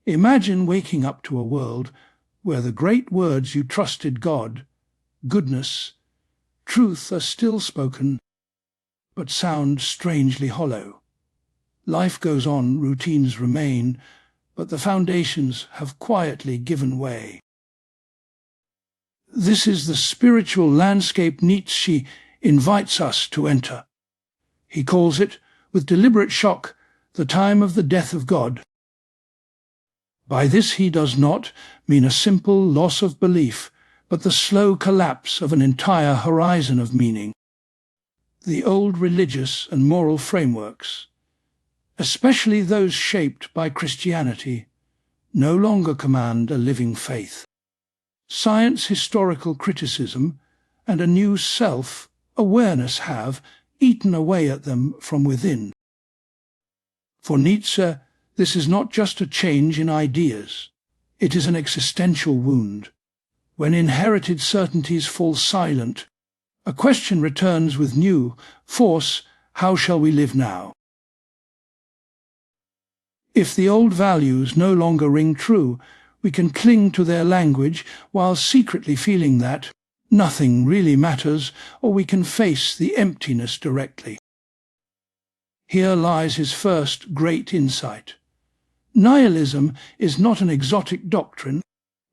Imagine waking up to a world where the great words you trusted, God, goodness, truth, are still spoken, but sound strangely hollow. Life goes on, routines remain, but the foundations have quietly given way. This is the spiritual landscape Nietzsche invites us to enter. He calls it, with deliberate shock, the time of the death of God. By this he does not mean a simple loss of belief, but the slow collapse of an entire horizon of meaning. The old religious and moral frameworks, especially those shaped by Christianity, no longer command a living faith. Science, historical criticism, and a new self-awareness have eaten away at them from within. For Nietzsche, this is not just a change in ideas. It is an existential wound. When inherited certainties fall silent, a question returns with new force: how shall we live now? If the old values no longer ring true, we can cling to their language while secretly feeling that nothing really matters, or we can face the emptiness directly. Here lies his first great insight. Nihilism is not an exotic doctrine,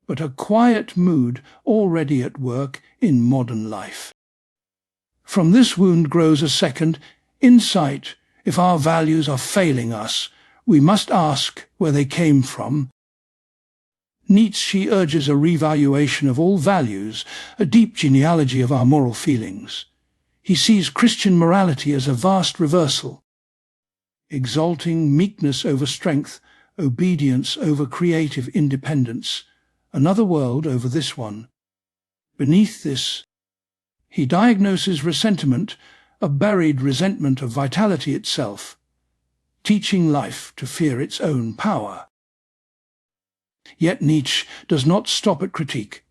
but a quiet mood already at work in modern life. From this wound grows a second insight. If our values are failing us, we must ask where they came from. Nietzsche urges a revaluation of all values, a deep genealogy of our moral feelings. He sees Christian morality as a vast reversal, exalting meekness over strength, obedience over creative independence, another world over this one. Beneath this, he diagnoses ressentiment, a buried resentment of vitality itself, teaching life to fear its own power. Yet Nietzsche does not stop at critique.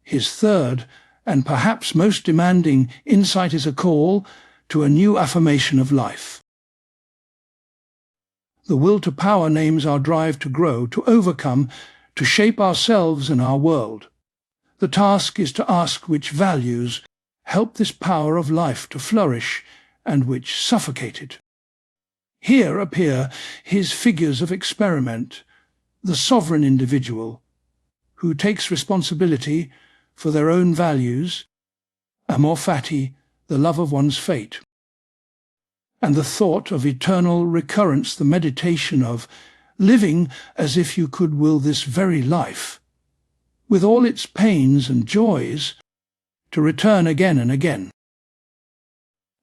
His third, and perhaps most demanding, insight is a call to a new affirmation of life. The will to power names our drive to grow, to overcome, to shape ourselves and our world. The task is to ask which values help this power of life to flourish and which suffocate it. Here appear his figures of experiment, the sovereign individual who takes responsibility for their own values, Amor Fati, the love of one's fate, and the thought of eternal recurrence, the meditation of living as if you could will this very life, with all its pains and joys, to return again and again.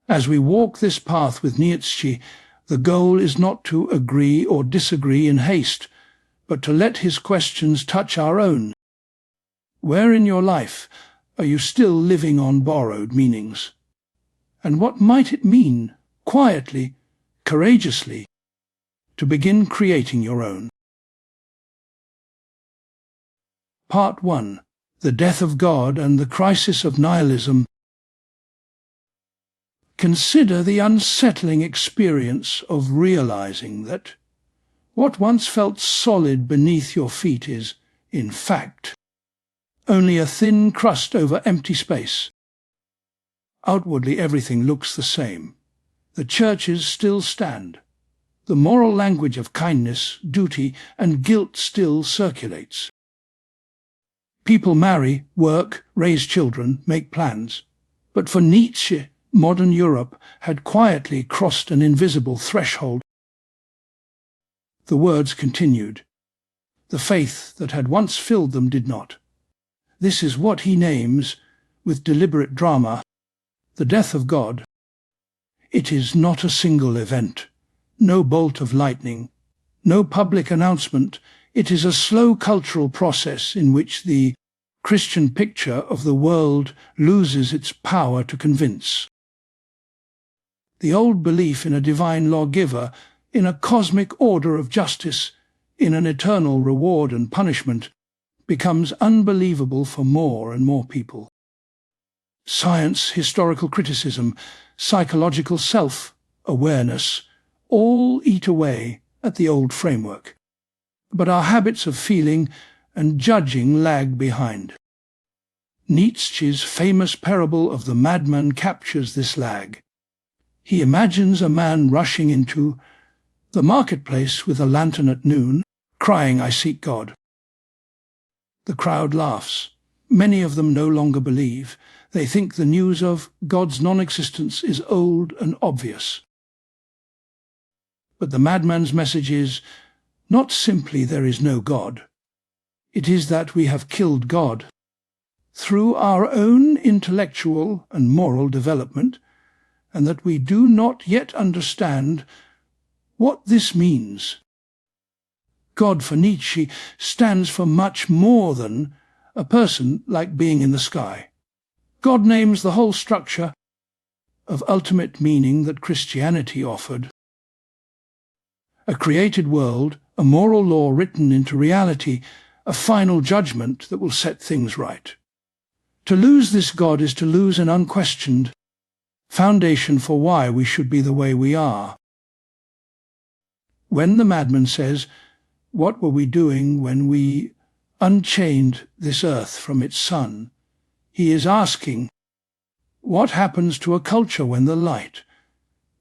As we walk this path with Nietzsche, the goal is not to agree or disagree in haste, but to let his questions touch our own. Where in your life are you still living on borrowed meanings? And what might it mean, quietly, courageously, to begin creating your own? Part 1. The Death of God and the Crisis of Nihilism. Consider the unsettling experience of realizing that what once felt solid beneath your feet is, in fact, only a thin crust over empty space. Outwardly everything looks the same. The churches still stand. The moral language of kindness, duty, and guilt still circulates. People marry, work, raise children, make plans. But for Nietzsche, modern Europe had quietly crossed an invisible threshold. The words continued. The faith that had once filled them did not. This is what he names, with deliberate drama, the death of God. It is not a single event, no bolt of lightning, no public announcement. It is a slow cultural process in which the Christian picture of the world loses its power to convince. The old belief in a divine lawgiver, in a cosmic order of justice, in an eternal reward and punishment, becomes unbelievable for more and more people. Science, historical criticism, psychological self-awareness all eat away at the old framework. but our habits of feeling and judging lag behind. Nietzsche's famous parable of the madman captures this lag. He imagines a man rushing into the marketplace with a lantern at noon, crying, "I seek God." The crowd laughs. Many of them no longer believe. They think the news of God's non-existence is old and obvious. But the madman's message is not simply there is no God. It is that we have killed God. Through our own intellectual and moral development, and that we do not yet understand what this means. God for Nietzsche stands for much more than a person like being in the sky. God names the whole structure of ultimate meaning that Christianity offered. A created world, a moral law written into reality, a final judgment that will set things right. To lose this God is to lose an unquestioned foundation for why we should be the way we are. When the madman says, "What were we doing when we unchained this earth from its sun?" he is asking, what happens to a culture when the light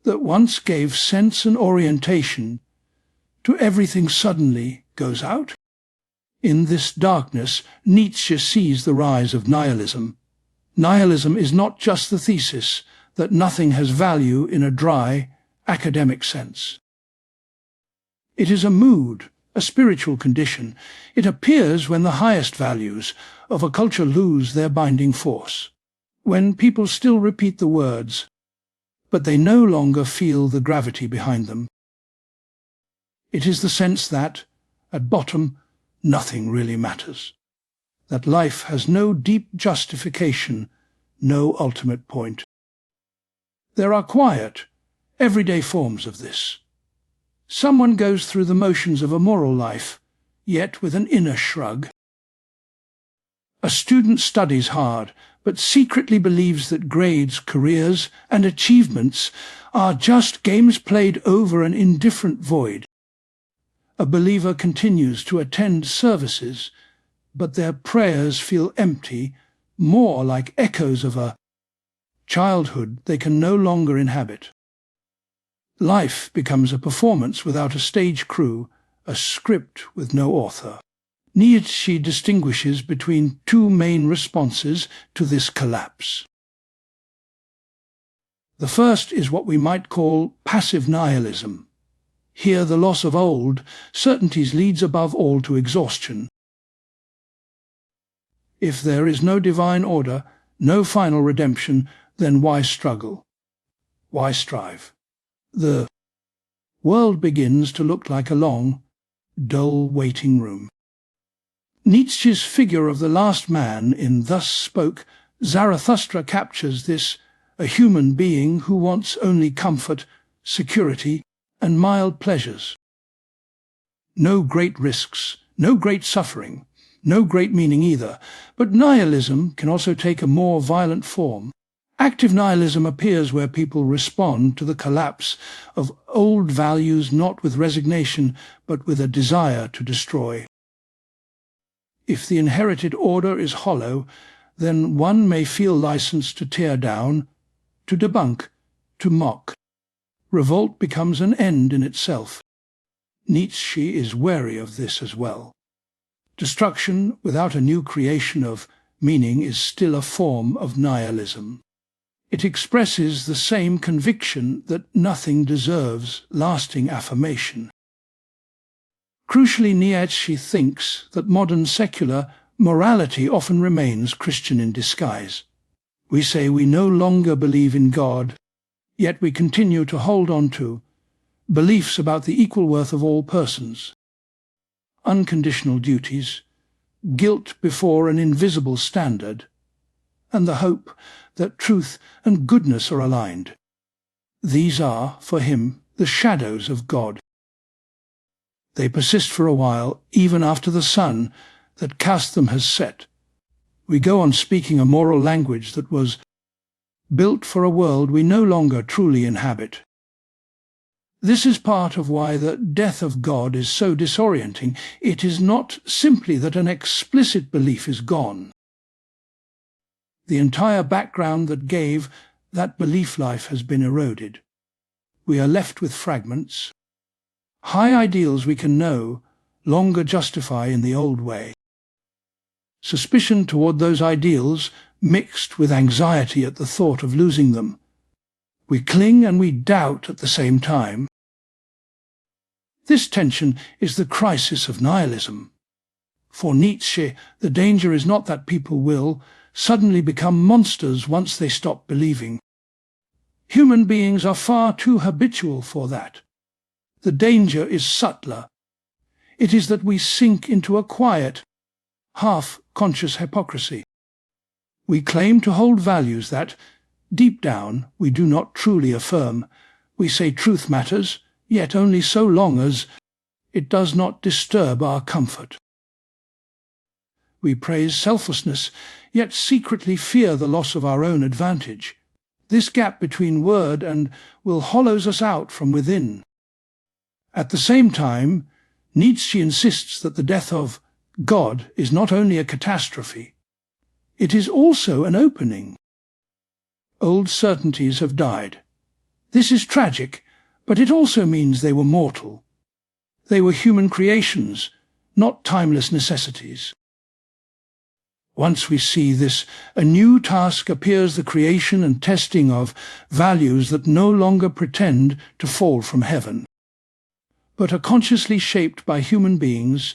that once gave sense and orientation to everything suddenly goes out? In this darkness, Nietzsche sees the rise of nihilism. Nihilism is not just the thesis that nothing has value in a dry, academic sense. It is a mood, a spiritual condition. It appears when the highest values of a culture lose their binding force, when people still repeat the words, but they no longer feel the gravity behind them. It is the sense that, at bottom, nothing really matters, that life has no deep justification, no ultimate point. There are quiet, everyday forms of this. Someone goes through the motions of a moral life, yet with an inner shrug. A student studies hard, but secretly believes that grades, careers, and achievements are just games played over an indifferent void. A believer continues to attend services, but their prayers feel empty, more like echoes of a childhood they can no longer inhabit. Life becomes a performance without a stage crew, a script with no author. Nietzsche distinguishes between two main responses to this collapse. The first is what we might call passive nihilism. Here the loss of old certainties leads above all to exhaustion. If there is no divine order, no final redemption, then why struggle? Why strive? The world begins to look like a long, dull waiting room. Nietzsche's figure of the last man in Thus Spoke Zarathustra captures this, a human being who wants only comfort, security, and mild pleasures. No great risks, no great suffering, no great meaning either, but nihilism can also take a more violent form. Active nihilism appears where people respond to the collapse of old values not with resignation, but with a desire to destroy. If the inherited order is hollow, then one may feel licensed to tear down, to debunk, to mock. Revolt becomes an end in itself. Nietzsche is wary of this as well. Destruction without a new creation of meaning is still a form of nihilism. It expresses the same conviction that nothing deserves lasting affirmation. Crucially, Nietzsche thinks that modern secular morality often remains Christian in disguise. We say we no longer believe in God, yet we continue to hold on to beliefs about the equal worth of all persons, unconditional duties, guilt before an invisible standard, and the hope that truth and goodness are aligned. These are, for him, the shadows of God. They persist for a while, even after the sun that cast them has set. We go on speaking a moral language that was built for a world we no longer truly inhabit. This is part of why the death of God is so disorienting. It is not simply that an explicit belief is gone. The entire background that gave that belief life has been eroded. We are left with fragments. High ideals we can know longer justify in the old way. Suspicion toward those ideals mixed with anxiety at the thought of losing them. We cling and we doubt at the same time. This tension is the crisis of nihilism. For Nietzsche, the danger is not that people will suddenly become monsters once they stop believing. Human beings are far too habitual for that. The danger is subtler. It is that we sink into a quiet, half-conscious hypocrisy. We claim to hold values that, deep down, we do not truly affirm. We say truth matters, yet only so long as it does not disturb our comfort. We praise selflessness, yet secretly fear the loss of our own advantage. This gap between word and will hollows us out from within. At the same time, Nietzsche insists that the death of God is not only a catastrophe, it is also an opening. Old certainties have died. This is tragic, but it also means they were mortal. They were human creations, not timeless necessities. Once we see this, a new task appears: the creation and testing of values that no longer pretend to fall from heaven, but are consciously shaped by human beings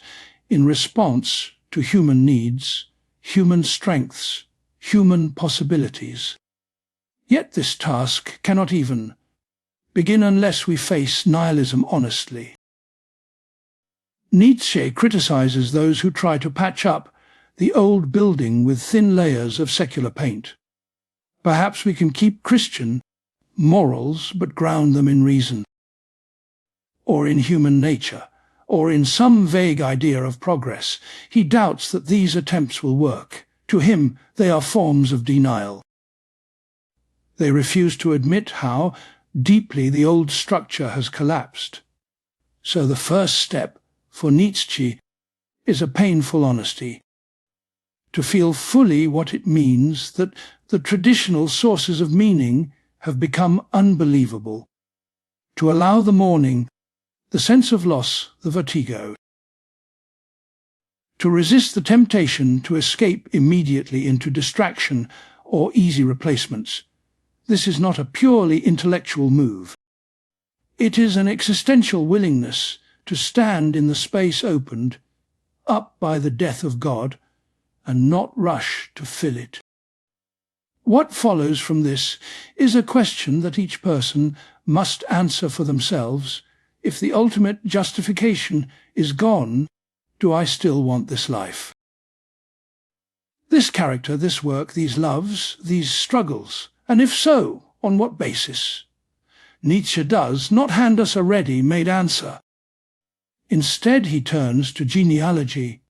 in response to human needs, human strengths, human possibilities. Yet this task cannot even begin unless we face nihilism honestly. Nietzsche criticizes those who try to patch up the old building with thin layers of secular paint. Perhaps we can keep Christian morals but ground them in reason, or in human nature, or in some vague idea of progress. He doubts that these attempts will work. To him, they are forms of denial. They refuse to admit how deeply the old structure has collapsed. So the first step for Nietzsche is a painful honesty, to feel fully what it means that the traditional sources of meaning have become unbelievable, to allow the mourning, the sense of loss, the vertigo, to resist the temptation to escape immediately into distraction or easy replacements. This is not a purely intellectual move. It is an existential willingness to stand in the space opened up by the death of God and not rush to fill it. What follows from this is a question that each person must answer for themselves. If the ultimate justification is gone, do I still want this life? This character, this work, these loves, these struggles, and if so, on what basis? Nietzsche does not hand us a ready-made answer. Instead, he turns to genealogy,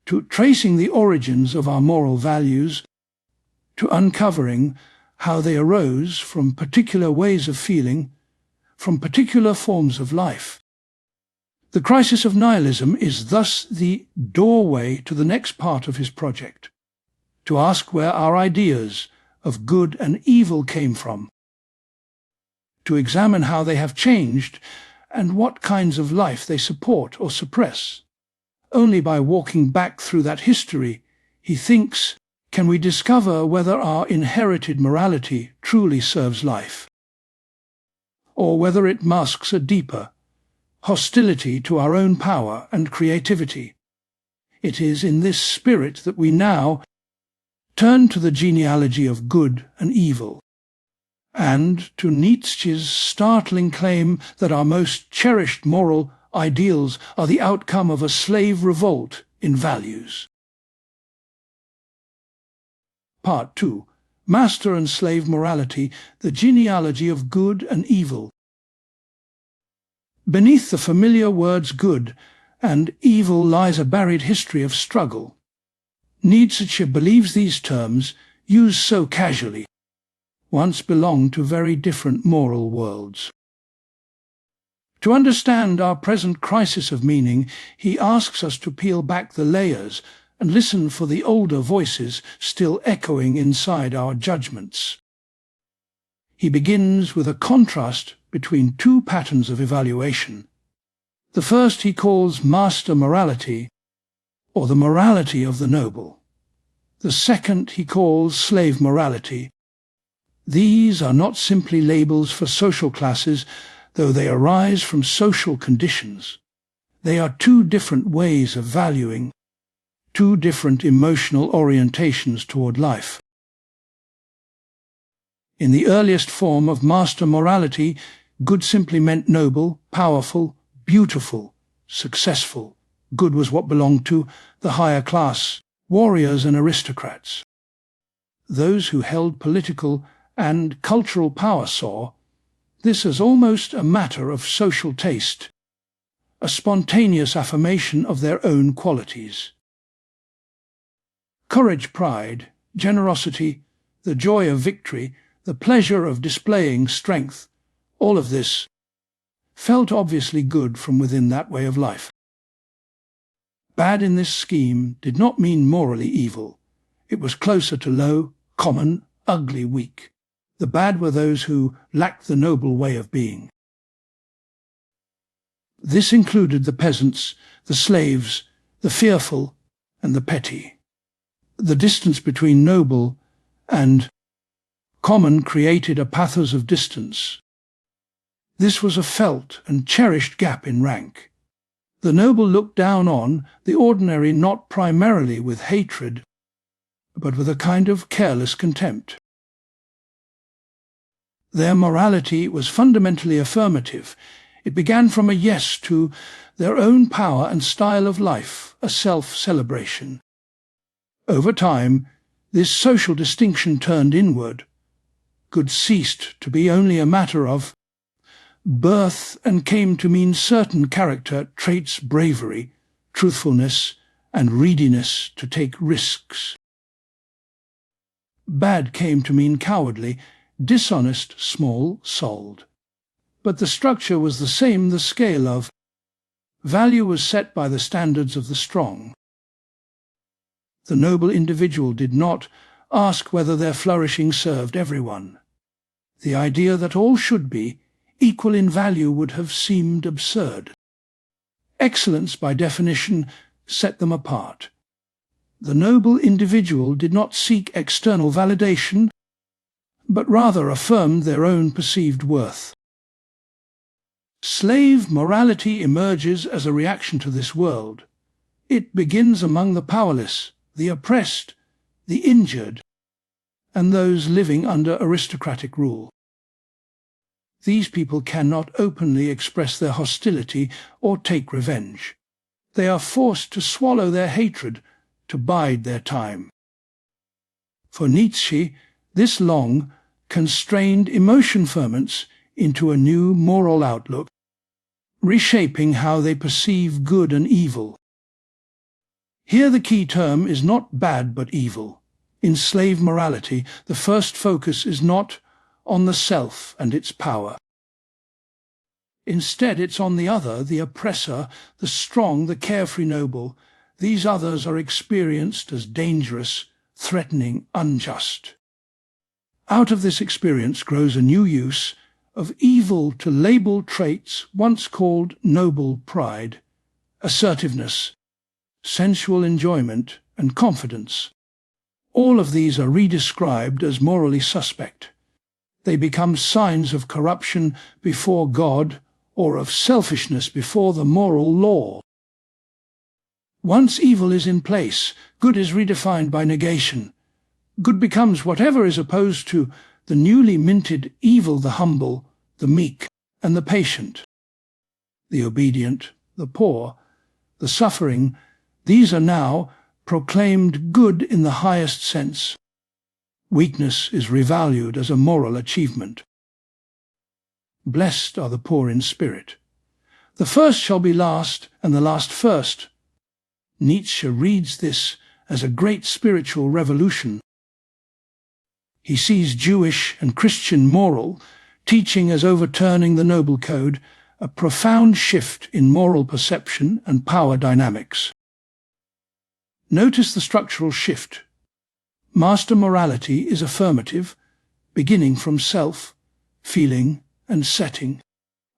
to tracing the origins of our moral values, to uncovering how they arose from particular ways of feeling, from particular forms of life. The crisis of nihilism is thus the doorway to the next part of his project, to ask where our ideas of good and evil came from, to examine how they have changed and what kinds of life they support or suppress. Only by walking back through that history, he thinks, can we discover whether our inherited morality truly serves life, or whether it masks a deeper hostility to our own power and creativity. It is in this spirit that we now turn to the genealogy of good and evil, and to Nietzsche's startling claim that our most cherished moral ideals are the outcome of a slave revolt in values. Part 2. Master and Slave Morality, the Genealogy of Good and Evil. Beneath the familiar words good and evil lies a buried history of struggle. Nietzsche believes these terms, used so casually, once belonged to very different moral worlds. To understand our present crisis of meaning, he asks us to peel back the layers and listen for the older voices still echoing inside our judgments. He begins with a contrast between two patterns of evaluation. The first he calls master morality, or the morality of the noble. The second he calls slave morality. These are not simply labels for social classes, though they arise from social conditions. They are two different ways of valuing, two different emotional orientations toward life. In the earliest form of master morality, good simply meant noble, powerful, beautiful, successful. Good was what belonged to the higher class, warriors and aristocrats. Those who held political and cultural power saw this as almost a matter of social taste, a spontaneous affirmation of their own qualities. Courage, pride, generosity, the joy of victory, the pleasure of displaying strength, all of this felt obviously good from within that way of life. Bad in this scheme did not mean morally evil. It was closer to low, common, ugly, weak. The bad were those who lacked the noble way of being. This included the peasants, the slaves, the fearful, and the petty. The distance between noble and common created a pathos of distance. This was a felt and cherished gap in rank. The noble looked down on the ordinary not primarily with hatred, but with a kind of careless contempt. Their morality was fundamentally affirmative. It began from a yes to their own power and style of life, a self-celebration. Over time, this social distinction turned inward. Good ceased to be only a matter of birth and came to mean certain character traits, bravery, truthfulness, and readiness to take risks. Bad came to mean cowardly, dishonest, small-souled. But the structure was the same, the scale of value was set by the standards of the strong. The noble individual did not ask whether their flourishing served everyone. The idea that all should be equal in value would have seemed absurd. Excellence, by definition, set them apart. The noble individual did not seek external validation, but rather affirmed their own perceived worth. Slave morality emerges as a reaction to this world. It begins among the powerless, the oppressed, the injured, and those living under aristocratic rule. These people cannot openly express their hostility or take revenge. They are forced to swallow their hatred, to bide their time. For Nietzsche, this long, constrained emotion ferments into a new moral outlook, reshaping how they perceive good and evil. Here the key term is not bad but evil. In slave morality, the first focus is not on the self and its power. Instead, it's on the other, the oppressor, the strong, the carefree noble. These others are experienced as dangerous, threatening, unjust. Out of this experience grows a new use of evil to label traits once called noble pride, assertiveness, sensual enjoyment, and confidence. All of these are redescribed as morally suspect. They become signs of corruption before God or of selfishness before the moral law. Once evil is in place, good is redefined by negation. Good becomes whatever is opposed to the newly minted evil, the humble, the meek, and the patient, the obedient, the poor, the suffering. These are now proclaimed good in the highest sense. Weakness is revalued as a moral achievement. Blessed are the poor in spirit. The first shall be last, and the last first. Nietzsche reads this as a great spiritual revolution. He sees Jewish and Christian moral teaching as overturning the noble code, a profound shift in moral perception and power dynamics. Notice the structural shift. Master morality is affirmative, beginning from self, feeling, and setting,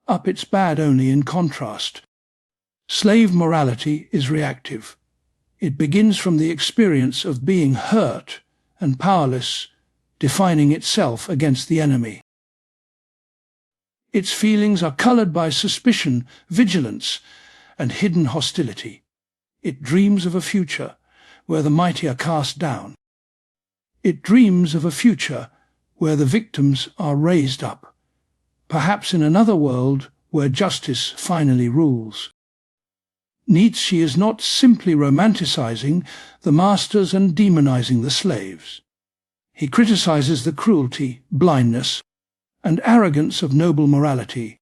up its bad only in contrast. Slave morality is reactive. It begins from the experience of being hurt and powerless, defining itself against the enemy. Its feelings are coloured by suspicion, vigilance, and hidden hostility. It dreams of a future where the mighty are cast down. It dreams of a future where the victims are raised up, perhaps in another world where justice finally rules. Nietzsche is not simply romanticizing the masters and demonizing the slaves. He criticizes the cruelty, blindness, and arrogance of noble morality.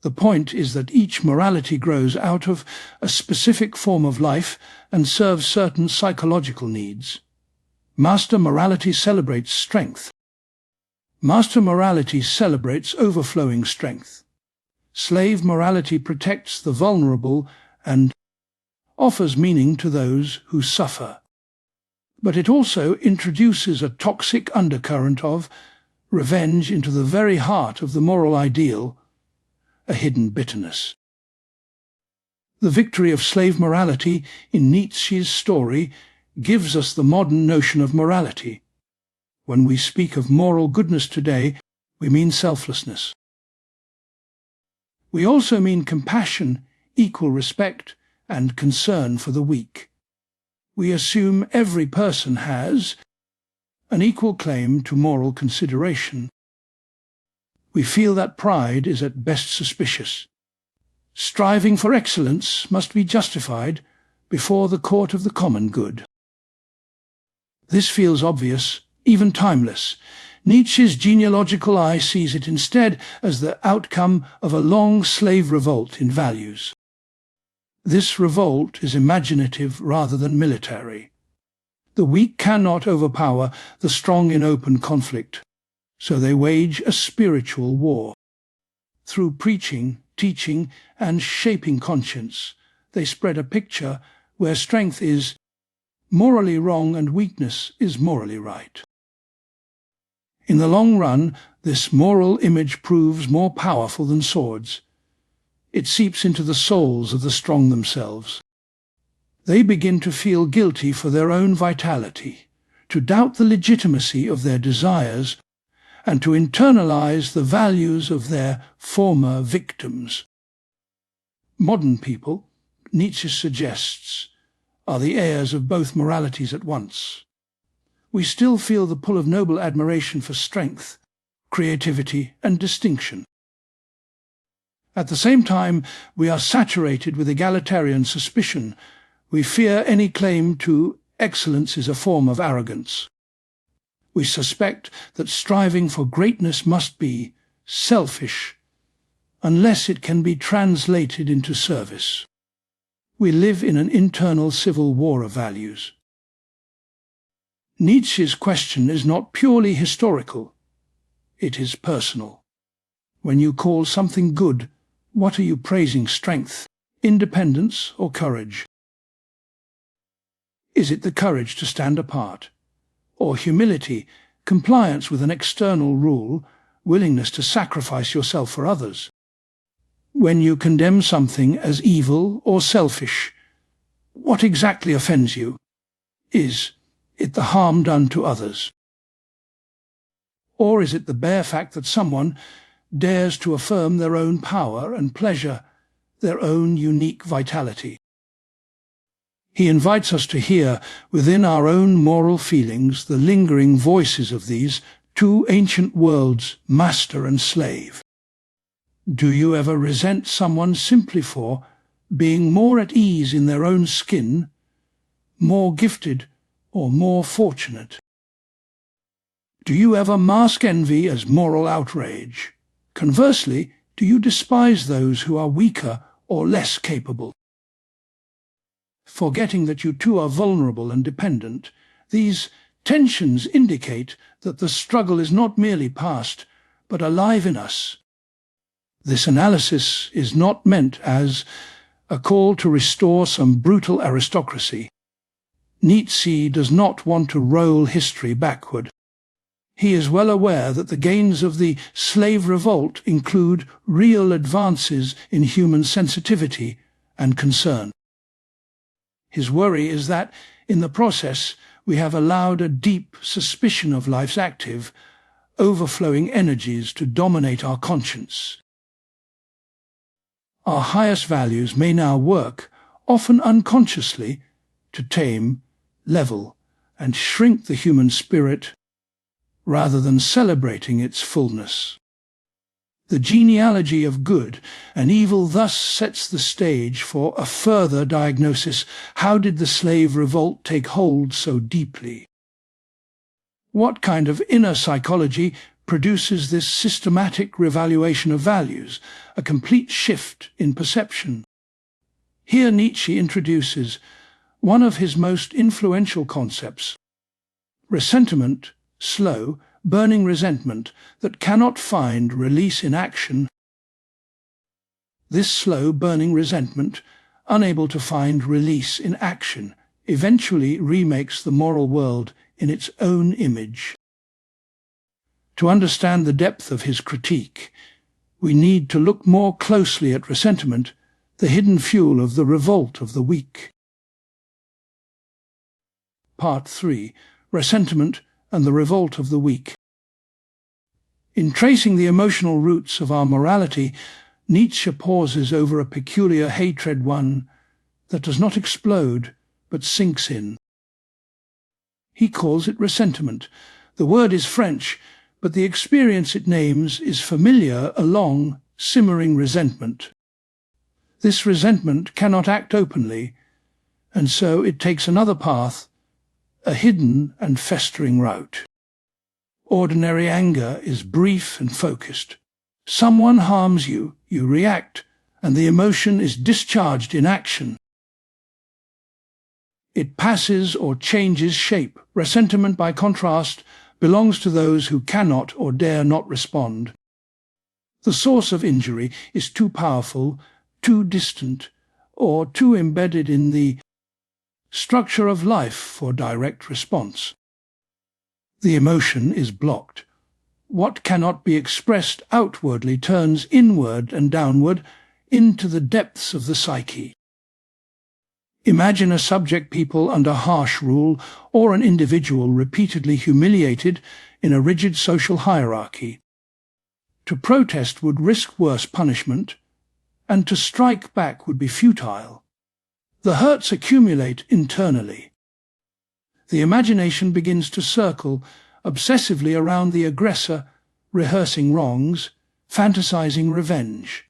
The point is that each morality grows out of a specific form of life and serves certain psychological needs. Master morality celebrates strength. Master morality celebrates overflowing strength. Slave morality protects the vulnerable and offers meaning to those who suffer. But it also introduces a toxic undercurrent of revenge into the very heart of the moral ideal, a hidden bitterness. The victory of slave morality in Nietzsche's story gives us the modern notion of morality. When we speak of moral goodness today, we mean selflessness. We also mean compassion, equal respect, and concern for the weak. We assume every person has an equal claim to moral consideration. We feel that pride is at best suspicious. Striving for excellence must be justified before the court of the common good. This feels obvious, even timeless. Nietzsche's genealogical eye sees it instead as the outcome of a long slave revolt in values. This revolt is imaginative rather than military. The weak cannot overpower the strong in open conflict, so they wage a spiritual war. Through preaching, teaching, and shaping conscience, they spread a picture where strength is morally wrong and weakness is morally right. In the long run, this moral image proves more powerful than swords. It seeps into the souls of the strong themselves. They begin to feel guilty for their own vitality, to doubt the legitimacy of their desires, and to internalize the values of their former victims. Modern people, Nietzsche suggests, are the heirs of both moralities at once. We still feel the pull of noble admiration for strength, creativity, and distinction. At the same time, we are saturated with egalitarian suspicion. We fear any claim to excellence is a form of arrogance. We suspect that striving for greatness must be selfish, unless it can be translated into service. We live in an internal civil war of values. Nietzsche's question is not purely historical. It is personal. When you call something good, what are you praising? Strength, independence, or courage? Is it the courage to stand apart? Or humility, compliance with an external rule, willingness to sacrifice yourself for others? When you condemn something as evil or selfish, what exactly offends you? Is it the harm done to others? Or is it the bare fact that someone dares to affirm their own power and pleasure, their own unique vitality? He invites us to hear within our own moral feelings the lingering voices of these two ancient worlds, master and slave. Do you ever resent someone simply for being more at ease in their own skin, more gifted, or more fortunate? Do you ever mask envy as moral outrage? Conversely, do you despise those who are weaker or less capable? Forgetting that you too are vulnerable and dependent, these tensions indicate that the struggle is not merely past, but alive in us. This analysis is not meant as a call to restore some brutal aristocracy. Nietzsche does not want to roll history backward. He is well aware that the gains of the slave revolt include real advances in human sensitivity and concern. His worry is that, in the process, we have allowed a deep suspicion of life's active, overflowing energies to dominate our conscience. Our highest values may now work, often unconsciously, to tame, level, and shrink the human spirit rather than celebrating its fullness. The genealogy of good and evil thus sets the stage for a further diagnosis. How did the slave revolt take hold so deeply? What kind of inner psychology produces this systematic revaluation of values, a complete shift in perception? Here Nietzsche introduces one of his most influential concepts: ressentiment, slow, burning resentment that cannot find release in action. This slow, burning resentment, unable to find release in action, eventually remakes the moral world in its own image. To understand the depth of his critique, we need to look more closely at ressentiment, the hidden fuel of the revolt of the weak. Part 3. Ressentiment and the revolt of the weak. In tracing the emotional roots of our morality, Nietzsche pauses over a peculiar hatred, one that does not explode but sinks in. He calls it ressentiment. The word is French, but the experience it names is familiar: a long, simmering resentment. This resentment cannot act openly, and so it takes another path, a hidden and festering route. Ordinary anger is brief and focused. Someone harms you, you react, and the emotion is discharged in action. It passes or changes shape. Ressentiment, by contrast, belongs to those who cannot or dare not respond. The source of injury is too powerful, too distant, or too embedded in the structure of life for direct response. The emotion is blocked. What cannot be expressed outwardly turns inward and downward into the depths of the psyche. Imagine a subject people under harsh rule, or an individual repeatedly humiliated in a rigid social hierarchy. To protest would risk worse punishment, and to strike back would be futile. The hurts accumulate internally. The imagination begins to circle obsessively around the aggressor, rehearsing wrongs, fantasizing revenge.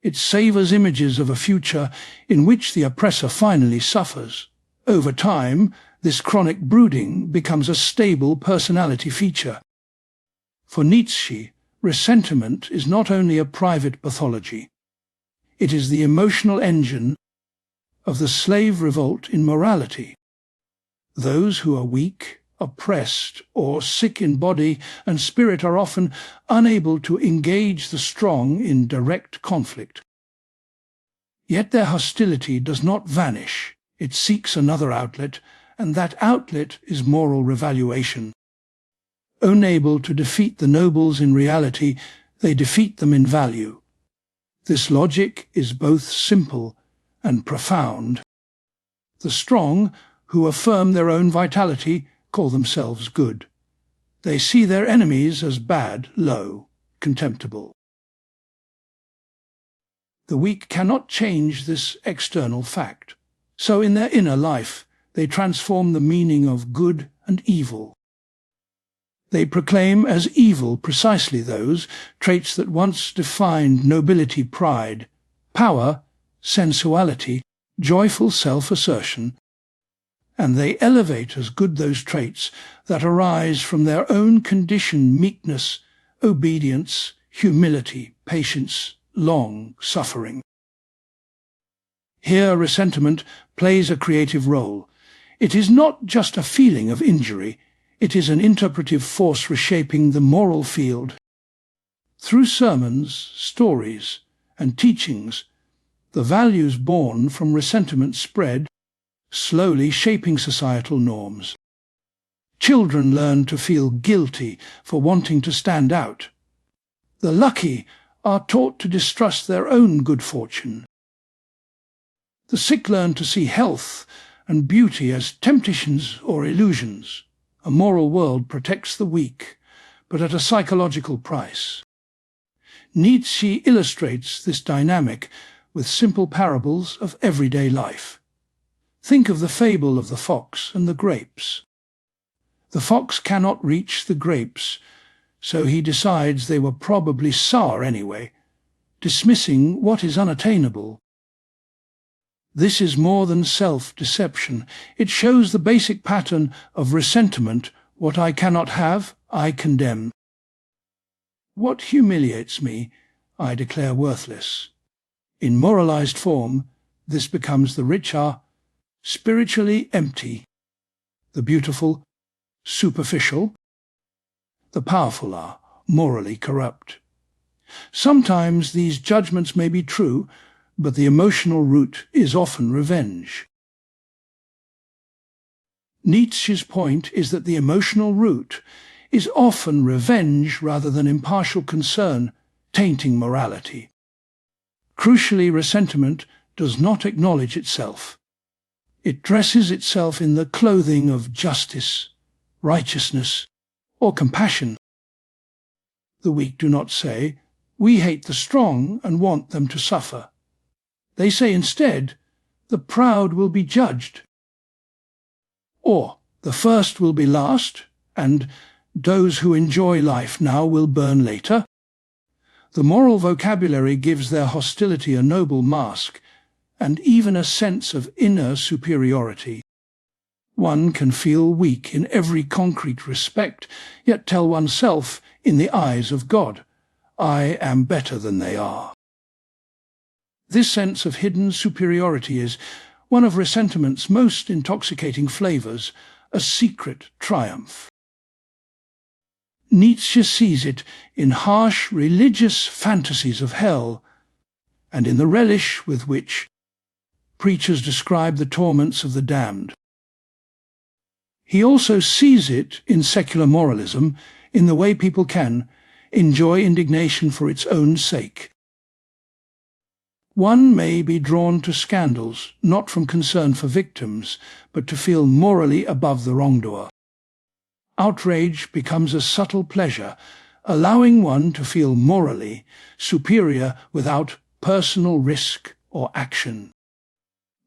It savors images of a future in which the oppressor finally suffers. Over time, this chronic brooding becomes a stable personality feature. For Nietzsche, ressentiment is not only a private pathology. It is the emotional engine of the slave revolt in morality. Those who are weak, oppressed, or sick in body and spirit are often unable to engage the strong in direct conflict. Yet their hostility does not vanish. It seeks another outlet, and that outlet is moral revaluation. Unable to defeat the nobles in reality, they defeat them in value. This logic is both simple and profound. The strong, who affirm their own vitality, call themselves good. They see their enemies as bad, low, contemptible. The weak cannot change this external fact. So in their inner life, they transform the meaning of good and evil. They proclaim as evil precisely those traits that once defined nobility, pride, power, sensuality, joyful self-assertion, and they elevate as good those traits that arise from their own condition: meekness, obedience, humility, patience, long suffering. Here ressentiment plays a creative role. It is not just a feeling of injury, it is an interpretive force reshaping the moral field. Through sermons, stories, and teachings, the values born from ressentiment spread, slowly shaping societal norms. Children learn to feel guilty for wanting to stand out. The lucky are taught to distrust their own good fortune. The sick learn to see health and beauty as temptations or illusions. A moral world protects the weak, but at a psychological price. Nietzsche illustrates this dynamic with simple parables of everyday life. Think of the fable of the fox and the grapes. The fox cannot reach the grapes, so he decides they were probably sour anyway, dismissing what is unattainable. This is more than self-deception. It shows the basic pattern of ressentiment. What I cannot have, I condemn. What humiliates me, I declare worthless. In moralized form, this becomes the rich are spiritually empty, the beautiful superficial, the powerful are morally corrupt. Sometimes these judgments may be true, but the emotional root is often revenge. Nietzsche's point is that the emotional root is often revenge rather than impartial concern, tainting morality. Crucially, ressentiment does not acknowledge itself. It dresses itself in the clothing of justice, righteousness, or compassion. The weak do not say, "We hate the strong and want them to suffer." They say instead, "The proud will be judged," or "The first will be last," and "Those who enjoy life now will burn later." The moral vocabulary gives their hostility a noble mask, and even a sense of inner superiority. One can feel weak in every concrete respect, yet tell oneself, in the eyes of God, "I am better than they are." This sense of hidden superiority is one of ressentiment's most intoxicating flavors, a secret triumph. Nietzsche sees it in harsh religious fantasies of hell, and in the relish with which preachers describe the torments of the damned. He also sees it in secular moralism, in the way people can enjoy indignation for its own sake. One may be drawn to scandals, not from concern for victims, but to feel morally above the wrongdoer. Outrage becomes a subtle pleasure, allowing one to feel morally superior without personal risk or action.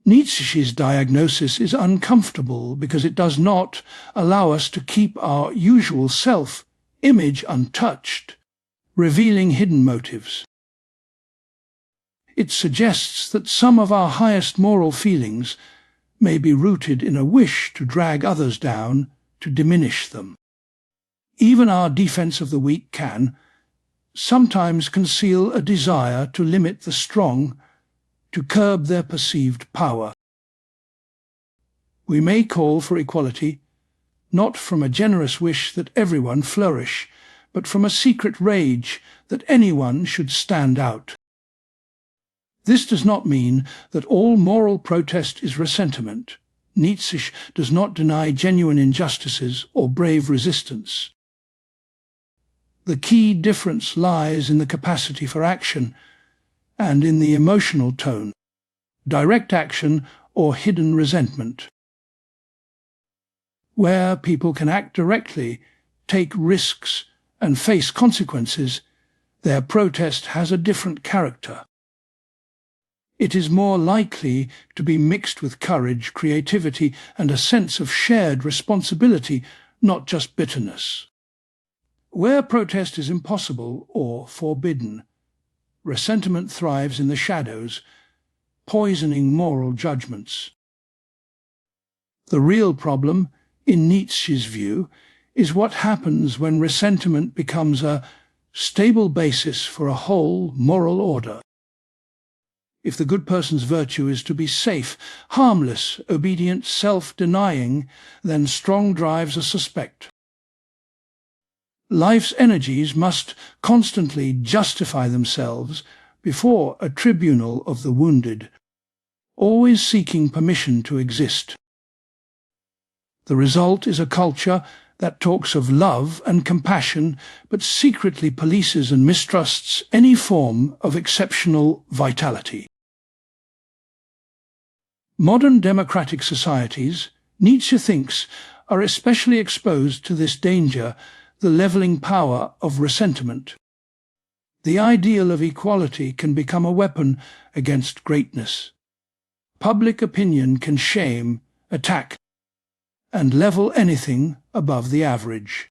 Nietzsche's diagnosis is uncomfortable because it does not allow us to keep our usual self-image untouched, revealing hidden motives. It suggests that some of our highest moral feelings may be rooted in a wish to drag others down, to diminish them. Even our defense of the weak can sometimes conceal a desire to limit the strong, to curb their perceived power. We may call for equality, not from a generous wish that everyone flourish, but from a secret rage that anyone should stand out. This does not mean that all moral protest is ressentiment. Nietzsche does not deny genuine injustices or brave resistance. The key difference lies in the capacity for action and in the emotional tone, direct action or hidden resentment. Where people can act directly, take risks, and face consequences, their protest has a different character. It is more likely to be mixed with courage, creativity, and a sense of shared responsibility, not just bitterness. Where protest is impossible or forbidden, ressentiment thrives in the shadows, poisoning moral judgments. The real problem, in Nietzsche's view, is what happens when ressentiment becomes a stable basis for a whole moral order. If the good person's virtue is to be safe, harmless, obedient, self-denying, then strong drives are suspect. Life's energies must constantly justify themselves before a tribunal of the wounded, always seeking permission to exist. The result is a culture that talks of love and compassion, but secretly polices and mistrusts any form of exceptional vitality. Modern democratic societies, Nietzsche thinks, are especially exposed to this danger, the levelling power of ressentiment. The ideal of equality can become a weapon against greatness. Public opinion can shame, attack, and level anything above the average.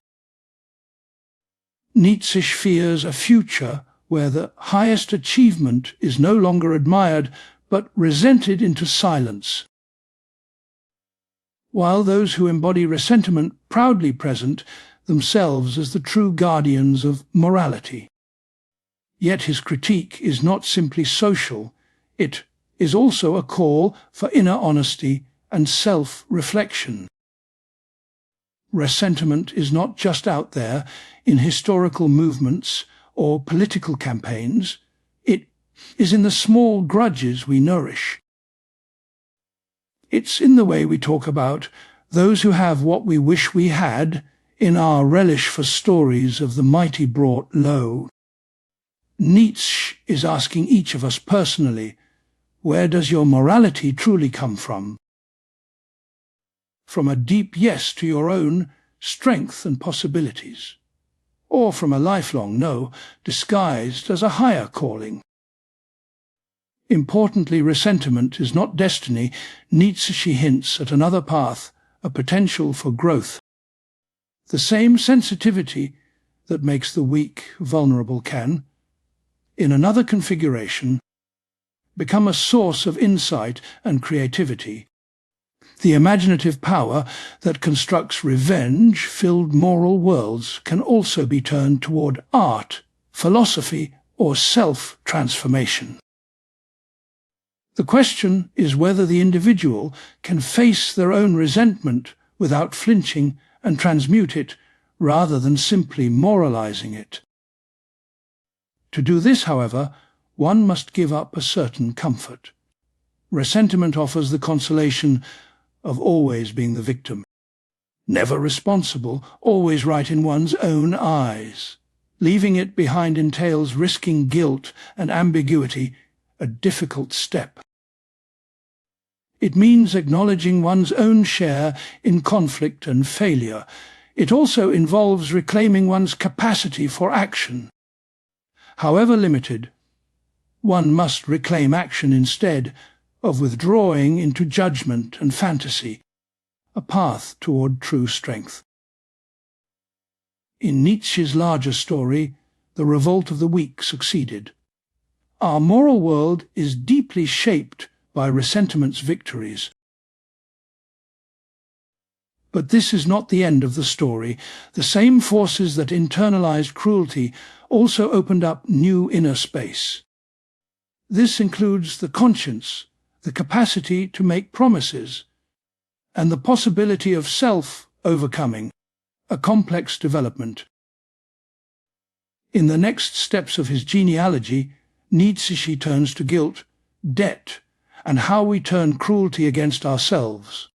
Nietzsche fears a future where the highest achievement is no longer admired but resented into silence, while those who embody ressentiment proudly present themselves as the true guardians of morality. Yet his critique is not simply social, it is also a call for inner honesty and self-reflection. Ressentiment is not just out there in historical movements or political campaigns, it is in the small grudges we nourish. It's in the way we talk about those who have what we wish we had, in our relish for stories of the mighty brought low. Nietzsche is asking each of us personally, where does your morality truly come from? From a deep yes to your own strength and possibilities, or from a lifelong no, disguised as a higher calling. Importantly, ressentiment is not destiny. Nietzsche hints at another path, a potential for growth. The same sensitivity that makes the weak vulnerable can, in another configuration, become a source of insight and creativity. The imaginative power that constructs revenge-filled moral worlds can also be turned toward art, philosophy, or self-transformation. The question is whether the individual can face their own resentment without flinching and transmute it, rather than simply moralizing it. To do this, however, one must give up a certain comfort. Ressentiment offers the consolation of always being the victim, never responsible, always right in one's own eyes. Leaving it behind entails risking guilt and ambiguity, a difficult step. It means acknowledging one's own share in conflict and failure. It also involves reclaiming one's capacity for action. However limited, one must reclaim action instead of withdrawing into judgment and fantasy, a path toward true strength. In Nietzsche's larger story, the revolt of the weak succeeded. Our moral world is deeply shaped by ressentiment's victories. But this is not the end of the story. The same forces that internalized cruelty also opened up new inner space. This includes the conscience, the capacity to make promises, and the possibility of self-overcoming, a complex development. In the next steps of his genealogy, Nietzsche turns to guilt, debt, and how we turn cruelty against ourselves.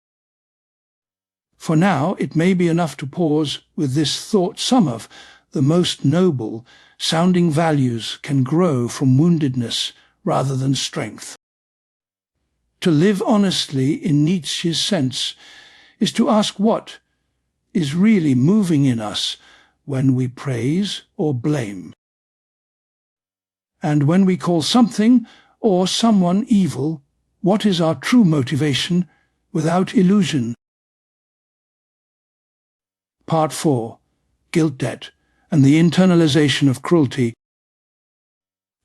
For now, it may be enough to pause with this thought: some of the most noble sounding values can grow from woundedness rather than strength. To live honestly, in Nietzsche's sense, is to ask what is really moving in us when we praise or blame, and when we call something or someone evil, what is our true motivation without illusion? Part 4. Guilt Debt and the Internalization of Cruelty.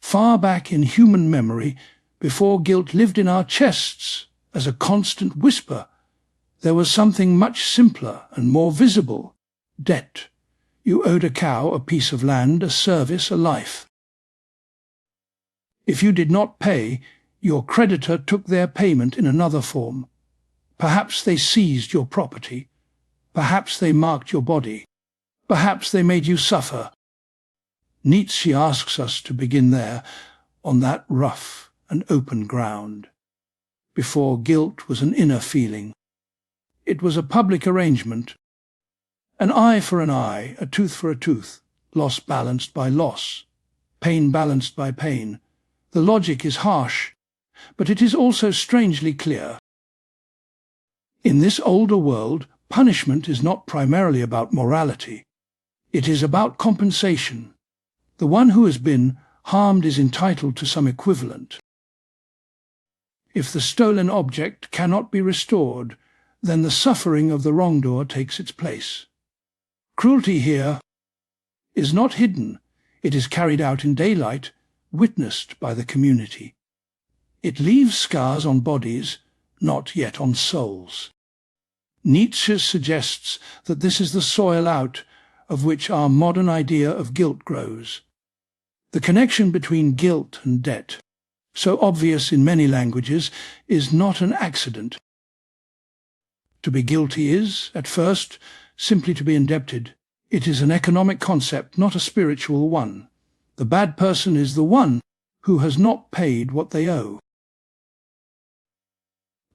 Far back in human memory, before guilt lived in our chests as a constant whisper, there was something much simpler and more visible: debt. You owed a cow, a piece of land, a service, a life. If you did not pay, your creditor took their payment in another form. Perhaps they seized your property. Perhaps they marked your body. Perhaps they made you suffer. Nietzsche asks us to begin there, on that rough and open ground. Before guilt was an inner feeling. It was a public arrangement. An eye for an eye, a tooth for a tooth, loss balanced by loss, pain balanced by pain. The logic is harsh, but it is also strangely clear. In this older world, punishment is not primarily about morality. It is about compensation. The one who has been harmed is entitled to some equivalent. If the stolen object cannot be restored, then the suffering of the wrongdoer takes its place. Cruelty here is not hidden. It is carried out in daylight, witnessed by the community. It leaves scars on bodies, not yet on souls. Nietzsche suggests that this is the soil out of which our modern idea of guilt grows. The connection between guilt and debt, so obvious in many languages, is not an accident. To be guilty is, at first, simply to be indebted. It is an economic concept, not a spiritual one. The bad person is the one who has not paid what they owe.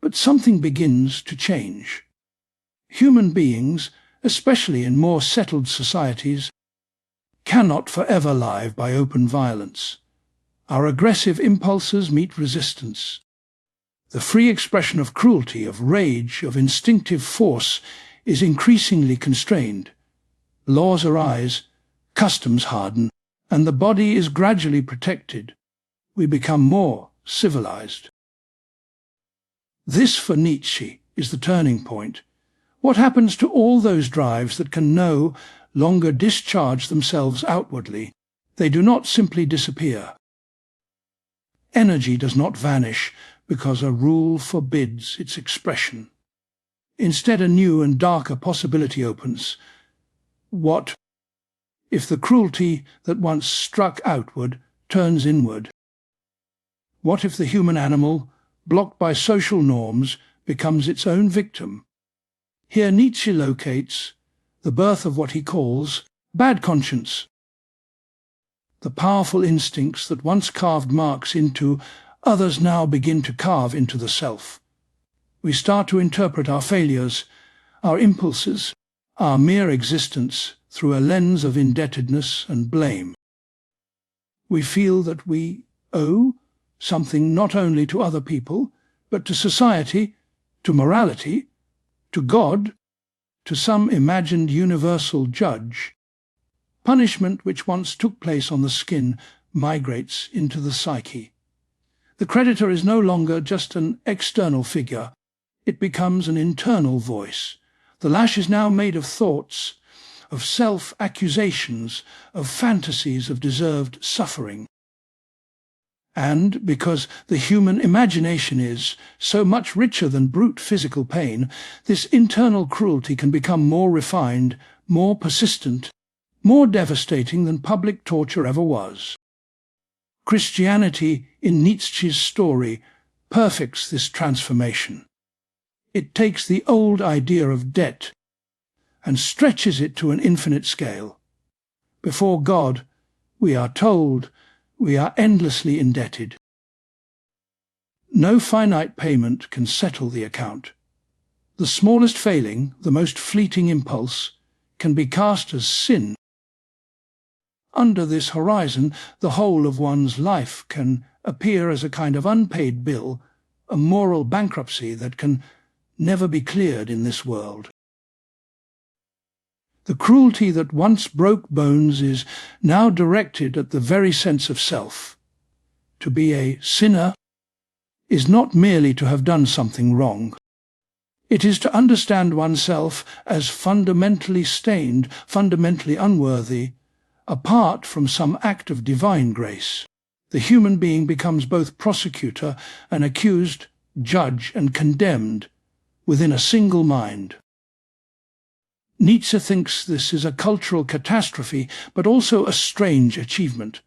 But something begins to change. Human beings, especially in more settled societies, cannot forever live by open violence. Our aggressive impulses meet resistance. The free expression of cruelty, of rage, of instinctive force is increasingly constrained. Laws arise, customs harden, and the body is gradually protected. We become more civilized. This, for Nietzsche, is the turning point. What happens to all those drives that can no longer discharge themselves outwardly? They do not simply disappear. Energy does not vanish because a rule forbids its expression. Instead, a new and darker possibility opens. What if the cruelty that once struck outward turns inward? What if the human animal, blocked by social norms, becomes its own victim? Here Nietzsche locates the birth of what he calls bad conscience. The powerful instincts that once carved marks into others now begin to carve into the self. We start to interpret our failures, our impulses, our mere existence through a lens of indebtedness and blame. We feel that we owe something not only to other people, but to society, to morality, to God, to some imagined universal judge. Punishment which once took place on the skin migrates into the psyche. The creditor is no longer just an external figure. It becomes an internal voice. The lash is now made of thoughts, of self-accusations, of fantasies of deserved suffering. And because the human imagination is so much richer than brute physical pain, this internal cruelty can become more refined, more persistent, more devastating than public torture ever was. Christianity, in Nietzsche's story, perfects this transformation. It takes the old idea of debt and stretches it to an infinite scale. Before God, we are told, we are endlessly indebted. No finite payment can settle the account. The smallest failing, the most fleeting impulse, can be cast as sin. Under this horizon, the whole of one's life can appear as a kind of unpaid bill, a moral bankruptcy that can never be cleared in this world. The cruelty that once broke bones is now directed at the very sense of self. To be a sinner is not merely to have done something wrong. It is to understand oneself as fundamentally stained, fundamentally unworthy, apart from some act of divine grace. The human being becomes both prosecutor and accused, judge and condemned within a single mind. Nietzsche thinks this is a cultural catastrophe, but also a strange achievement.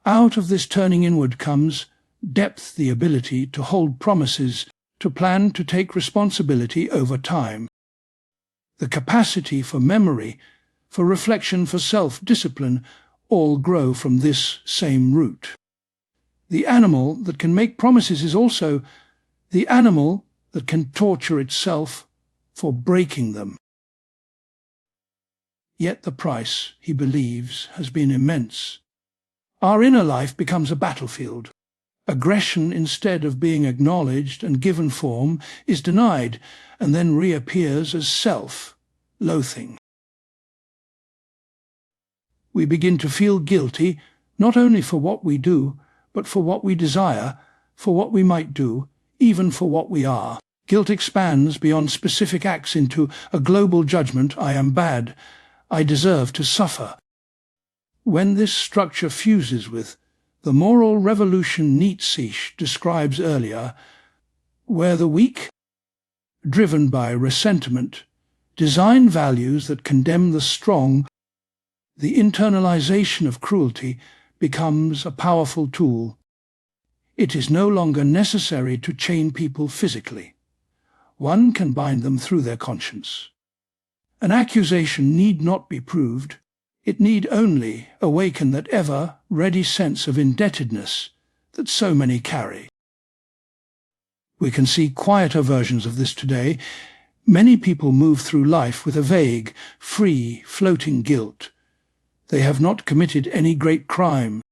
Out of this turning inward comes depth, the ability to hold promises, to plan, to take responsibility over time. The capacity for memory, for reflection, for self-discipline, all grow from this same root. The animal that can make promises is also the animal that can torture itself for breaking them. Yet the price, he believes, has been immense. Our inner life becomes a battlefield. Aggression, instead of being acknowledged and given form, is denied and then reappears as self-loathing. We begin to feel guilty, not only for what we do, but for what we desire, for what we might do, even for what we are. Guilt expands beyond specific acts into a global judgment: I am bad, I deserve to suffer. When this structure fuses with the moral revolution Nietzsche describes earlier, where the weak, driven by ressentiment, design values that condemn the strong, the internalization of cruelty becomes a powerful tool. It is no longer necessary to chain people physically. One can bind them through their conscience. An accusation need not be proved. It need only awaken that ever-ready sense of indebtedness that so many carry. We can see quieter versions of this today. Many people move through life with a vague, free, floating guilt. They have not committed any great crime,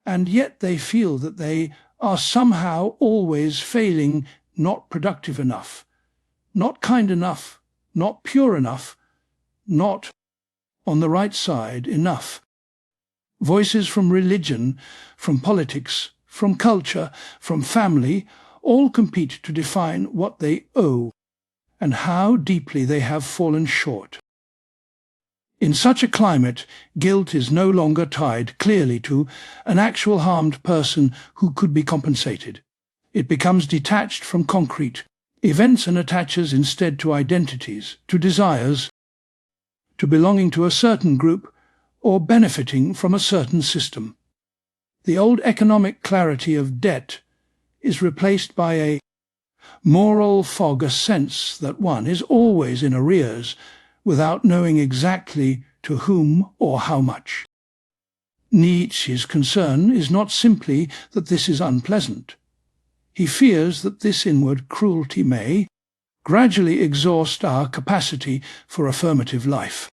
and yet they feel that they are somehow always failing, not productive enough, not kind enough, not pure enough, not on the right side enough. Voices from religion, from politics, from culture, from family, all compete to define what they owe and how deeply they have fallen short. In such a climate, guilt is no longer tied clearly to an actual harmed person who could be compensated. It becomes detached from concrete events and attaches instead to identities, to desires, to belonging to a certain group or benefiting from a certain system. The old economic clarity of debt is replaced by a moral fog, a sense that one is always in arrears without knowing exactly to whom or how much. Nietzsche's concern is not simply that this is unpleasant. He fears that this inward cruelty may gradually exhaust our capacity for affirmative life.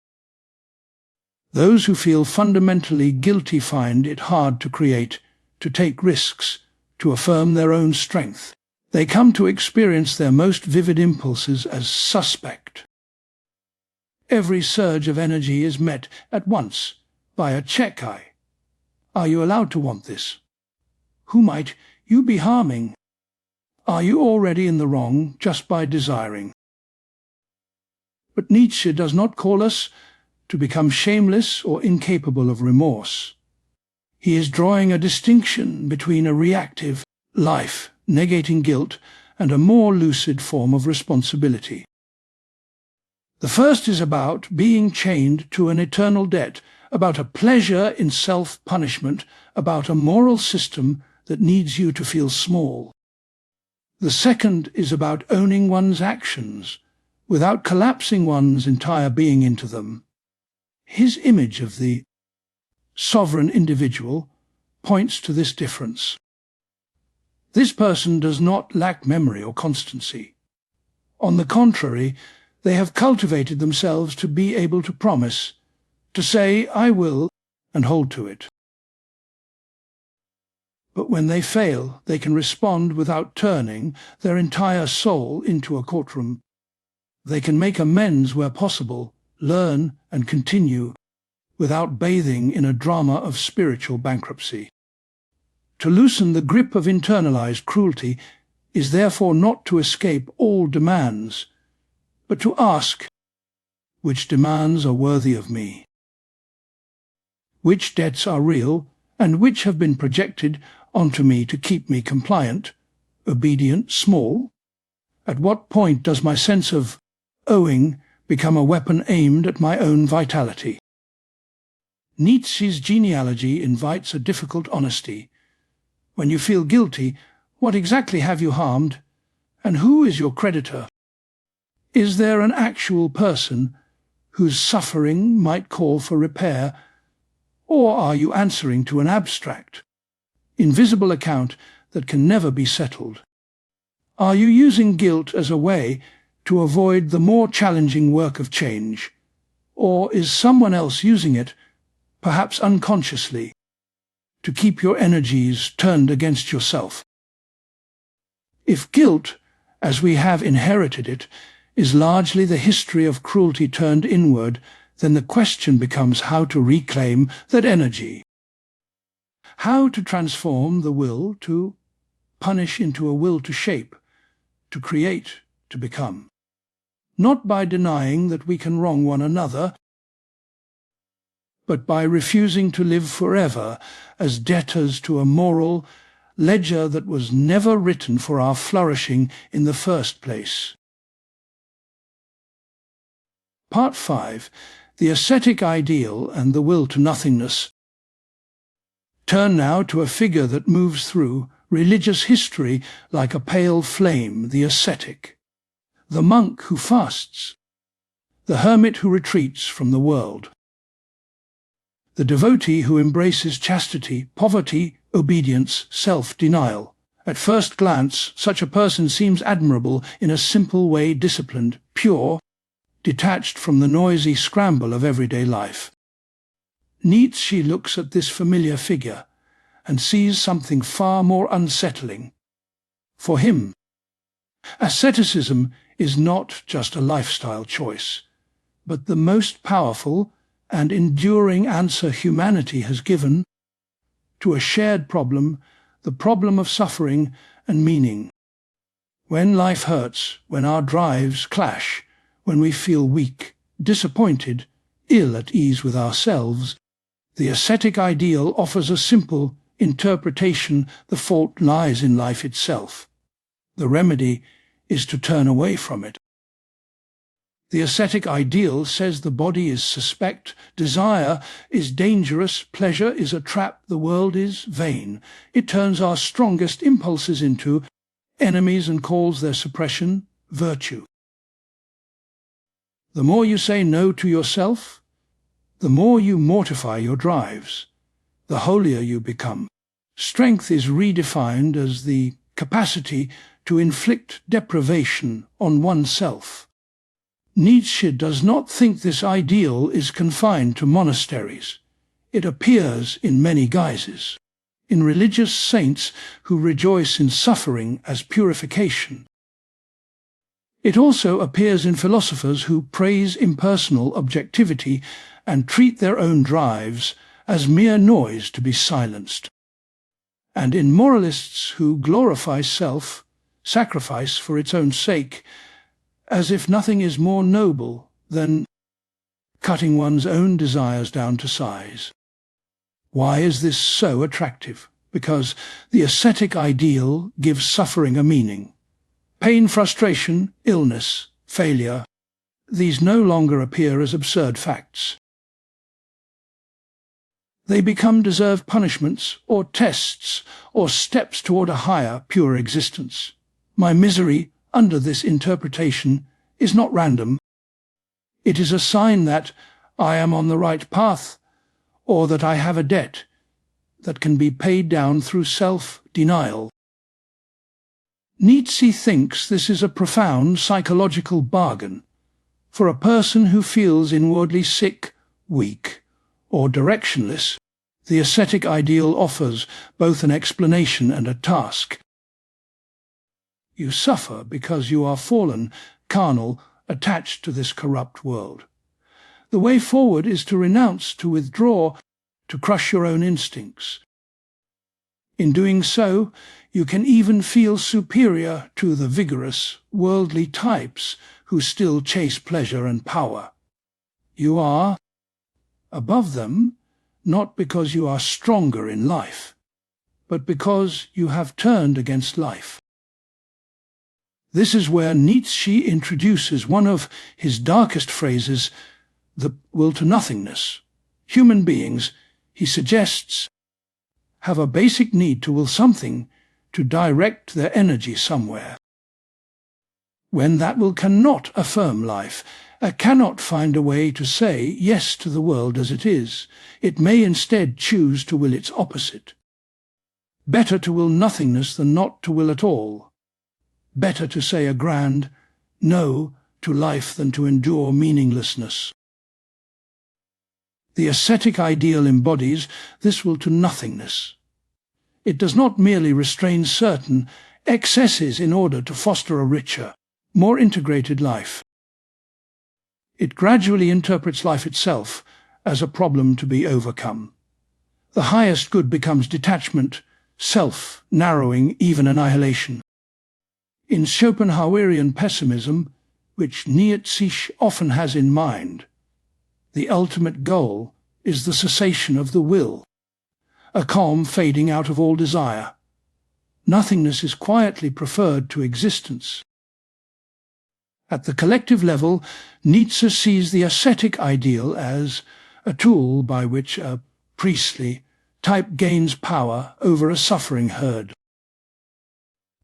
Those who feel fundamentally guilty find it hard to create, to take risks, to affirm their own strength. They come to experience their most vivid impulses as suspect. Every surge of energy is met at once by a check eye. Are you allowed to want this? Who might you be harming? Are you already in the wrong just by desiring? But Nietzsche does not call us to become shameless or incapable of remorse. He is drawing a distinction between a reactive life, negating guilt, and a more lucid form of responsibility. The first is about being chained to an eternal debt, about a pleasure in self-punishment, about a moral system that needs you to feel small. The second is about owning one's actions, without collapsing one's entire being into them. His image of the sovereign individual points to this difference. This person does not lack memory or constancy. On the contrary, they have cultivated themselves to be able to promise, to say, I will, and hold to it. But when they fail, they can respond without turning their entire soul into a courtroom. They can make amends where possible, learn and continue, without bathing in a drama of spiritual bankruptcy. To loosen the grip of internalized cruelty is therefore not to escape all demands, but to ask, which demands are worthy of me? Which debts are real, and which have been projected onto me to keep me compliant, obedient, small? At what point does my sense of owing become a weapon aimed at my own vitality? Nietzsche's Genealogy invites a difficult honesty. When you feel guilty, what exactly have you harmed, and who is your creditor? Is there an actual person whose suffering might call for repair, or are you answering to an abstract, invisible account that can never be settled? Are you using guilt as a way to avoid the more challenging work of change, or is someone else using it, perhaps unconsciously, to keep your energies turned against yourself? If guilt, as we have inherited it, is largely the history of cruelty turned inward, then the question becomes how to reclaim that energy. How to transform the will to punish into a will to shape, to create, to become. Not by denying that we can wrong one another, but by refusing to live forever as debtors to a moral ledger that was never written for our flourishing in the first place. Part 5. The ascetic ideal and the will to nothingness. Turn now to a figure that moves through religious history like a pale flame, the ascetic, the monk who fasts, the hermit who retreats from the world, the devotee who embraces chastity, poverty, obedience, self-denial. At first glance, such a person seems admirable, in a simple way disciplined, pure, detached from the noisy scramble of everyday life. Nietzsche looks at this familiar figure and sees something far more unsettling. For him, asceticism is not just a lifestyle choice, but the most powerful and enduring answer humanity has given to a shared problem, the problem of suffering and meaning. When life hurts, when our drives clash, when we feel weak, disappointed, ill at ease with ourselves, the ascetic ideal offers a simple interpretation: the fault lies in life itself. The remedy is to turn away from it. The ascetic ideal says the body is suspect, desire is dangerous, pleasure is a trap, the world is vain. It turns our strongest impulses into enemies and calls their suppression virtue. The more you say no to yourself, the more you mortify your drives, the holier you become. Strength is redefined as the capacity to inflict deprivation on oneself. Nietzsche does not think this ideal is confined to monasteries. It appears in many guises, in religious saints who rejoice in suffering as purification. It also appears in philosophers who praise impersonal objectivity and treat their own drives as mere noise to be silenced, and in moralists who glorify self-sacrifice for its own sake, as if nothing is more noble than cutting one's own desires down to size. Why is this so attractive? Because the ascetic ideal gives suffering a meaning. Pain, frustration, illness, failure, these no longer appear as absurd facts. They become deserved punishments, or tests, or steps toward a higher, pure existence. My misery, under this interpretation, is not random. It is a sign that I am on the right path, or that I have a debt that can be paid down through self-denial. Nietzsche thinks this is a profound psychological bargain. For a person who feels inwardly sick, weak, or directionless, the ascetic ideal offers both an explanation and a task. You suffer because you are fallen, carnal, attached to this corrupt world. The way forward is to renounce, to withdraw, to crush your own instincts. In doing so, you can even feel superior to the vigorous, worldly types who still chase pleasure and power. You are above them, not because you are stronger in life, but because you have turned against life. This is where Nietzsche introduces one of his darkest phrases, the will to nothingness. Human beings, he suggests, have a basic need to will something, to direct their energy somewhere. When that will cannot affirm life, cannot find a way to say yes to the world as it is. It may instead choose to will its opposite. Better to will nothingness than not to will at all. Better to say a grand no to life than to endure meaninglessness. The ascetic ideal embodies this will to nothingness. It does not merely restrain certain excesses in order to foster a richer, more integrated life. It gradually interprets life itself as a problem to be overcome. The highest good becomes detachment, self-narrowing, even annihilation. In Schopenhauerian pessimism, which Nietzsche often has in mind, the ultimate goal is the cessation of the will, a calm fading out of all desire. Nothingness is quietly preferred to existence. At the collective level, Nietzsche sees the ascetic ideal as a tool by which a priestly type gains power over a suffering herd.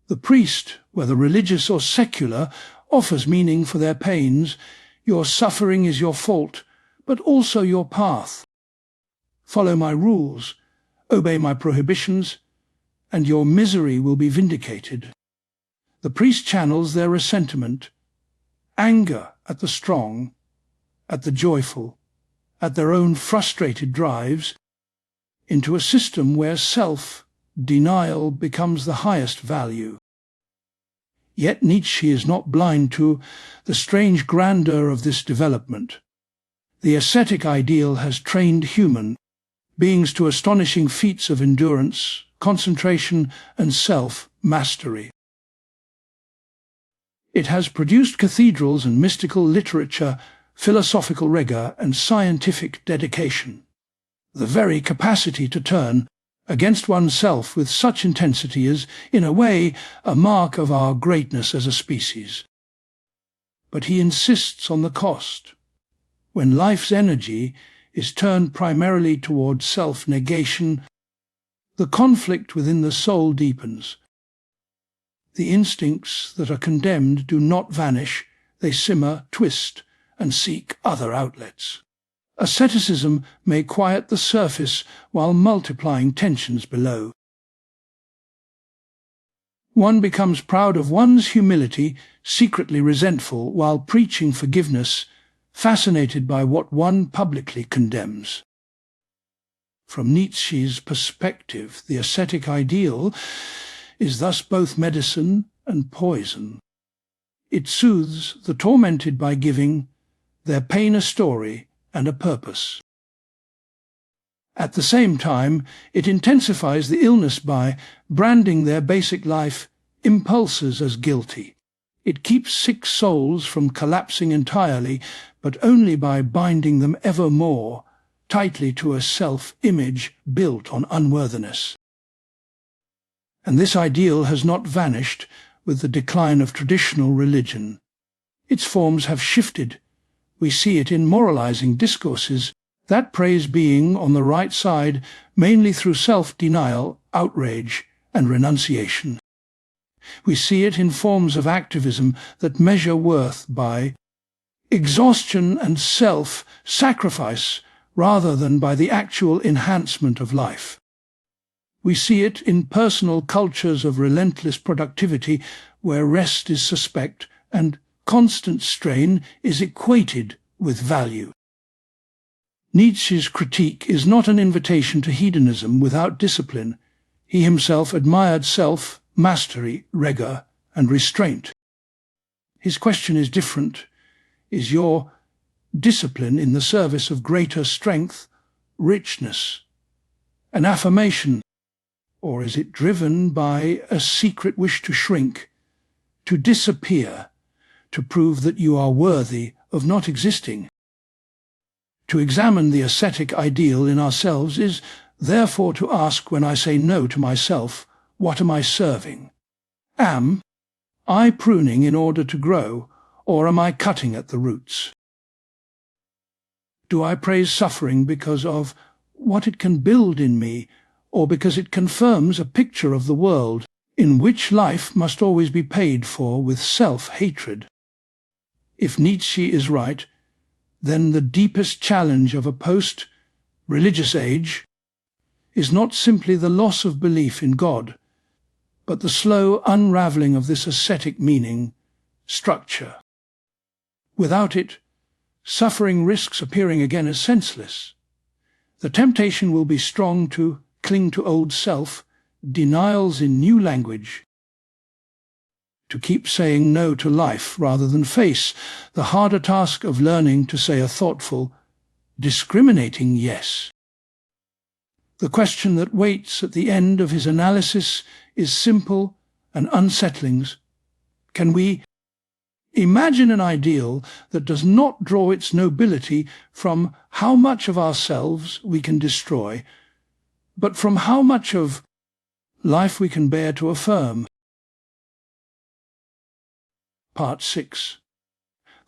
The priest, whether religious or secular, offers meaning for their pains. Your suffering is your fault, but also your path. Follow my rules, obey my prohibitions, and your misery will be vindicated. The priest channels their ressentiment, anger at the strong, at the joyful, at their own frustrated drives, into a system where self-denial becomes the highest value. Yet Nietzsche is not blind to the strange grandeur of this development. The ascetic ideal has trained human beings to astonishing feats of endurance, concentration, and self-mastery. It has produced cathedrals and mystical literature, philosophical rigour, and scientific dedication. The very capacity to turn against oneself with such intensity is, in a way, a mark of our greatness as a species. But he insists on the cost. When life's energy is turned primarily toward self-negation, the conflict within the soul deepens. The instincts that are condemned do not vanish, they simmer, twist, and seek other outlets. Asceticism may quiet the surface while multiplying tensions below. One becomes proud of one's humility, secretly resentful while preaching forgiveness, fascinated by what one publicly condemns. From Nietzsche's perspective, the ascetic ideal is thus both medicine and poison. It soothes the tormented by giving their pain a story and a purpose. At the same time, it intensifies the illness by branding their basic life impulses as guilty. It keeps sick souls from collapsing entirely, but only by binding them ever more tightly to a self-image built on unworthiness. And this ideal has not vanished with the decline of traditional religion. Its forms have shifted. We see it in moralizing discourses that praise being on the right side mainly through self-denial, outrage, and renunciation. We see it in forms of activism that measure worth by exhaustion and self-sacrifice rather than by the actual enhancement of life. We see it in personal cultures of relentless productivity where rest is suspect and constant strain is equated with value. Nietzsche's critique is not an invitation to hedonism without discipline. He himself admired self-mastery, rigour, and restraint. His question is different. Is your discipline in the service of greater strength, richness, an affirmation, or is it driven by a secret wish to shrink, to disappear, to prove that you are worthy of not existing? To examine the ascetic ideal in ourselves is therefore to ask, when I say no to myself, what am I serving? Am I pruning in order to grow, or am I cutting at the roots? Do I praise suffering because of what it can build in me, or because it confirms a picture of the world in which life must always be paid for with self-hatred? If Nietzsche is right, then the deepest challenge of a post-religious age is not simply the loss of belief in God, but the slow unravelling of this ascetic meaning, structure. Without it, suffering risks appearing again as senseless. The temptation will be strong to cling to old self, denials in new language, to keep saying no to life rather than face the harder task of learning to say a thoughtful, discriminating yes. The question that waits at the end of his analysis is simple and unsettling. Can we imagine an ideal that does not draw its nobility from how much of ourselves we can destroy, but from how much of life we can bear to affirm? Part 6.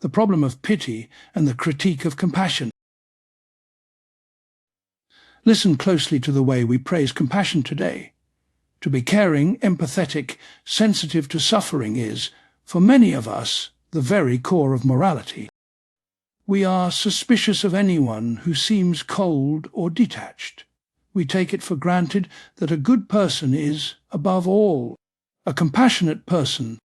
The problem of pity and the critique of compassion. Listen closely to the way we praise compassion today. To be caring, empathetic, sensitive to suffering is, for many of us, the very core of morality. We are suspicious of anyone who seems cold or detached. We take it for granted that a good person is, above all, a compassionate person.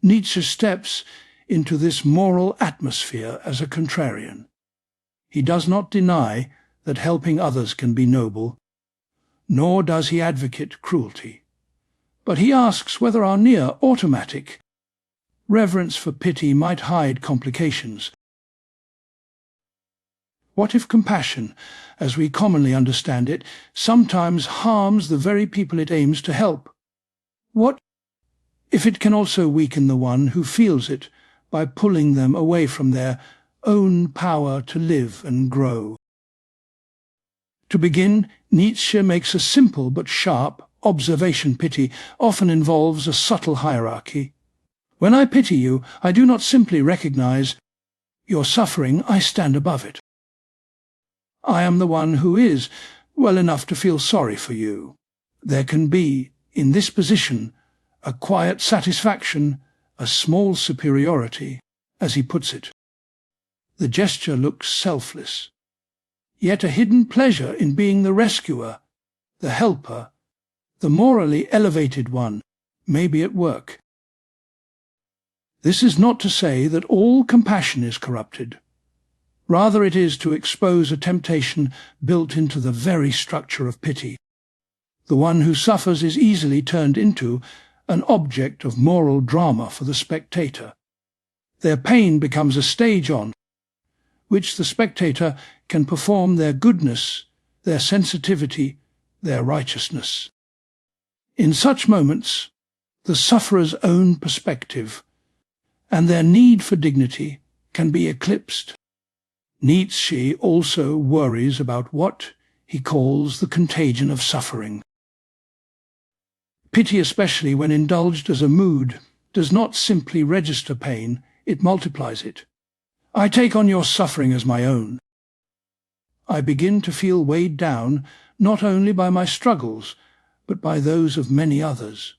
Nietzsche steps into this moral atmosphere as a contrarian. He does not deny that helping others can be noble, nor does he advocate cruelty. But he asks whether our near automatic reverence for pity might hide complications. What if compassion, as we commonly understand it, sometimes harms the very people it aims to help? What if it can also weaken the one who feels it by pulling them away from their own power to live and grow? To begin, Nietzsche makes a simple but sharp observation. Pity often involves a subtle hierarchy. When I pity you, I do not simply recognize your suffering, I stand above it. I am the one who is well enough to feel sorry for you. There can be, in this position, a quiet satisfaction, a small superiority, as he puts it. The gesture looks selfless, yet a hidden pleasure in being the rescuer, the helper, the morally elevated one, may be at work. This is not to say that all compassion is corrupted. Rather, it is to expose a temptation built into the very structure of pity. The one who suffers is easily turned into an object of moral drama for the spectator. Their pain becomes a stage on which the spectator can perform their goodness, their sensitivity, their righteousness. In such moments, the sufferer's own perspective and their need for dignity can be eclipsed. Nietzsche also worries about what he calls the contagion of suffering. Pity, especially when indulged as a mood, does not simply register pain, it multiplies it. I take on your suffering as my own. I begin to feel weighed down not only by my struggles, but by those of many others.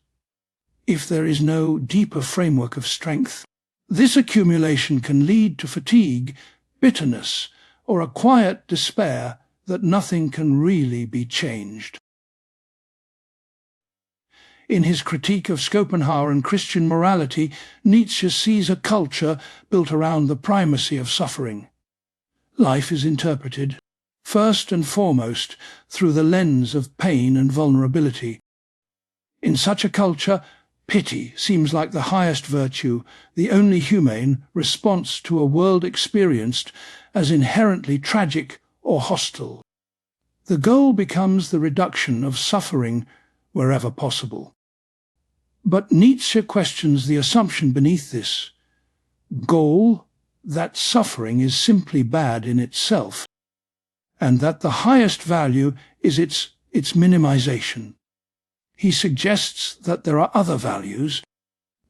If there is no deeper framework of strength, this accumulation can lead to fatigue, bitterness, or a quiet despair that nothing can really be changed. In his critique of Schopenhauer and Christian morality, Nietzsche sees a culture built around the primacy of suffering. Life is interpreted, first and foremost, through the lens of pain and vulnerability. In such a culture, pity seems like the highest virtue, the only humane response to a world experienced as inherently tragic or hostile. The goal becomes the reduction of suffering wherever possible. But Nietzsche questions the assumption beneath this goal that suffering is simply bad in itself, and that the highest value is its minimization. He suggests that there are other values,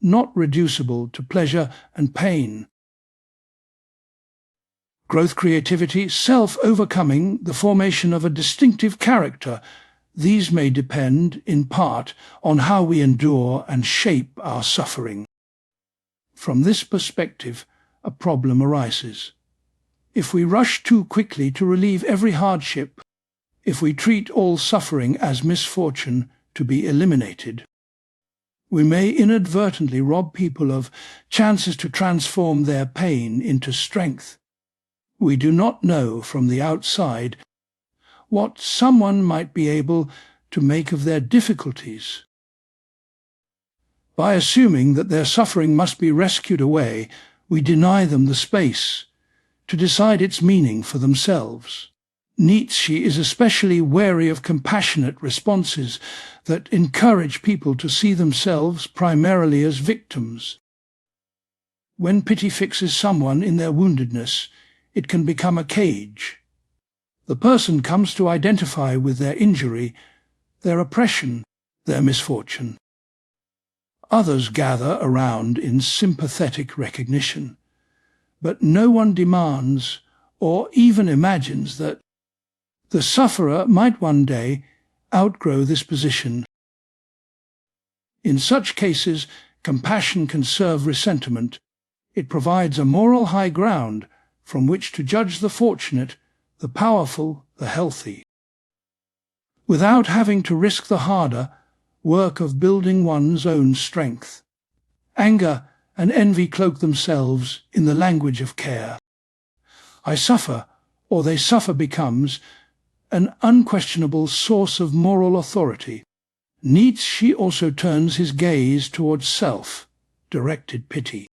not reducible to pleasure and pain. Growth, creativity, self-overcoming, the formation of a distinctive character. These may depend, in part, on how we endure and shape our suffering. From this perspective, a problem arises. If we rush too quickly to relieve every hardship, if we treat all suffering as misfortune to be eliminated, we may inadvertently rob people of chances to transform their pain into strength. We do not know from the outside what someone might be able to make of their difficulties. By assuming that their suffering must be rescued away, we deny them the space to decide its meaning for themselves. Nietzsche is especially wary of compassionate responses that encourage people to see themselves primarily as victims. When pity fixes someone in their woundedness, it can become a cage. The person comes to identify with their injury, their oppression, their misfortune. Others gather around in sympathetic recognition, but no one demands or even imagines that the sufferer might one day outgrow this position. In such cases, compassion can serve ressentiment. It provides a moral high ground from which to judge the fortunate, the powerful, the healthy, without having to risk the harder work of building one's own strength. Anger and envy cloak themselves in the language of care. I suffer, or they suffer becomes an unquestionable source of moral authority. Nietzsche also turns his gaze towards self-directed pity.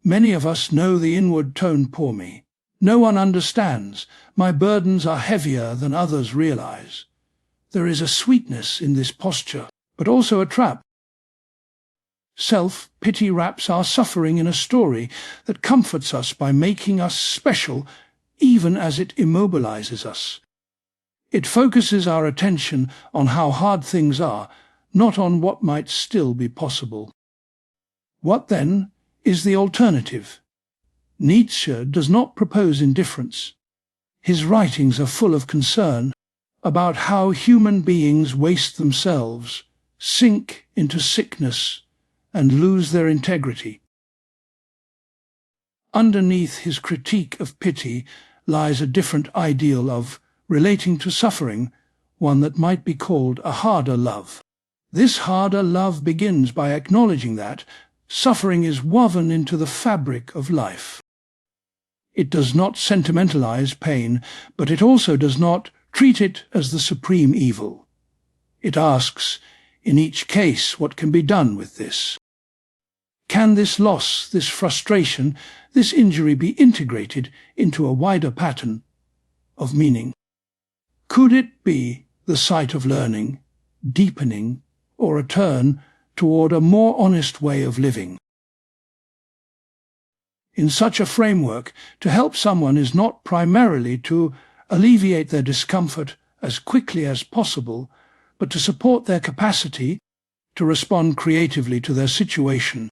Many of us know the inward tone pour me. No one understands. My burdens are heavier than others realize. There is a sweetness in this posture, but also a trap. Self-pity wraps our suffering in a story that comforts us by making us special even as it immobilizes us. It focuses our attention on how hard things are, not on what might still be possible. What, then, is the alternative? Nietzsche does not propose indifference. His writings are full of concern about how human beings waste themselves, sink into sickness, and lose their integrity. Underneath his critique of pity lies a different ideal of relating to suffering, one that might be called a harder love. This harder love begins by acknowledging that suffering is woven into the fabric of life. It does not sentimentalize pain, but it also does not treat it as the supreme evil. It asks, in each case, what can be done with this? Can this loss, this frustration, this injury be integrated into a wider pattern of meaning? Could it be the site of learning, deepening, or a turn toward a more honest way of living? In such a framework, to help someone is not primarily to alleviate their discomfort as quickly as possible, but to support their capacity to respond creatively to their situation.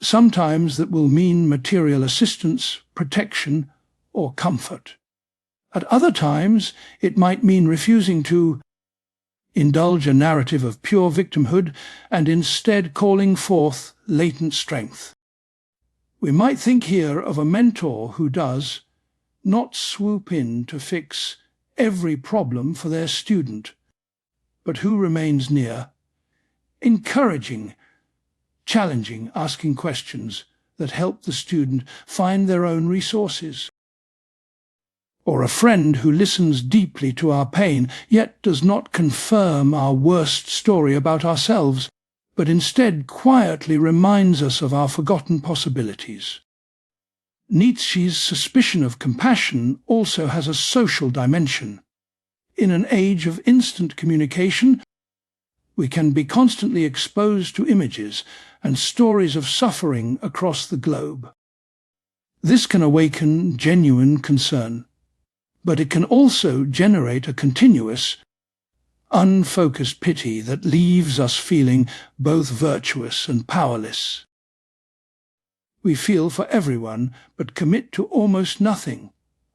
Sometimes that will mean material assistance, protection, or comfort. At other times, it might mean refusing to indulge a narrative of pure victimhood and instead calling forth latent strength. We might think here of a mentor who does not swoop in to fix every problem for their student, but who remains near, encouraging, challenging, asking questions that help the student find their own resources. Or a friend who listens deeply to our pain, yet does not confirm our worst story about ourselves, but instead quietly reminds us of our forgotten possibilities. Nietzsche's suspicion of compassion also has a social dimension. In an age of instant communication, we can be constantly exposed to images and stories of suffering across the globe. This can awaken genuine concern, but it can also generate a continuous, unfocused pity that leaves us feeling both virtuous and powerless. We feel for everyone, but commit to almost nothing.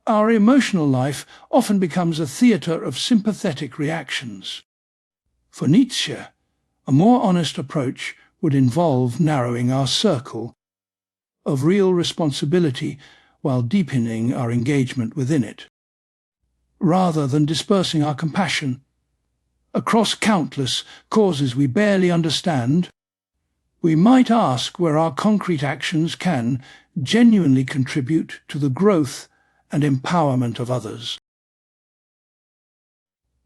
Our emotional life often becomes a theatre of sympathetic reactions. For Nietzsche, a more honest approach would involve narrowing our circle. of real responsibility while deepening our engagement within it. Rather than dispersing our compassion across countless causes we barely understand, we might ask where our concrete actions can genuinely contribute to the growth and empowerment of others.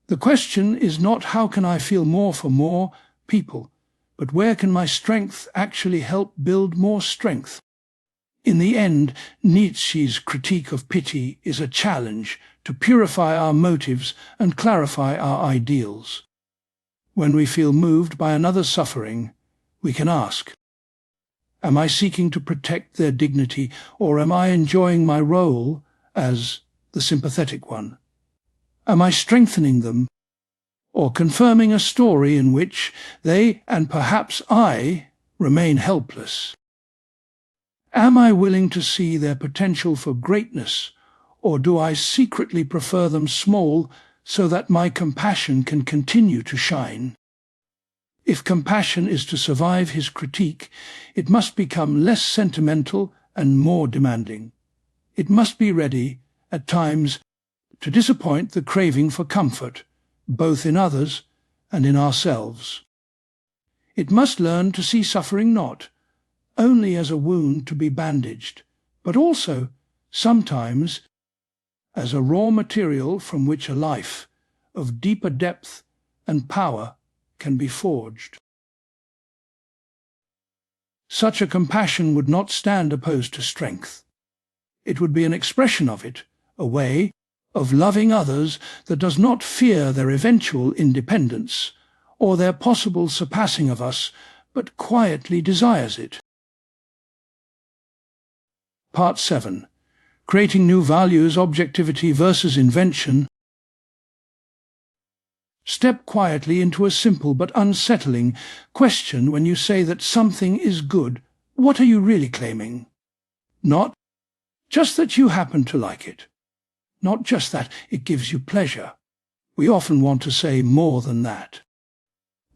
The question is not how can I feel more for more people, but where can my strength actually help build more strength? In the end, Nietzsche's critique of pity is a challenge to purify our motives and clarify our ideals. When we feel moved by another's suffering, we can ask, am I seeking to protect their dignity, or am I enjoying my role as the sympathetic one? Am I strengthening them, or confirming a story in which they, and perhaps I, remain helpless? Am I willing to see their potential for greatness, or do I secretly prefer them small so that my compassion can continue to shine? If compassion is to survive his critique, it must become less sentimental and more demanding. It must be ready, at times, to disappoint the craving for comfort, both in others and in ourselves. It must learn to see suffering not only as a wound to be bandaged, but also, sometimes, as a raw material from which a life of deeper depth and power can be forged. Such a compassion would not stand opposed to strength. It would be an expression of it, a way of loving others that does not fear their eventual independence or their possible surpassing of us, but quietly desires it. Part 7. Creating New Values, Objectivity versus Invention. Step quietly into a simple but unsettling question. When you say that something is good, what are you really claiming? Not just that you happen to like it. Not just that it gives you pleasure. We often want to say more than that.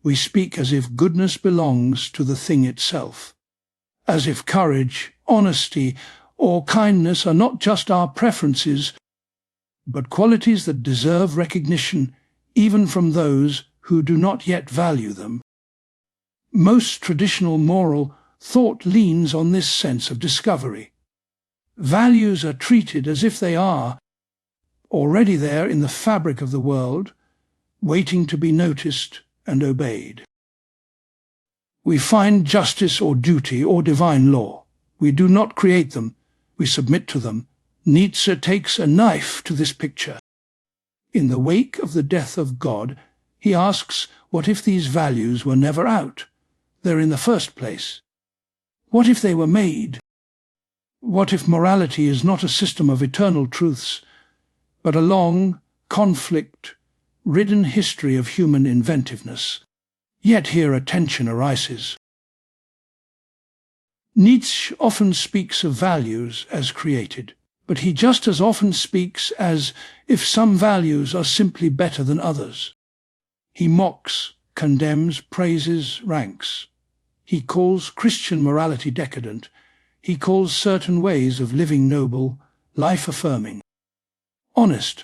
We speak as if goodness belongs to the thing itself, as if courage, honesty, or kindness are not just our preferences, but qualities that deserve recognition even from those who do not yet value them. Most traditional moral thought leans on this sense of discovery. Values are treated as if they are already there in the fabric of the world, waiting to be noticed and obeyed. We find justice or duty or divine law. We do not create them, we submit to them. Nietzsche takes a knife to this picture. In the wake of the death of God, he asks, what if these values were never out, there in the first place? What if they were made? What if morality is not a system of eternal truths, but a long, conflict-ridden history of human inventiveness? Yet here a tension arises. Nietzsche often speaks of values as created, but he just as often speaks as if some values are simply better than others. He mocks, condemns, praises, ranks. He calls Christian morality decadent. He calls certain ways of living noble, life-affirming, honest.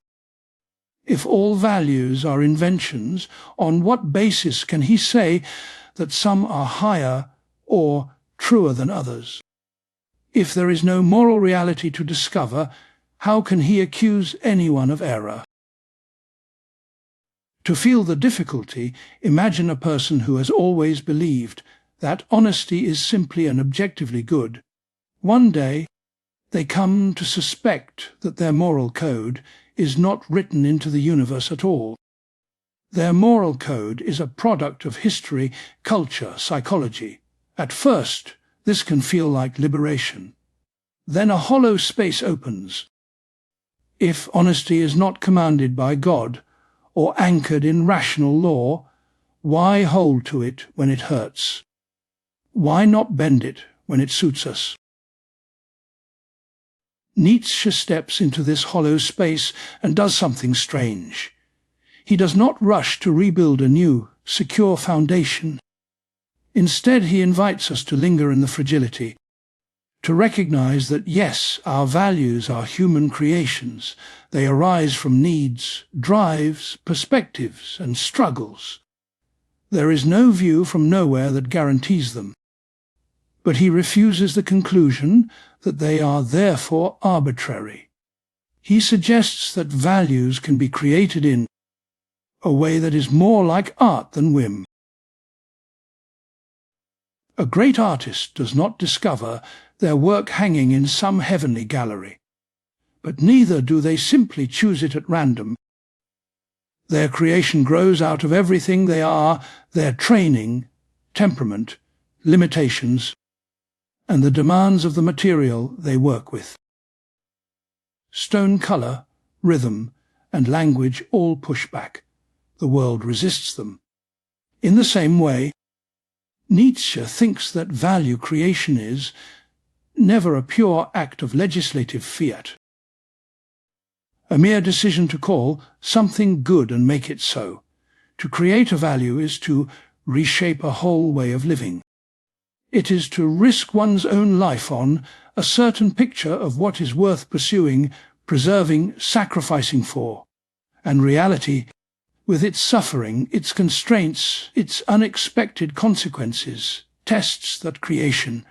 If all values are inventions, on what basis can he say that some are higher or truer than others? If there is no moral reality to discover, how can he accuse anyone of error? To feel the difficulty, imagine a person who has always believed that honesty is simply and objectively good. One day, they come to suspect that their moral code is not written into the universe at all. Their moral code is a product of history, culture, psychology. At first, this can feel like liberation. Then a hollow space opens. If honesty is not commanded by God or anchored in rational law, why hold to it when it hurts? Why not bend it when it suits us? Nietzsche steps into this hollow space and does something strange. He does not rush to rebuild a new, secure foundation. Instead, he invites us to linger in the fragility, to recognize that yes, our values are human creations. They arise from needs, drives, perspectives, and struggles. There is no view from nowhere that guarantees them. But he refuses the conclusion that they are therefore arbitrary. He suggests that values can be created in a way that is more like art than whim. A great artist does not discover their work hanging in some heavenly gallery, but neither do they simply choose it at random. Their creation grows out of everything they are, their training, temperament, limitations, and the demands of the material they work with. Stone color, rhythm, and language all push back. The world resists them. In the same way, Nietzsche thinks that value creation is never a pure act of legislative fiat, a mere decision to call something good and make it so. To create a value is to reshape a whole way of living. It is to risk one's own life on a certain picture of what is worth pursuing, preserving, sacrificing for, and reality, with its suffering, its constraints, its unexpected consequences, tests that creation.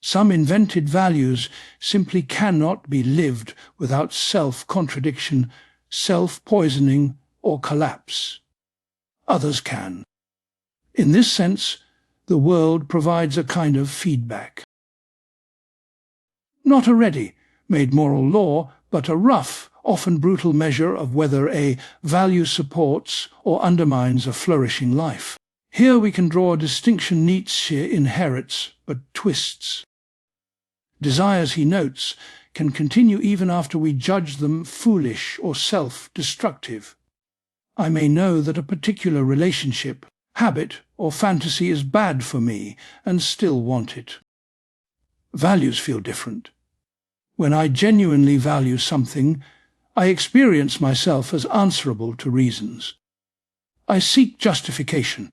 Some invented values simply cannot be lived without self-contradiction, self-poisoning, or collapse. Others can. In this sense, the world provides a kind of feedback. Not a ready-made moral law, but a rough, often brutal measure of whether a value supports or undermines a flourishing life. Here we can draw a distinction Nietzsche inherits but twists. Desires, he notes, can continue even after we judge them foolish or self-destructive. I may know that a particular relationship, habit, or fantasy is bad for me and still want it. Values feel different. When I genuinely value something, I experience myself as answerable to reasons. I seek justification.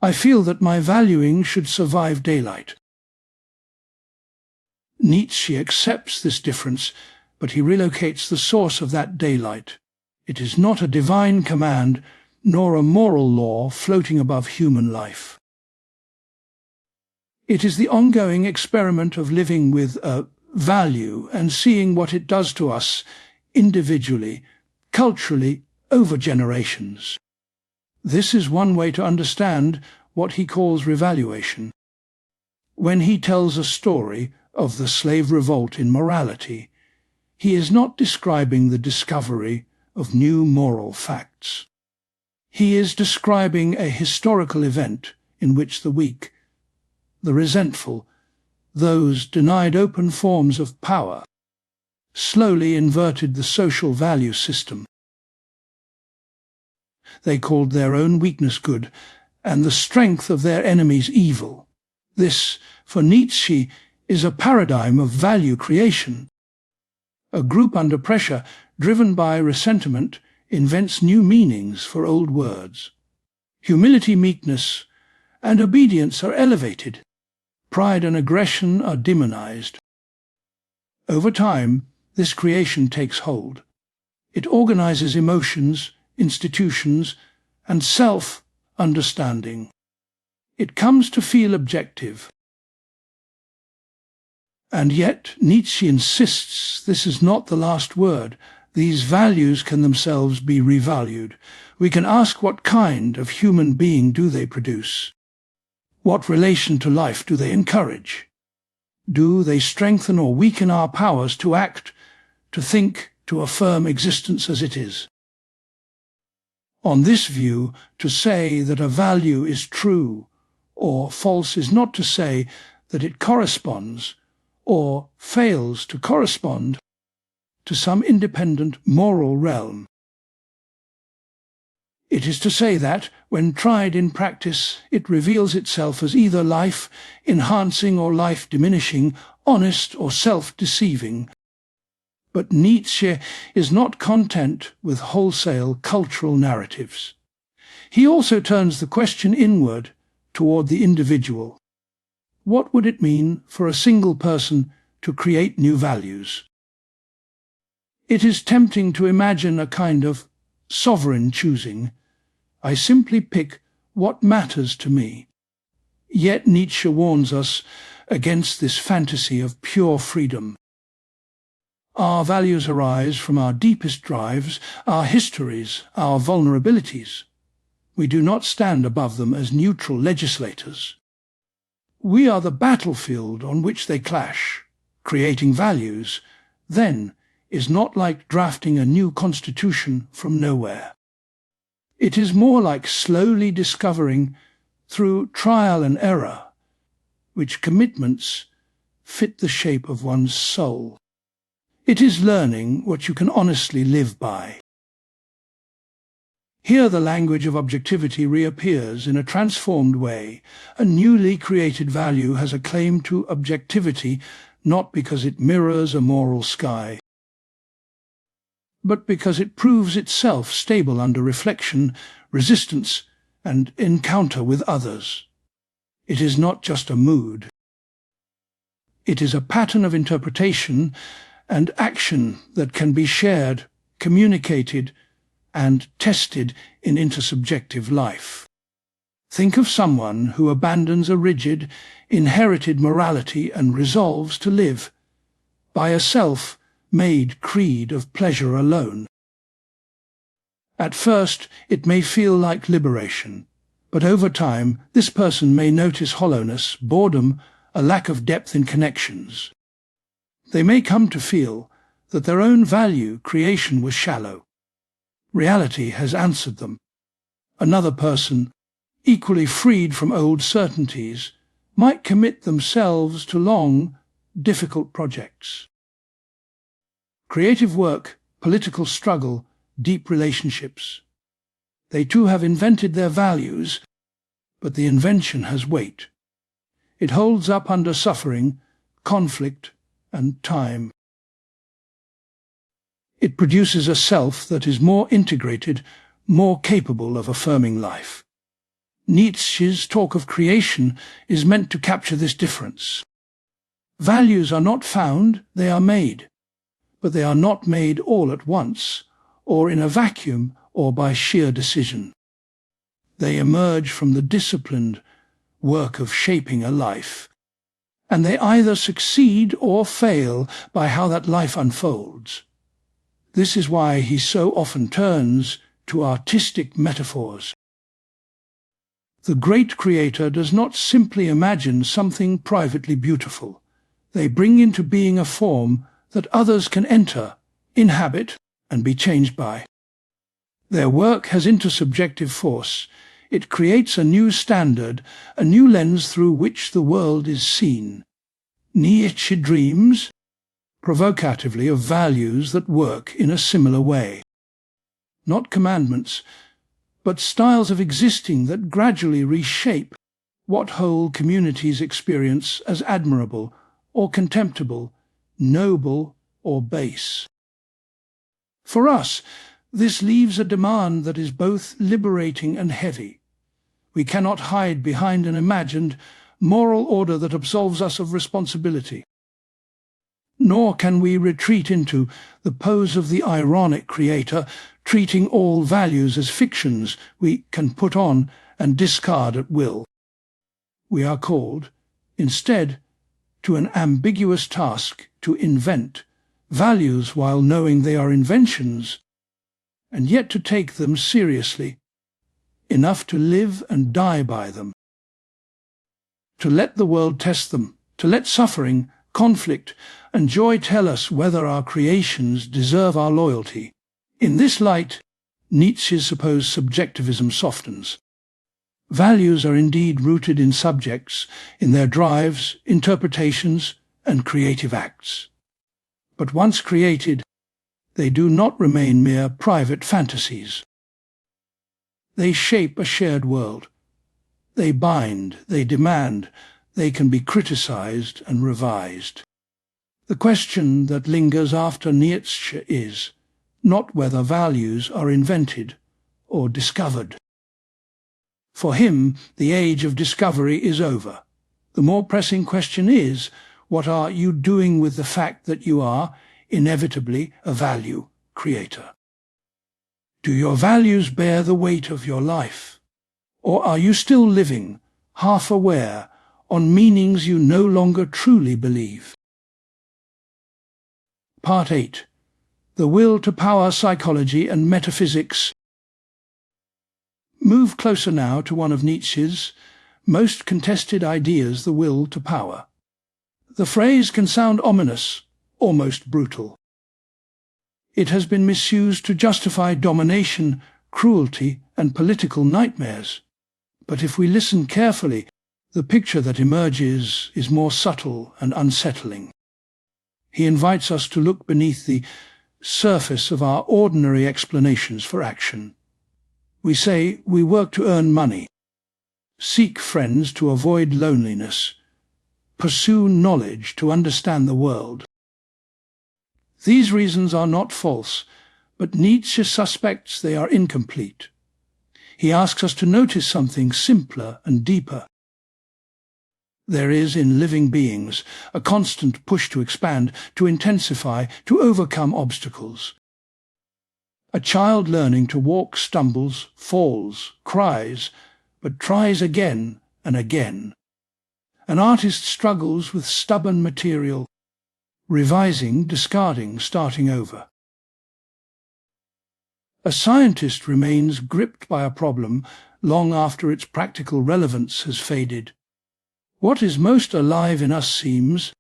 I feel that my valuing should survive daylight. Nietzsche accepts this difference, but he relocates the source of that daylight. It is not a divine command, nor a moral law floating above human life. It is the ongoing experiment of living with a value and seeing what it does to us individually, culturally, over generations. This is one way to understand what he calls revaluation. When he tells a story of the slave revolt in morality, he is not describing the discovery of new moral facts. He is describing a historical event in which the weak, the resentful, those denied open forms of power, slowly inverted the social value system. They called their own weakness good, and the strength of their enemies evil. This, for Nietzsche, is a paradigm of value creation. A group under pressure, driven by ressentiment, invents new meanings for old words. Humility, meekness, and obedience are elevated. Pride and aggression are demonized. Over time, this creation takes hold. It organizes emotions, institutions, and self-understanding. It comes to feel objective. And yet, Nietzsche insists this is not the last word. These values can themselves be revalued. We can ask what kind of human being do they produce? What relation to life do they encourage? Do they strengthen or weaken our powers to act, to think, to affirm existence as it is? On this view, to say that a value is true or false is not to say that it corresponds or fails to correspond to some independent moral realm. It is to say that, when tried in practice, it reveals itself as either life-enhancing or life-diminishing, honest or self-deceiving. But Nietzsche is not content with wholesale cultural narratives. He also turns the question inward, toward the individual. What would it mean for a single person to create new values? It is tempting to imagine a kind of sovereign choosing. I simply pick what matters to me. Yet Nietzsche warns us against this fantasy of pure freedom. Our values arise from our deepest drives, our histories, our vulnerabilities. We do not stand above them as neutral legislators. We are the battlefield on which they clash. Creating values, then, is not like drafting a new constitution from nowhere. It is more like slowly discovering, through trial and error, which commitments fit the shape of one's soul. It is learning what you can honestly live by. Here the language of objectivity reappears in a transformed way. A newly created value has a claim to objectivity, not because it mirrors a moral sky, but because it proves itself stable under reflection, resistance, and encounter with others. It is not just a mood. It is a pattern of interpretation and action that can be shared, communicated, and tested in intersubjective life. Think of someone who abandons a rigid, inherited morality and resolves to live by a self-made creed of pleasure alone. At first, it may feel like liberation, but over time, this person may notice hollowness, boredom, a lack of depth in connections. They may come to feel that their own value creation was shallow. Reality has answered them. Another person, equally freed from old certainties, might commit themselves to long, difficult projects. Creative work, political struggle, deep relationships. They too have invented their values, but the invention has weight. It holds up under suffering, conflict, and time. It produces a self that is more integrated, more capable of affirming life. Nietzsche's talk of creation is meant to capture this difference. Values are not found, they are made. But they are not made all at once, or in a vacuum, or by sheer decision. They emerge from the disciplined work of shaping a life, and they either succeed or fail by how that life unfolds. This is why he so often turns to artistic metaphors. The great creator does not simply imagine something privately beautiful. They bring into being a form that others can enter, inhabit, and be changed by. Their work has intersubjective force. It creates a new standard, a new lens through which the world is seen. Nietzsche dreams, provocatively, of values that work in a similar way. Not commandments, but styles of existing that gradually reshape what whole communities experience as admirable or contemptible, noble or base. For us, this leaves a demand that is both liberating and heavy. We cannot hide behind an imagined moral order that absolves us of responsibility. Nor can we retreat into the pose of the ironic creator, treating all values as fictions we can put on and discard at will. We are called, instead, to an ambiguous task to invent values while knowing they are inventions, and yet to take them seriously, enough to live and die by them. To let the world test them, to let suffering, conflict, and joy tell us whether our creations deserve our loyalty. In this light, Nietzsche's supposed subjectivism softens. Values are indeed rooted in subjects, in their drives, interpretations, and creative acts. But once created, they do not remain mere private fantasies. They shape a shared world. They bind, they demand, they can be criticized and revised. The question that lingers after Nietzsche is not whether values are invented or discovered. For him, the age of discovery is over. The more pressing question is, what are you doing with the fact that you are, inevitably, a value creator? Do your values bear the weight of your life? Or are you still living, half aware, on meanings you no longer truly believe? Part 8. The Will to Power Psychology and Metaphysics. Move closer now to one of Nietzsche's most contested ideas, the will to power. The phrase can sound ominous, almost brutal. It has been misused to justify domination, cruelty, and political nightmares. But if we listen carefully, the picture that emerges is more subtle and unsettling. He invites us to look beneath the surface of our ordinary explanations for action. We say we work to earn money, seek friends to avoid loneliness, pursue knowledge to understand the world. These reasons are not false, but Nietzsche suspects they are incomplete. He asks us to notice something simpler and deeper. There is in living beings a constant push to expand, to intensify, to overcome obstacles. A child learning to walk stumbles, falls, cries, but tries again and again. An artist struggles with stubborn material, revising, discarding, starting over. A scientist remains gripped by a problem long after its practical relevance has faded. What is most alive in us seems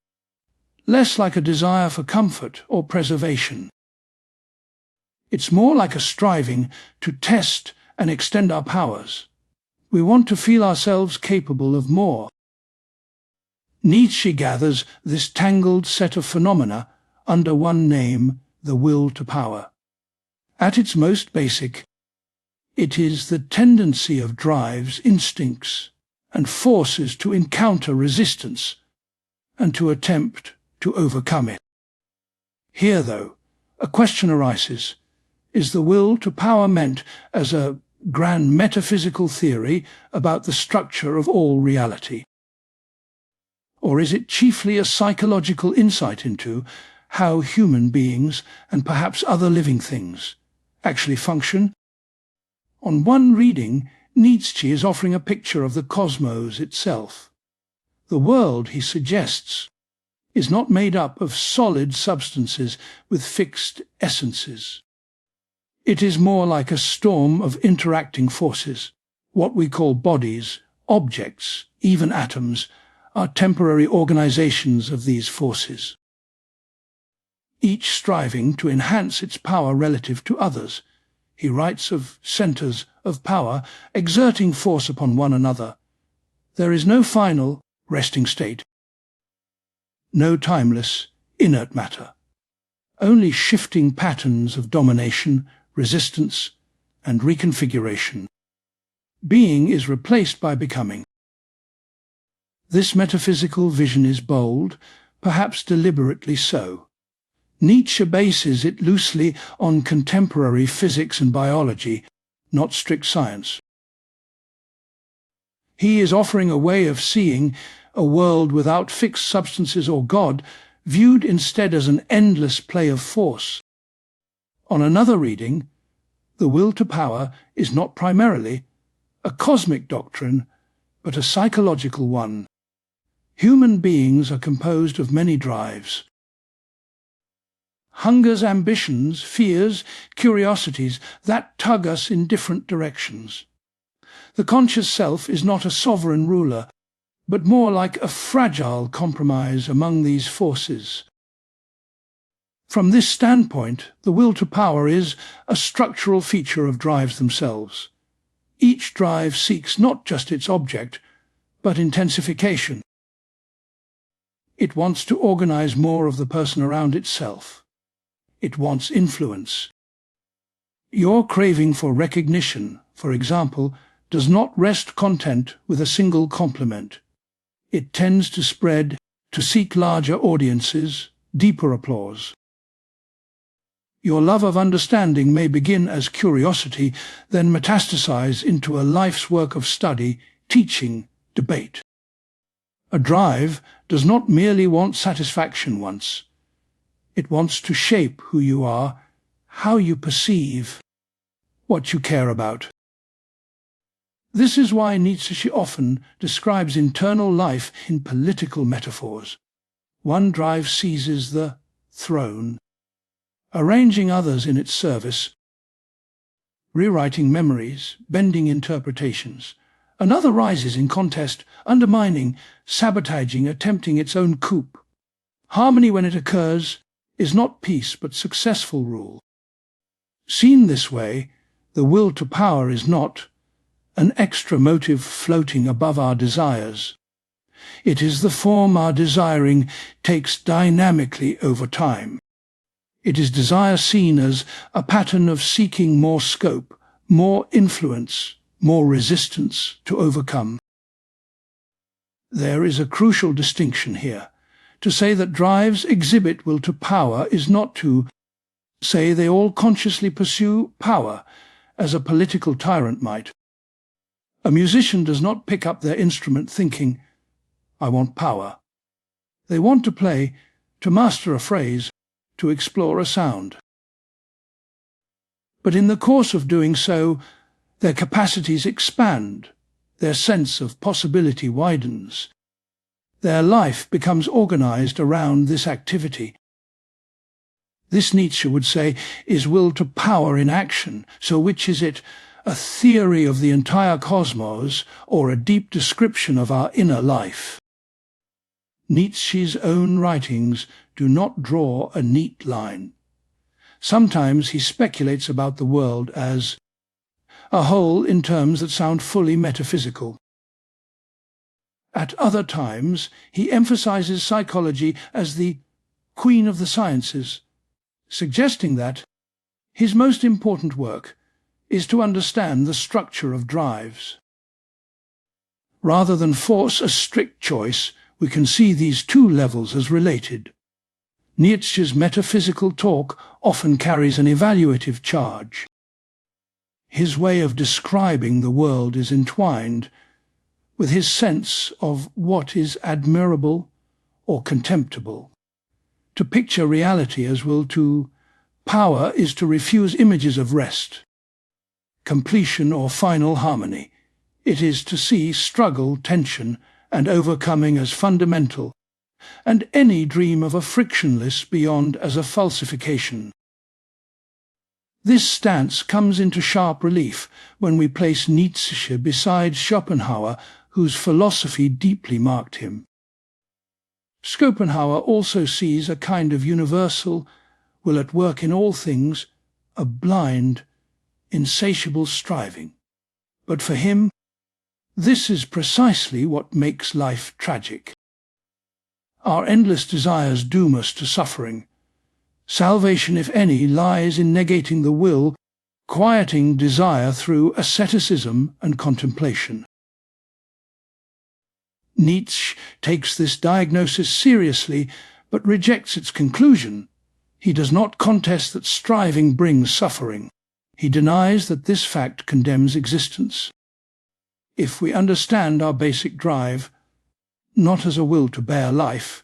less like a desire for comfort or preservation. It's more like a striving to test and extend our powers. We want to feel ourselves capable of more. Nietzsche gathers this tangled set of phenomena under one name, the will to power. At its most basic, it is the tendency of drives, instincts, and forces to encounter resistance and to attempt to overcome it. Here, though, a question arises. Is the will to power meant as a grand metaphysical theory about the structure of all reality? Or is it chiefly a psychological insight into how human beings, and perhaps other living things, actually function? On one reading, Nietzsche is offering a picture of the cosmos itself. The world, he suggests, is not made up of solid substances with fixed essences. It is more like a storm of interacting forces. What we call bodies, objects, even atoms, are temporary organizations of these forces, each striving to enhance its power relative to others. He writes of centers of power exerting force upon one another. There is no final, resting state, no timeless, inert matter, only shifting patterns of domination, resistance, and reconfiguration. Being is replaced by becoming. This metaphysical vision is bold, perhaps deliberately so. Nietzsche bases it loosely on contemporary physics and biology, not strict science. He is offering a way of seeing a world without fixed substances or God, viewed instead as an endless play of force. On another reading, the will to power is not primarily a cosmic doctrine, but a psychological one. Human beings are composed of many drives. Hungers, ambitions, fears, curiosities that tug us in different directions. The conscious self is not a sovereign ruler, but more like a fragile compromise among these forces. From this standpoint, the will to power is a structural feature of drives themselves. Each drive seeks not just its object, but intensification. It wants to organize more of the person around itself. It wants influence. Your craving for recognition, for example, does not rest content with a single compliment. It tends to spread, to seek larger audiences, deeper applause. Your love of understanding may begin as curiosity, then metastasize into a life's work of study, teaching, debate. A drive does not merely want satisfaction once. It wants to shape who you are, how you perceive, what you care about. This is why Nietzsche often describes internal life in political metaphors. One drive seizes the throne, arranging others in its service, rewriting memories, bending interpretations. Another rises in contest, undermining, sabotaging, attempting its own coup. Harmony, when it occurs, is not peace but successful rule. Seen this way, the will to power is not an extra motive floating above our desires. It is the form our desiring takes dynamically over time. It is desire seen as a pattern of seeking more scope, more influence, more resistance to overcome. There is a crucial distinction here. To say that drives exhibit will to power is not to say they all consciously pursue power, as a political tyrant might. A musician does not pick up their instrument thinking, "I want power." They want to play, to master a phrase, to explore a sound. But in the course of doing so, their capacities expand, their sense of possibility widens. Their life becomes organized around this activity. This, Nietzsche would say, is will to power in action. So which is it, a theory of the entire cosmos or a deep description of our inner life? Nietzsche's own writings do not draw a neat line. Sometimes he speculates about the world as a whole in terms that sound fully metaphysical. At other times, he emphasizes psychology as the queen of the sciences, suggesting that his most important work is to understand the structure of drives. Rather than force a strict choice, we can see these two levels as related. Nietzsche's metaphysical talk often carries an evaluative charge. His way of describing the world is entwined with his sense of what is admirable or contemptible. To picture reality as will to power is to refuse images of rest, completion or final harmony. It is to see struggle, tension, and overcoming as fundamental, and any dream of a frictionless beyond as a falsification. This stance comes into sharp relief when we place Nietzsche beside Schopenhauer, whose philosophy deeply marked him. Schopenhauer also sees a kind of universal will at work in all things, a blind, insatiable striving. But for him, this is precisely what makes life tragic. Our endless desires doom us to suffering. Salvation, if any, lies in negating the will, quieting desire through asceticism and contemplation. Nietzsche takes this diagnosis seriously, but rejects its conclusion. He does not contest that striving brings suffering. He denies that this fact condemns existence. If we understand our basic drive, not as a will to bear life,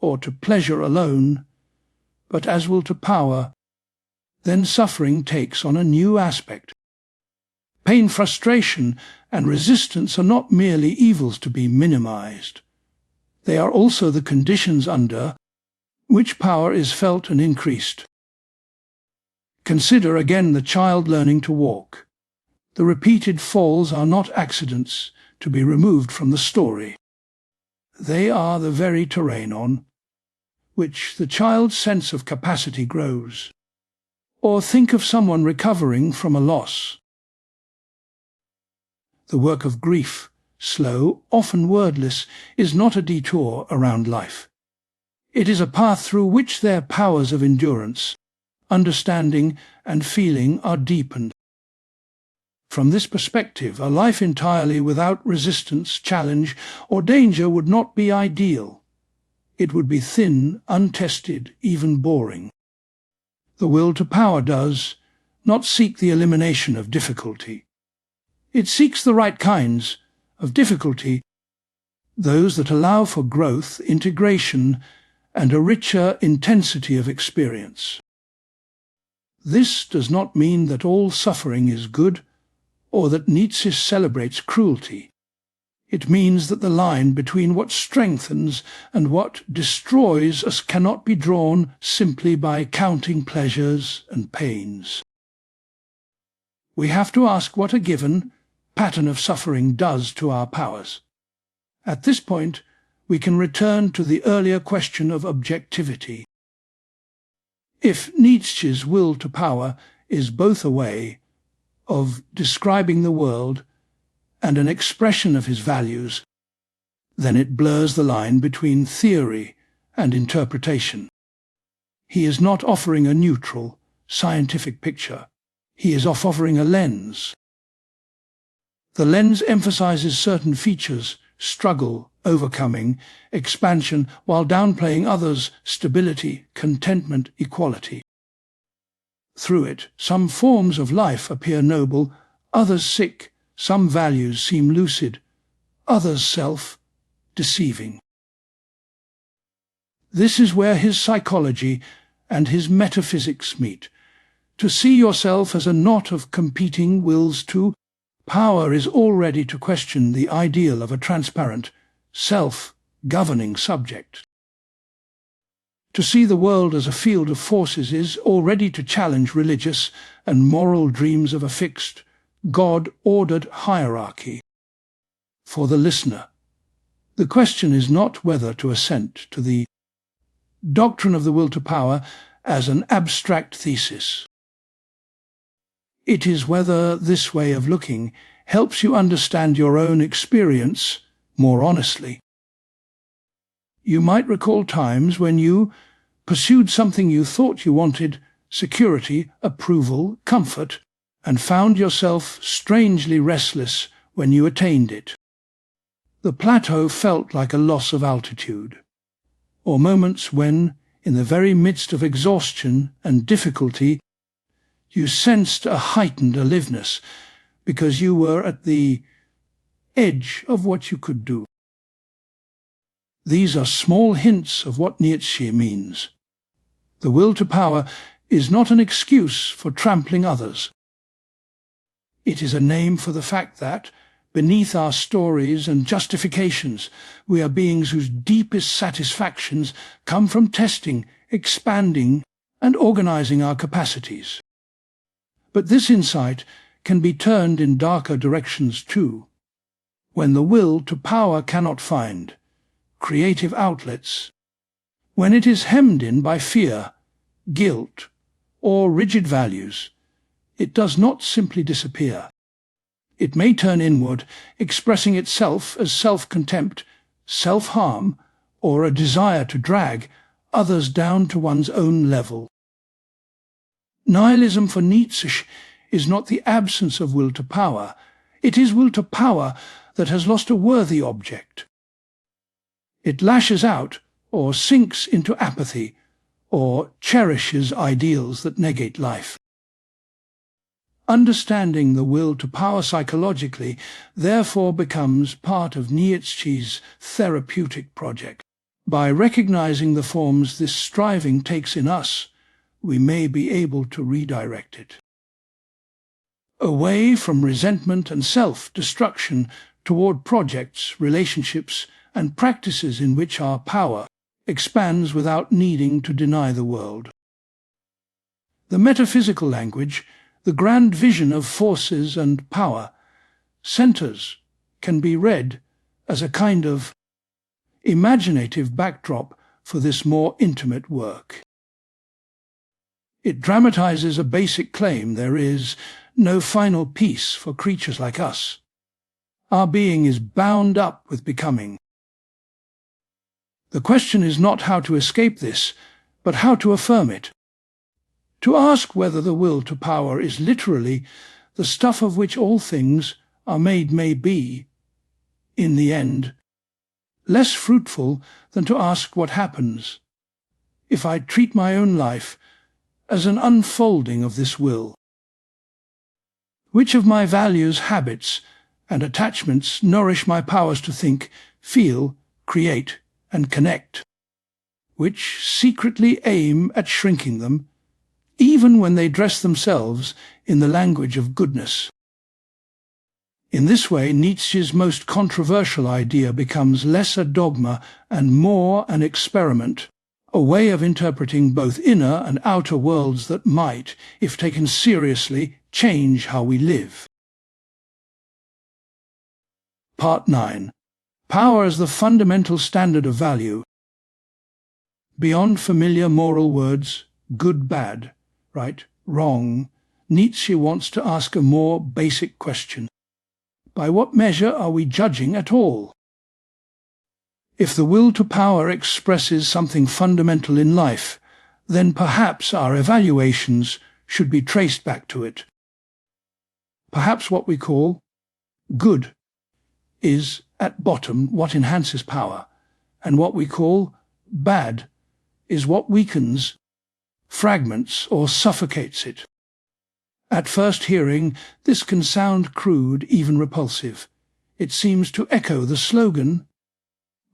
or to pleasure alone, but as will to power, then suffering takes on a new aspect. Pain, frustration, and resistance are not merely evils to be minimized. They are also the conditions under which power is felt and increased. Consider again the child learning to walk. The repeated falls are not accidents to be removed from the story. They are the very terrain on which the child's sense of capacity grows. Or think of someone recovering from a loss. The work of grief, slow, often wordless, is not a detour around life. It is a path through which their powers of endurance, understanding, and feeling are deepened. From this perspective, a life entirely without resistance, challenge, or danger would not be ideal. It would be thin, untested, even boring. The will to power does not seek the elimination of difficulty. It seeks the right kinds of difficulty those that allow for growth, integration, and a richer intensity of experience. This does not mean that all suffering is good, or that Nietzsche celebrates cruelty. It means that the line between what strengthens and what destroys us cannot be drawn simply by counting pleasures and pains. We have to ask what a given pattern of suffering does to our powers. At this point, we can return to the earlier question of objectivity. If Nietzsche's will to power is both a way of describing the world and an expression of his values, then it blurs the line between theory and interpretation. He is not offering a neutral, scientific picture. He is offering a lens. The lens emphasizes certain features: struggle, overcoming, expansion, while downplaying others: stability, contentment, equality. Through it, some forms of life appear noble, others sick, some values seem lucid, others self-deceiving. This is where his psychology and his metaphysics meet. To see yourself as a knot of competing wills to power is already to question the ideal of a transparent, self-governing subject. To see the world as a field of forces is already to challenge religious and moral dreams of a fixed, God-ordered hierarchy. For the listener, the question is not whether to assent to the doctrine of the will to power as an abstract thesis. It is whether this way of looking helps you understand your own experience more honestly. You might recall times when you pursued something you thought you wanted: security, approval, comfort, and found yourself strangely restless when you attained it. The plateau felt like a loss of altitude, or moments when, in the very midst of exhaustion and difficulty, you sensed a heightened aliveness because you were at the edge of what you could do. These are small hints of what Nietzsche means. The will to power is not an excuse for trampling others. It is a name for the fact that, beneath our stories and justifications, we are beings whose deepest satisfactions come from testing, expanding, and organizing our capacities. But this insight can be turned in darker directions too, when the will to power cannot find creative outlets, when it is hemmed in by fear, guilt, or rigid values. It does not simply disappear. It may turn inward, expressing itself as self-contempt, self-harm, or a desire to drag others down to one's own level. Nihilism for Nietzsche is not the absence of will to power. It is will to power that has lost a worthy object. It lashes out, or sinks into apathy, or cherishes ideals that negate life. Understanding the will to power psychologically therefore becomes part of Nietzsche's therapeutic project. By recognizing the forms this striving takes in us, we may be able to redirect it. Away from resentment and self-destruction toward projects, relationships, and practices in which our power expands without needing to deny the world. The metaphysical language, the grand vision of forces and power, centers, can be read as a kind of imaginative backdrop for this more intimate work. It dramatizes a basic claim: there is no final peace for creatures like us. Our being is bound up with becoming. The question is not how to escape this, but how to affirm it. To ask whether the will to power is literally the stuff of which all things are made may be, in the end, less fruitful than to ask what happens if I treat my own life as an unfolding of this will. Which of my values, habits, and attachments nourish my powers to think, feel, create, and connect, which secretly aim at shrinking them, even when they dress themselves in the language of goodness. In this way, Nietzsche's most controversial idea becomes less a dogma and more an experiment, a way of interpreting both inner and outer worlds that might, if taken seriously, change how we live. Part 9. Power as the fundamental standard of value. Beyond familiar moral words, good, bad, right, wrong, Nietzsche wants to ask a more basic question. By what measure are we judging at all? If the will to power expresses something fundamental in life, then perhaps our evaluations should be traced back to it. Perhaps what we call good is, at bottom, what enhances power, and what we call bad is what weakens, fragments, or suffocates it. At first hearing, this can sound crude, even repulsive. It seems to echo the slogan,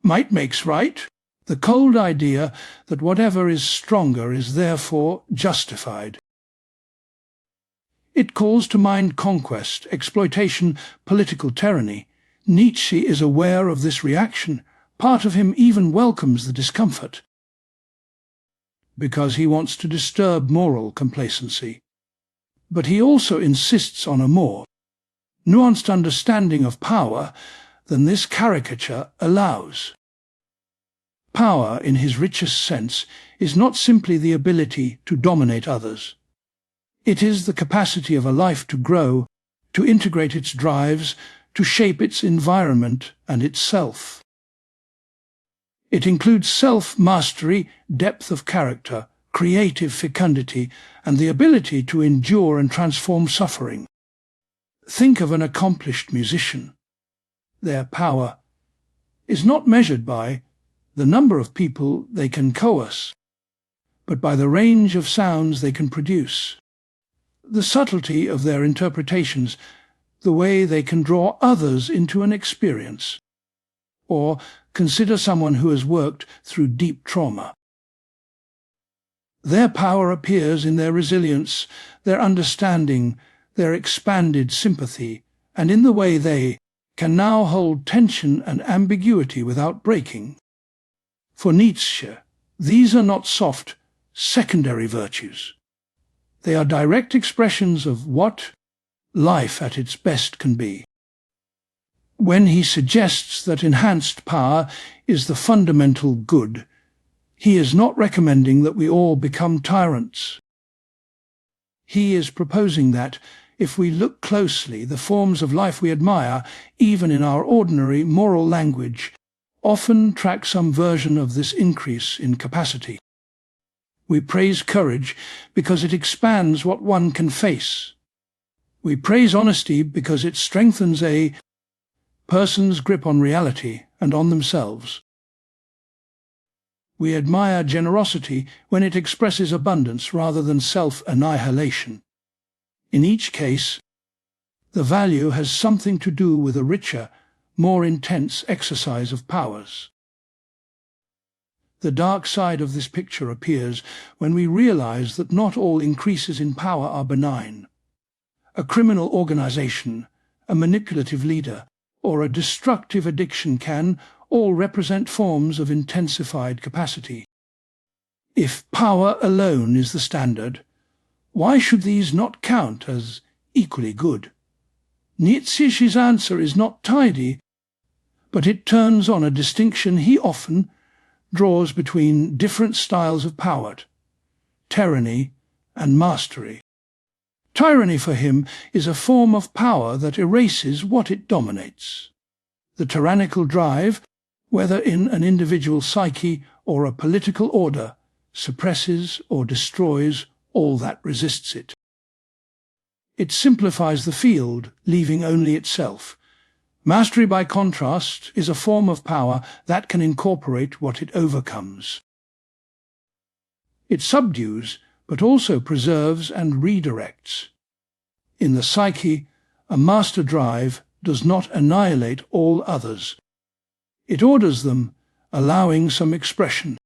"Might makes right," the cold idea that whatever is stronger is therefore justified. It calls to mind conquest, exploitation, political tyranny. Nietzsche is aware of this reaction. Part of him even welcomes the discomfort, because he wants to disturb moral complacency. But he also insists on a more nuanced understanding of power than this caricature allows. Power, in his richest sense, is not simply the ability to dominate others. It is the capacity of a life to grow, to integrate its drives, to shape its environment and itself. It includes self-mastery, depth of character, creative fecundity, and the ability to endure and transform suffering. Think of an accomplished musician. Their power is not measured by the number of people they can coerce, but by the range of sounds they can produce, the subtlety of their interpretations, the way they can draw others into an experience. Or consider someone who has worked through deep trauma. Their power appears in their resilience, their understanding, their expanded sympathy, and in the way they can now hold tension and ambiguity without breaking. For Nietzsche, these are not soft, secondary virtues. They are direct expressions of what life at its best can be. When he suggests that enhanced power is the fundamental good, he is not recommending that we all become tyrants. He is proposing that, if we look closely, the forms of life we admire, even in our ordinary moral language, often track some version of this increase in capacity. We praise courage because it expands what one can face. We praise honesty because it strengthens a person's grip on reality and on themselves. We admire generosity when it expresses abundance rather than self-annihilation. In each case, the value has something to do with a richer, more intense exercise of powers. The dark side of this picture appears when we realize that not all increases in power are benign. A criminal organization, a manipulative leader, or a destructive addiction can all represent forms of intensified capacity. If power alone is the standard, why should these not count as equally good? Nietzsche's answer is not tidy, but it turns on a distinction he often draws between different styles of power, tyranny and mastery. Tyranny for him is a form of power that erases what it dominates. The tyrannical drive, whether in an individual psyche or a political order, suppresses or destroys all that resists it. It simplifies the field, leaving only itself. Mastery, by contrast, is a form of power that can incorporate what it overcomes. It subdues, but also preserves and redirects. In the psyche, a master drive does not annihilate all others. It orders them, allowing some expression.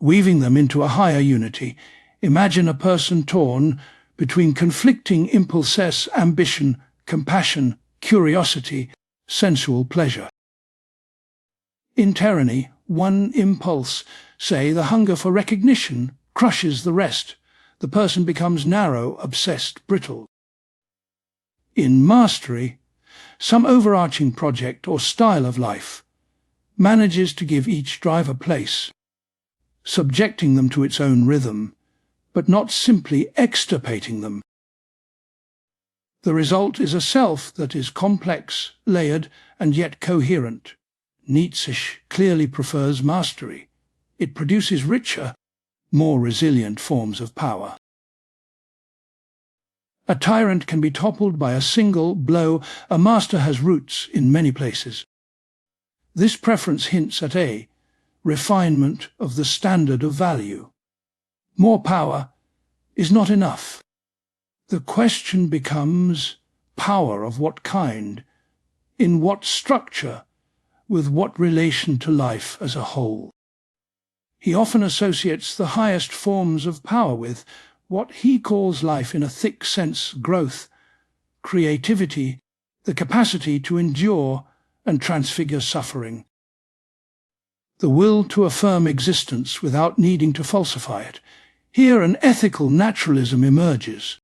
Weaving them into a higher unity, imagine a person torn between conflicting impulses, ambition, compassion, curiosity, sensual pleasure. In tyranny, one impulse, say the hunger for recognition, crushes the rest. The person becomes narrow, obsessed, brittle. In mastery, some overarching project or style of life manages to give each drive a place, subjecting them to its own rhythm, but not simply extirpating them. The result is a self that is complex, layered, and yet coherent. Nietzsche clearly prefers mastery. It produces richer, more resilient forms of power. A tyrant can be toppled by a single blow. A master has roots in many places. This preference hints at a refinement of the standard of value. More power is not enough. The question becomes power of what kind, in what structure, with what relation to life as a whole. He often associates the highest forms of power with what he calls life in a thick sense: growth, creativity, the capacity to endure and transfigure suffering, the will to affirm existence without needing to falsify it. Here an ethical naturalism emerges.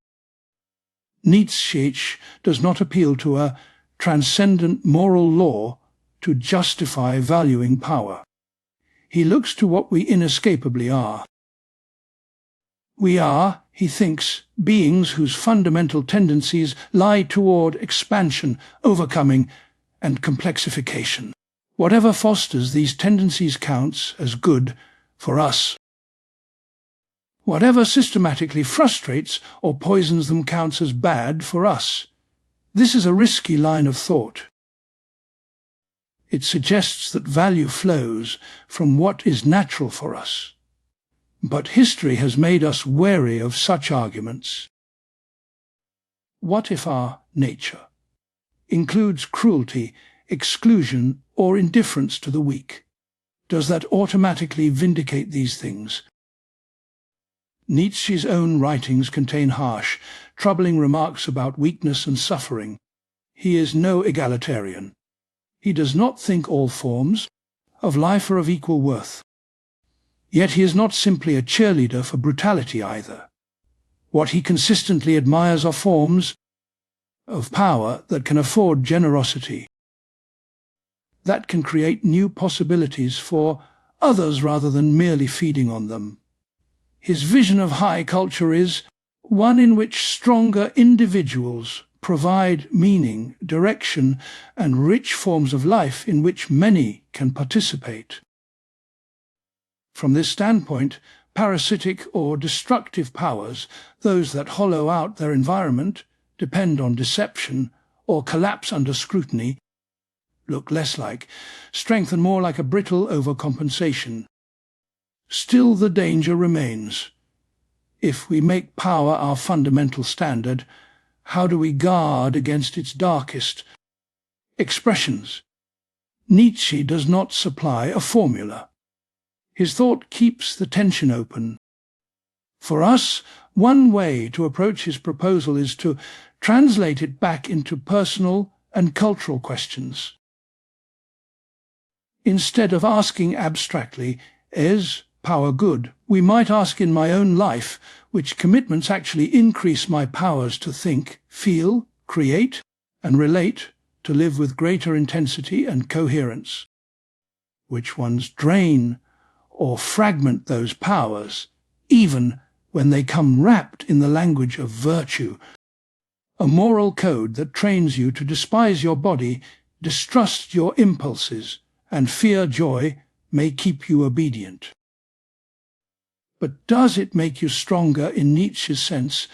Nietzsche does not appeal to a transcendent moral law to justify valuing power. He looks to what we inescapably are. We are, he thinks, beings whose fundamental tendencies lie toward expansion, overcoming, and complexification. Whatever fosters these tendencies counts as good for us. Whatever systematically frustrates or poisons them counts as bad for us. This is a risky line of thought. It suggests that value flows from what is natural for us. But history has made us wary of such arguments. What if our nature includes cruelty, exclusion, or indifference to the weak? Does that automatically vindicate these things? Nietzsche's own writings contain harsh, troubling remarks about weakness and suffering. He is no egalitarian. He does not think all forms of life are of equal worth. Yet he is not simply a cheerleader for brutality either. What he consistently admires are forms of power that can afford generosity, that can create new possibilities for others rather than merely feeding on them. His vision of high culture is one in which stronger individuals provide meaning, direction, and rich forms of life in which many can participate. From this standpoint, parasitic or destructive powers, those that hollow out their environment, depend on deception, or collapse under scrutiny, look less like strength and more like a brittle overcompensation. Still, the danger remains. If we make power our fundamental standard, how do we guard against its darkest expressions? Nietzsche does not supply a formula. His thought keeps the tension open. For us, one way to approach his proposal is to translate it back into personal and cultural questions. Instead of asking abstractly, is power good, we might ask, in my own life, which commitments actually increase my powers to think, feel, create, and relate, to live with greater intensity and coherence? Which ones drain or fragment those powers, even when they come wrapped in the language of virtue, a moral code that trains you to despise your body, distrust your impulses, and fear joy may keep you obedient. But does it make you stronger in Nietzsche's sense,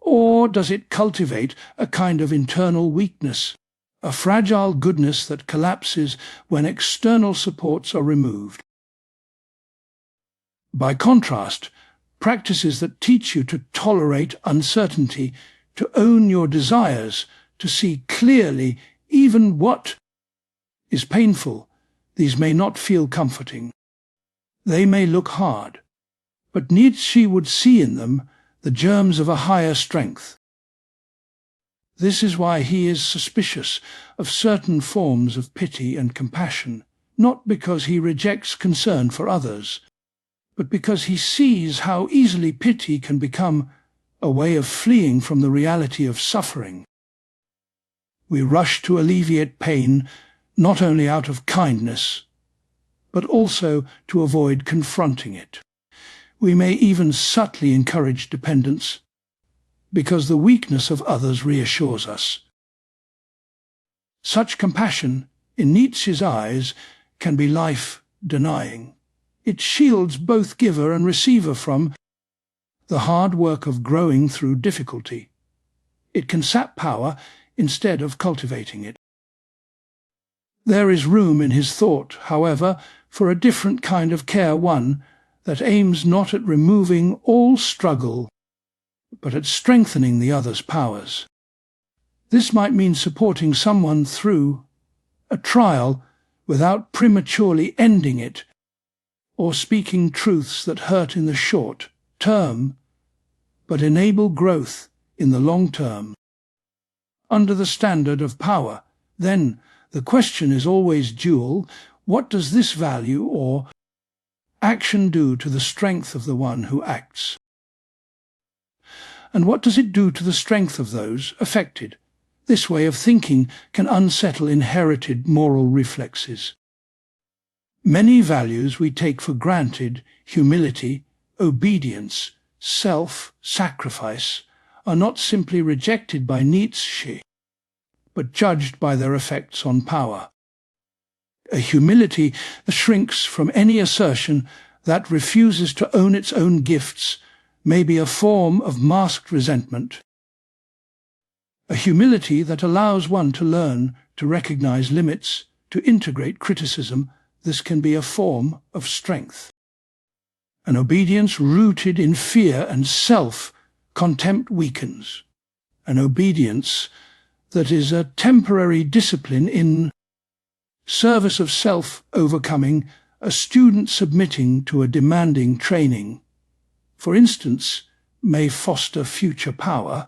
or does it cultivate a kind of internal weakness, a fragile goodness that collapses when external supports are removed? By contrast, practices that teach you to tolerate uncertainty, to own your desires, to see clearly even what is painful. These may not feel comforting. They may look hard, but Nietzsche would see in them the germs of a higher strength. This is why he is suspicious of certain forms of pity and compassion, not because he rejects concern for others, but because he sees how easily pity can become a way of fleeing from the reality of suffering. We rush to alleviate pain not only out of kindness, but also to avoid confronting it. We may even subtly encourage dependence, because the weakness of others reassures us. Such compassion, in Nietzsche's eyes, can be life-denying. It shields both giver and receiver from the hard work of growing through difficulty. It can sap power instead of cultivating it. There is room in his thought, however, for a different kind of care, one that aims not at removing all struggle, but at strengthening the other's powers. This might mean supporting someone through a trial without prematurely ending it, or speaking truths that hurt in the short term, but enable growth in the long term. Under the standard of power, then, the question is always dual: what does this value or action do to the strength of the one who acts? And what does it do to the strength of those affected? This way of thinking can unsettle inherited moral reflexes. Many values we take for granted, humility, obedience, self-sacrifice, are not simply rejected by Nietzsche, but judged by their effects on power. A humility that shrinks from any assertion, that refuses to own its own gifts, may be a form of masked resentment. A humility that allows one to learn to recognize limits, to integrate criticism, this can be a form of strength. An obedience rooted in fear and self-contempt weakens. An obedience that is a temporary discipline in service of self-overcoming, a student submitting to a demanding training, for instance, may foster future power.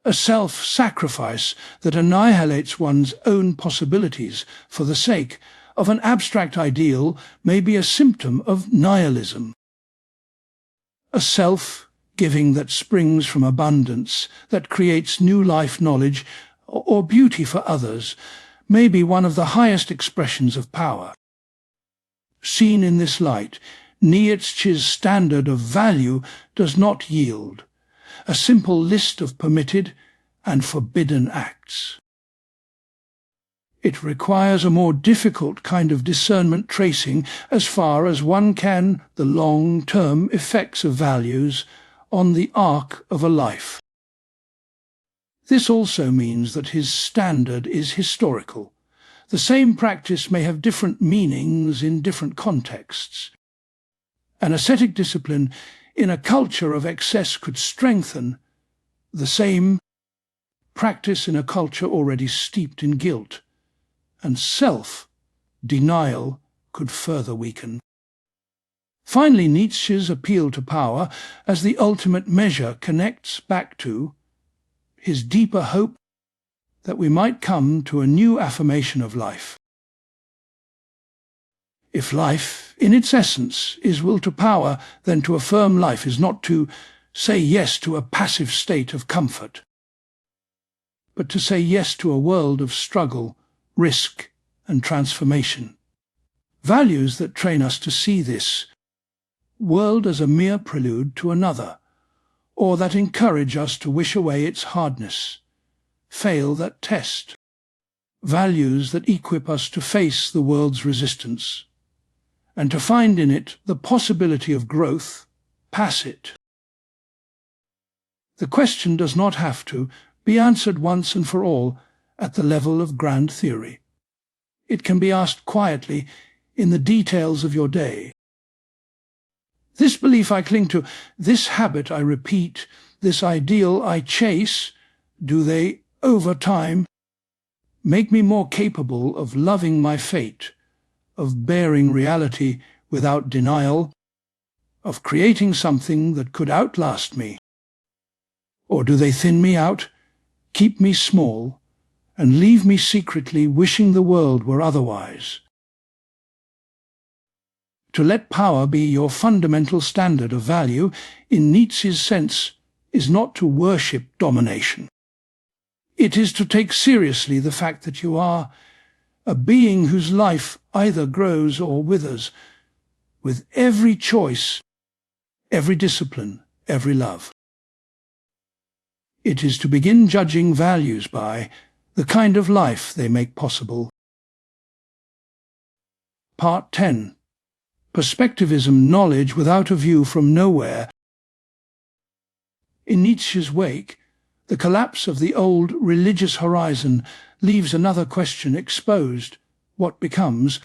A self-sacrifice that annihilates one's own possibilities for the sake of an abstract ideal may be a symptom of nihilism. A self-giving that springs from abundance, that creates new life knowledge or beauty for others, may be one of the highest expressions of power. Seen in this light, Nietzsche's standard of value does not yield a simple list of permitted and forbidden acts. It requires a more difficult kind of discernment, tracing, as far as one can, the long-term effects of values on the arc of a life. This also means that his standard is historical. The same practice may have different meanings in different contexts. An ascetic discipline in a culture of excess could strengthen the same practice in a culture already steeped in guilt, and self-denial could further weaken. Finally, Nietzsche's appeal to power as the ultimate measure connects back to his deeper hope that we might come to a new affirmation of life. If life, in its essence, is will to power, then to affirm life is not to say yes to a passive state of comfort, but to say yes to a world of struggle, risk, and transformation. Values that train us to see this world as a mere prelude to another, or that encourage us to wish away its hardness, fail that test. Values that equip us to face the world's resistance, and to find in it the possibility of growth, pass it. The question does not have to be answered once and for all at the level of grand theory. It can be asked quietly in the details of your day. This belief I cling to, this habit I repeat, this ideal I chase, do they over time, make me more capable of loving my fate, of bearing reality without denial, of creating something that could outlast me? Or do they thin me out, keep me small, and leave me secretly wishing the world were otherwise? To let power be your fundamental standard of value, in Nietzsche's sense, is not to worship domination. It is to take seriously the fact that you are a being whose life either grows or withers, with every choice, every discipline, every love. It is to begin judging values by the kind of life they make possible. Part 10. Perspectivism, knowledge without a view from nowhere. In Nietzsche's wake, the collapse of the old religious horizon leaves another question exposed: what becomes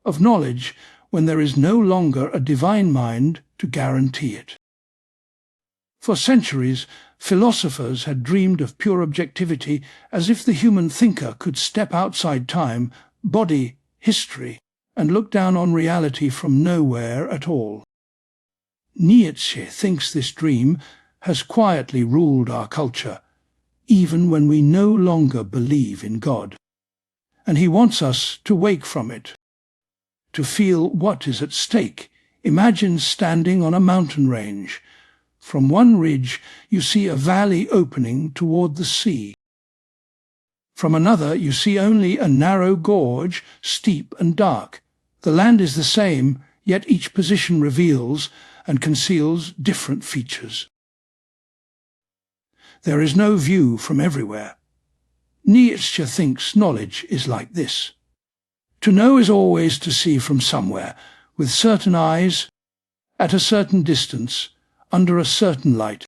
of knowledge when there is no longer a divine mind to guarantee it? For centuries, philosophers had dreamed of pure objectivity, as if the human thinker could step outside time, body, history, and look down on reality from nowhere at all. Nietzsche thinks this dream has quietly ruled our culture, even when we no longer believe in God. And he wants us to wake from it, to feel what is at stake. Imagine standing on a mountain range. From one ridge you see a valley opening toward the sea. From another you see only a narrow gorge, steep and dark. The land is the same, yet each position reveals and conceals different features. There is no view from everywhere. Nietzsche thinks knowledge is like this. To know is always to see from somewhere, with certain eyes, at a certain distance, under a certain light.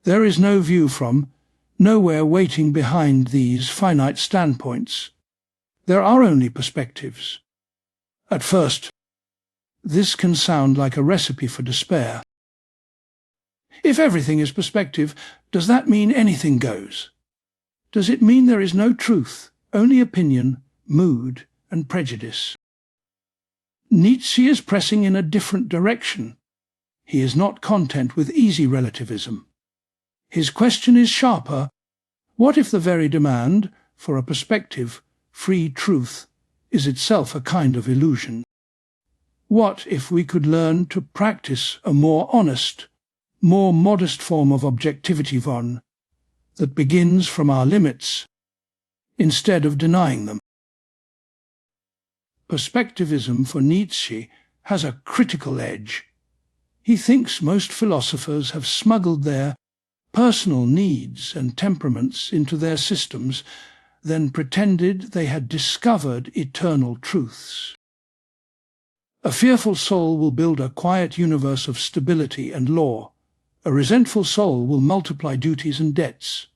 There is no view from, nowhere waiting behind these finite standpoints. There are only perspectives. At first, this can sound like a recipe for despair. If everything is perspective, does that mean anything goes? Does it mean there is no truth, only opinion, mood, and prejudice? Nietzsche is pressing in a different direction. He is not content with easy relativism. His question is sharper. What if the very demand for a perspective, free truth, is itself a kind of illusion? What if we could learn to practice a more honest, more modest form of objectivity that begins from our limits, instead of denying them? Perspectivism for Nietzsche has a critical edge. He thinks most philosophers have smuggled their personal needs and temperaments into their systems, then pretended they had discovered eternal truths. A fearful soul will build a quiet universe of stability and law. A resentful soul will multiply duties and debts.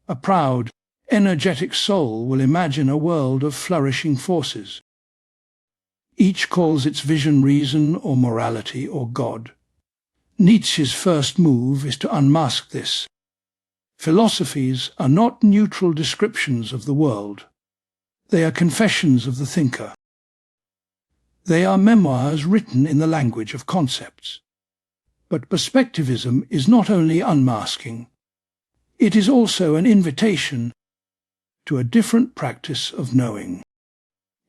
A proud, energetic soul will imagine a world of flourishing forces. Each calls its vision reason or morality or God. Nietzsche's first move is to unmask this. Philosophies are not neutral descriptions of the world. They are confessions of the thinker. They are memoirs written in the language of concepts. But perspectivism is not only unmasking, it is also an invitation to a different practice of knowing.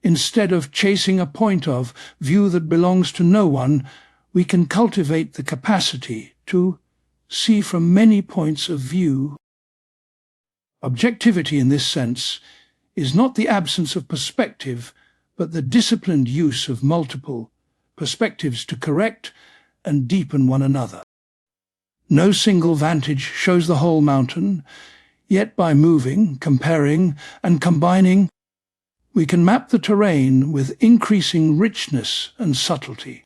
Instead of chasing a point of view that belongs to no one, we can cultivate the capacity to see from many points of view. Objectivity in this sense is not the absence of perspective, but the disciplined use of multiple perspectives to correct and deepen one another. No single vantage shows the whole mountain, yet by moving, comparing, and combining, we can map the terrain with increasing richness and subtlety.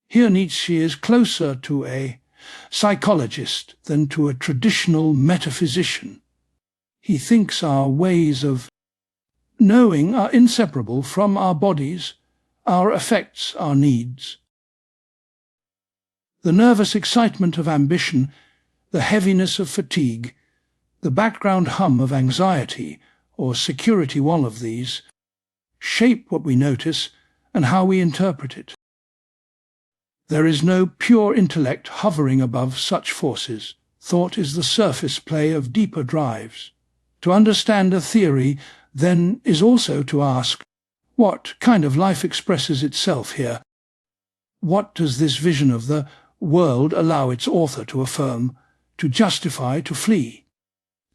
Here Nietzsche is closer to a psychologist than to a traditional metaphysician. He thinks our ways of knowing are inseparable from our bodies, our affects, our needs. The nervous excitement of ambition, the heaviness of fatigue, The background hum of anxiety or security wall of these shape what we notice and how we interpret it. There is no pure intellect hovering above such forces. Thought is the surface play of deeper drives. To understand a theory, then, is also to ask, what kind of life expresses itself here? What does this vision of the world allow its author to affirm, to justify, to flee?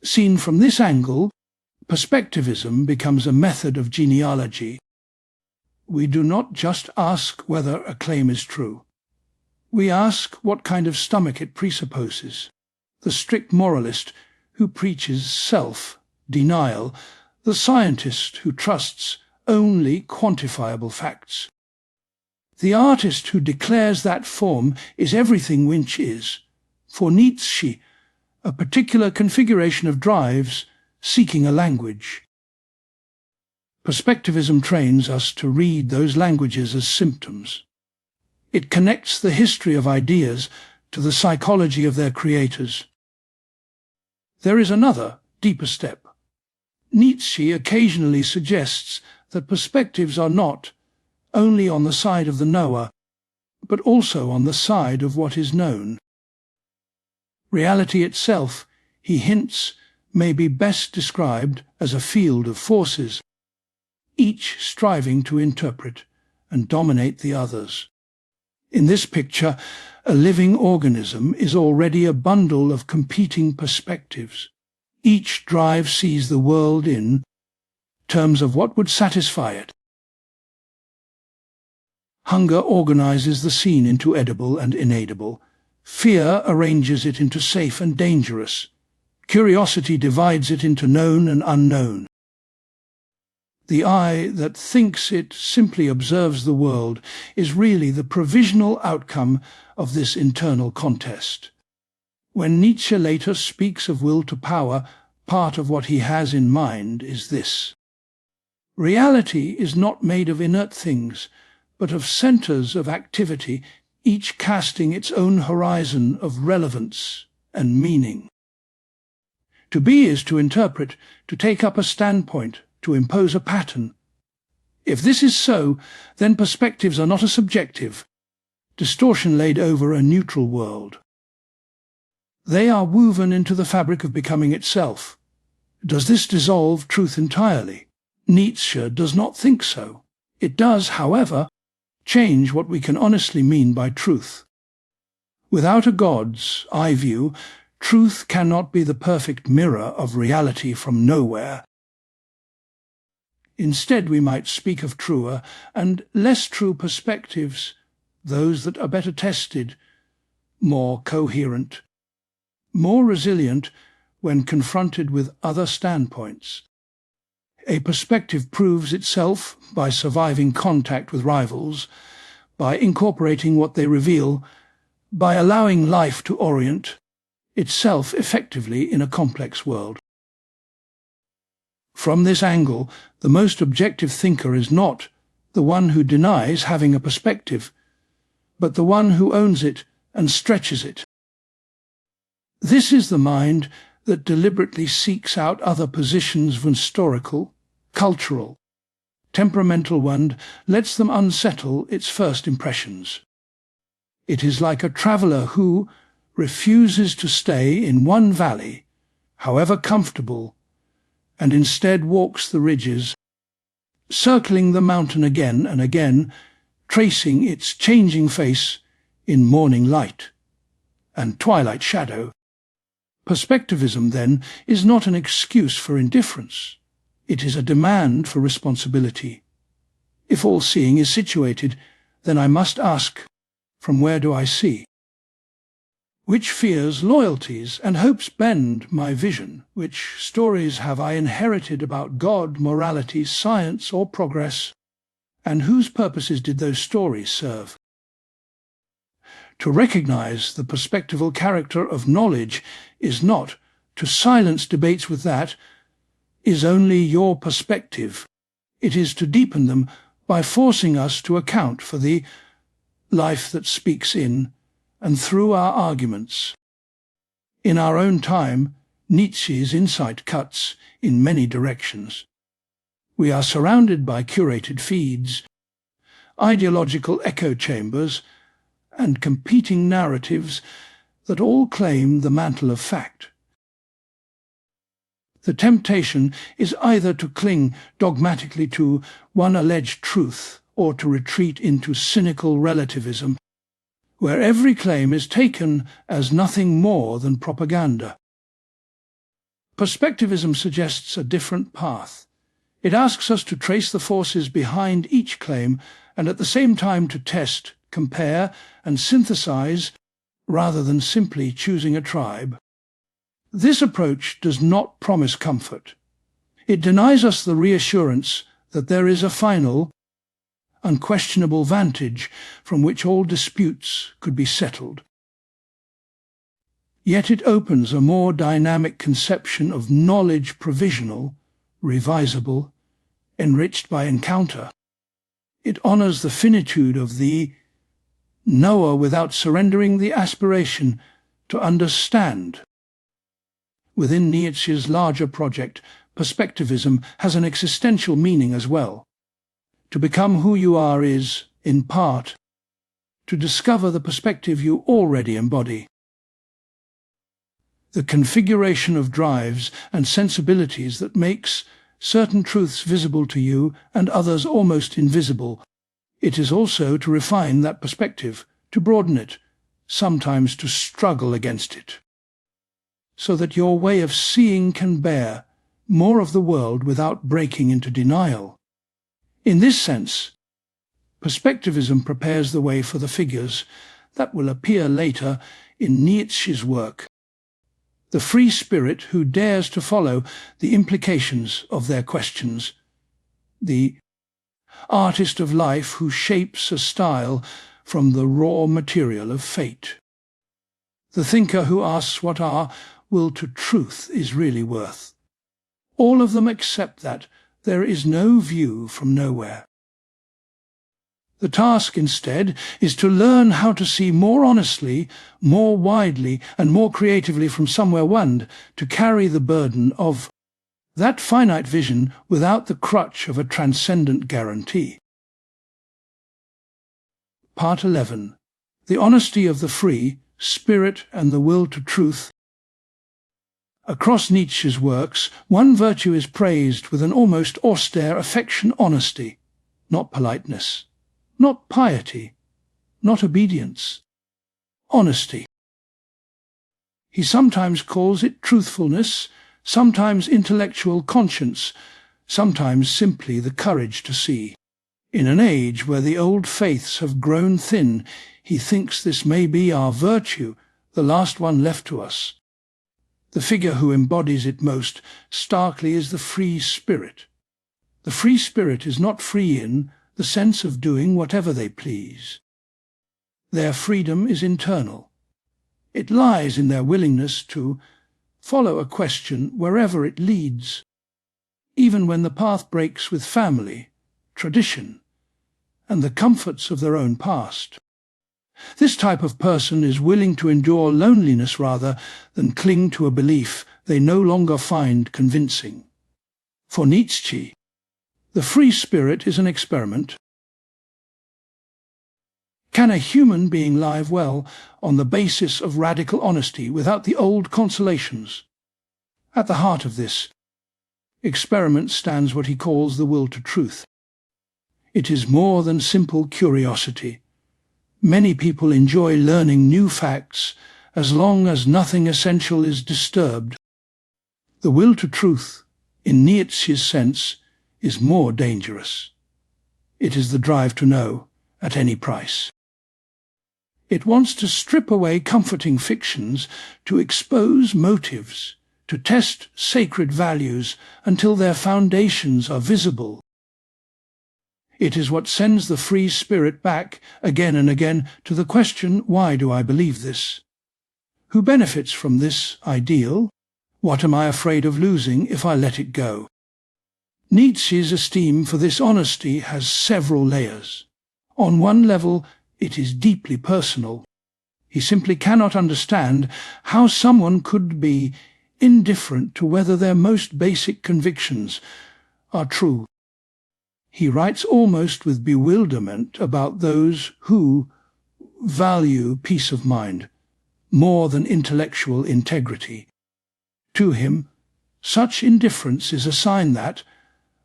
Seen from this angle, Perspectivism becomes a method of genealogy. We do not just ask whether a claim is true. We ask what kind of stomach it presupposes. The strict moralist who preaches self-denial, the scientist who trusts only quantifiable facts. The artist who declares that form is everything which is, for Nietzsche, a particular configuration of drives seeking a language. Perspectivism trains us to read those languages as symptoms. It connects the history of ideas to the psychology of their creators. There is another, deeper step. Nietzsche occasionally suggests that perspectives are not only on the side of the knower, but also on the side of what is known. Reality itself, he hints, may be best described as a field of forces, each striving to interpret and dominate the others. In this picture, a living organism is already a bundle of competing perspectives. Each drive sees the world in terms of what would satisfy it. Hunger organizes the scene into edible and inedible. Fear arranges it into safe and dangerous. Curiosity divides it into known and unknown. The eye that thinks it simply observes the world is really the provisional outcome of this internal contest. When Nietzsche later speaks of will to power, part of what he has in mind is this. Reality is not made of inert things, but of centers of activity, each casting its own horizon of relevance and meaning. To be is to interpret, to take up a standpoint, to impose a pattern. If this is so, then perspectives are not a subjective distortion laid over a neutral world. They are woven into the fabric of becoming itself. Does this dissolve truth entirely? Nietzsche does not think so. It does, however, change what we can honestly mean by truth. Without a God's eye view, truth cannot be the perfect mirror of reality from nowhere. Instead, we might speak of truer and less true perspectives, those that are better tested, more coherent, more resilient when confronted with other standpoints. A perspective proves itself by surviving contact with rivals, by incorporating what they reveal, by allowing life to orient itself effectively in a complex world. From this angle, the most objective thinker is not the one who denies having a perspective, but the one who owns it and stretches it. This is the mind that deliberately seeks out other positions of historical, cultural, temperamental and lets them unsettle its first impressions. It is like a traveller who refuses to stay in one valley, however comfortable, and instead walks the ridges, circling the mountain again and again, tracing its changing face in morning light and twilight shadow. Perspectivism, then, is not an excuse for indifference. It is a demand for responsibility. If all seeing is situated, then I must ask, from where do I see? Which fears, loyalties, and hopes bend my vision? Which stories have I inherited about God, morality, science, or progress? And whose purposes did those stories serve? To recognize the perspectival character of knowledge is not to silence debates with that, is only your perspective. It is to deepen them by forcing us to account for the life that speaks in and through our arguments. In our own time, Nietzsche's insight cuts in many directions. We are surrounded by curated feeds, ideological echo chambers, and competing narratives that all claim the mantle of fact. The temptation is either to cling dogmatically to one alleged truth or to retreat into cynical relativism, where every claim is taken as nothing more than propaganda. Perspectivism suggests a different path. It asks us to trace the forces behind each claim and at the same time to test, compare, and synthesize rather than simply choosing a tribe. This approach does not promise comfort. It denies us the reassurance that there is a final, unquestionable vantage from which all disputes could be settled. Yet it opens a more dynamic conception of knowledge provisional, revisable, enriched by encounter. It honors the finitude of the knower without surrendering the aspiration to understand. Within Nietzsche's larger project, Perspectivism has an existential meaning as well. To become who you are is, in part, to discover the perspective you already embody. The configuration of drives and sensibilities that makes certain truths visible to you and others almost invisible. It is also to refine that perspective, to broaden it, sometimes to struggle against it, so that your way of seeing can bear more of the world without breaking into denial. In this sense, Perspectivism prepares the way for the figures that will appear later in Nietzsche's work. The free spirit who dares to follow the implications of their questions. The artist of life who shapes a style from the raw material of fate. The thinker who asks what our will to truth is really worth. All of them accept that there is no view from nowhere. The task, instead, is to learn how to see more honestly, more widely, and more creatively from somewhere one, to carry the burden of that finite vision without the crutch of a transcendent guarantee. Part 11. The honesty of the free, spirit and the will to truth. Across Nietzsche's works, one virtue is praised with an almost austere affection: honesty, not politeness. Not piety, not obedience, honesty. He sometimes calls it truthfulness, sometimes intellectual conscience, sometimes simply the courage to see. In an age where the old faiths have grown thin, he thinks this may be our virtue, the last one left to us. The figure who embodies it most starkly is the free spirit. The free spirit is not free in the sense of doing whatever they please. Their freedom is internal. It lies in their willingness to follow a question wherever it leads, even when the path breaks with family, tradition, and the comforts of their own past. This type of person is willing to endure loneliness rather than cling to a belief they no longer find convincing. For Nietzsche, the free spirit is an experiment. Can a human being live well on the basis of radical honesty without the old consolations? At the heart of this experiment stands what he calls the will to truth. It is more than simple curiosity. Many people enjoy learning new facts as long as nothing essential is disturbed. The will to truth, in Nietzsche's sense, is more dangerous. It is the drive to know at any price. It wants to strip away comforting fictions, to expose motives, to test sacred values until their foundations are visible. It is what sends the free spirit back again and again to the question, why do I believe this? Who benefits from this ideal? What am I afraid of losing if I let it go? Nietzsche's esteem for this honesty has several layers. On one level, it is deeply personal. He simply cannot understand how someone could be indifferent to whether their most basic convictions are true. He writes almost with bewilderment about those who value peace of mind more than intellectual integrity. To him, such indifference is a sign that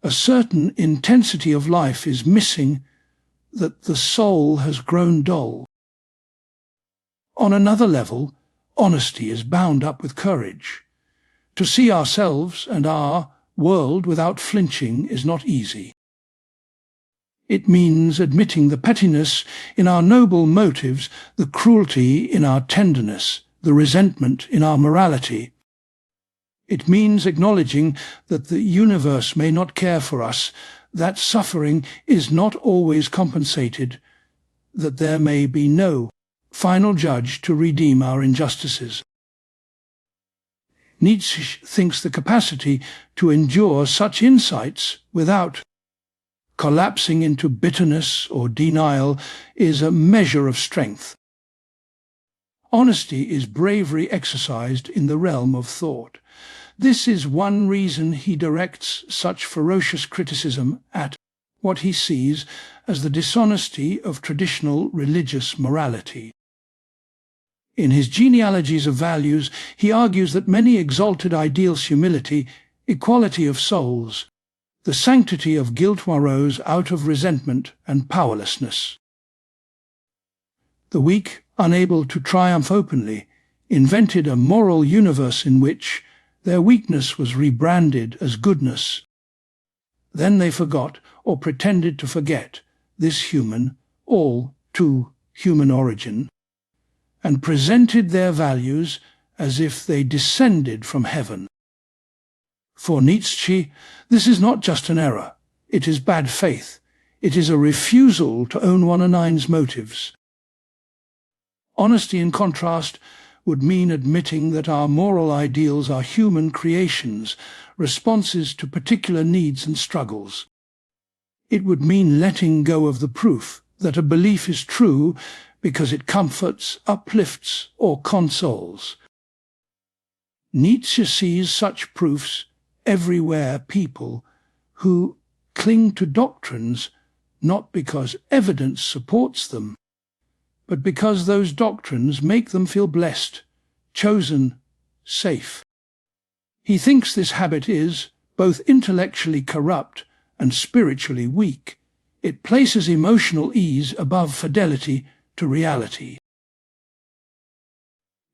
a certain intensity of life is missing, that the soul has grown dull. On another level, honesty is bound up with courage. To see ourselves and our world without flinching is not easy. It means admitting the pettiness in our noble motives, the cruelty in our tenderness, the resentment in our morality. It means acknowledging that the universe may not care for us, that suffering is not always compensated, that there may be no final judge to redeem our injustices. Nietzsche thinks the capacity to endure such insights without collapsing into bitterness or denial is a measure of strength. Honesty is bravery exercised in the realm of thought. This is one reason he directs such ferocious criticism at what he sees as the dishonesty of traditional religious morality. In his genealogies of values, he argues that many exalted ideals, humility, equality of souls, the sanctity of guilt arose out of resentment and powerlessness. The weak, unable to triumph openly, invented a moral universe in which their weakness was rebranded as goodness. Then they forgot, or pretended to forget, this human, all too human origin, and presented their values as if they descended from heaven. For Nietzsche, this is not just an error, it is bad faith, it is a refusal to own one's motives. Honesty, in contrast, would mean admitting that our moral ideals are human creations, responses to particular needs and struggles. It would mean letting go of the proof that a belief is true because it comforts, uplifts, or consoles. Nietzsche sees such proofs everywhere, people who cling to doctrines not because evidence supports them, but because those doctrines make them feel blessed, chosen, safe. He thinks this habit is both intellectually corrupt and spiritually weak. It places emotional ease above fidelity to reality.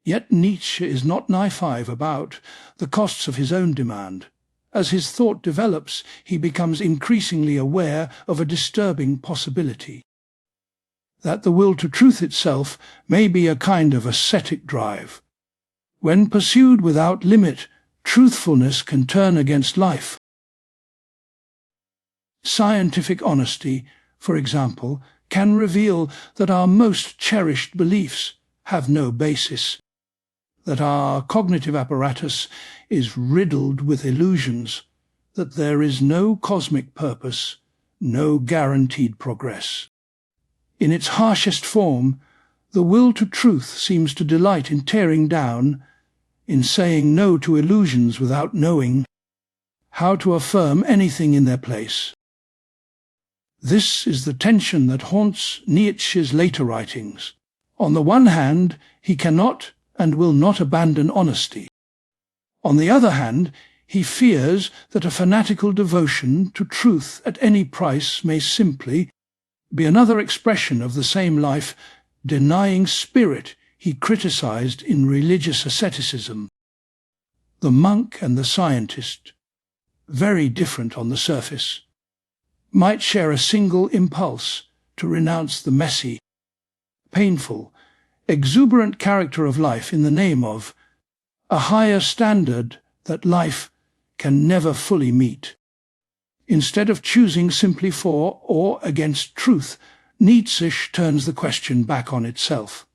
Yet Nietzsche is not naive about the costs of his own demand. As his thought develops, he becomes increasingly aware of a disturbing possibility: that the will to truth itself may be a kind of ascetic drive. When pursued without limit, truthfulness can turn against life. Scientific honesty, for example, can reveal that our most cherished beliefs have no basis, that our cognitive apparatus is riddled with illusions, that there is no cosmic purpose, no guaranteed progress. In its harshest form, the will to truth seems to delight in tearing down, in saying no to illusions without knowing how to affirm anything in their place. This is the tension that haunts Nietzsche's later writings. On the one hand, he cannot and will not abandon honesty. On the other hand, he fears that a fanatical devotion to truth at any price may simply be another expression of the same life, denying spirit he criticized in religious asceticism. The monk and the scientist, very different on the surface, might share a single impulse to renounce the messy, painful, exuberant character of life in the name of a higher standard that life can never fully meet. Instead of choosing simply for or against truth, Nietzsche turns the question back on itself.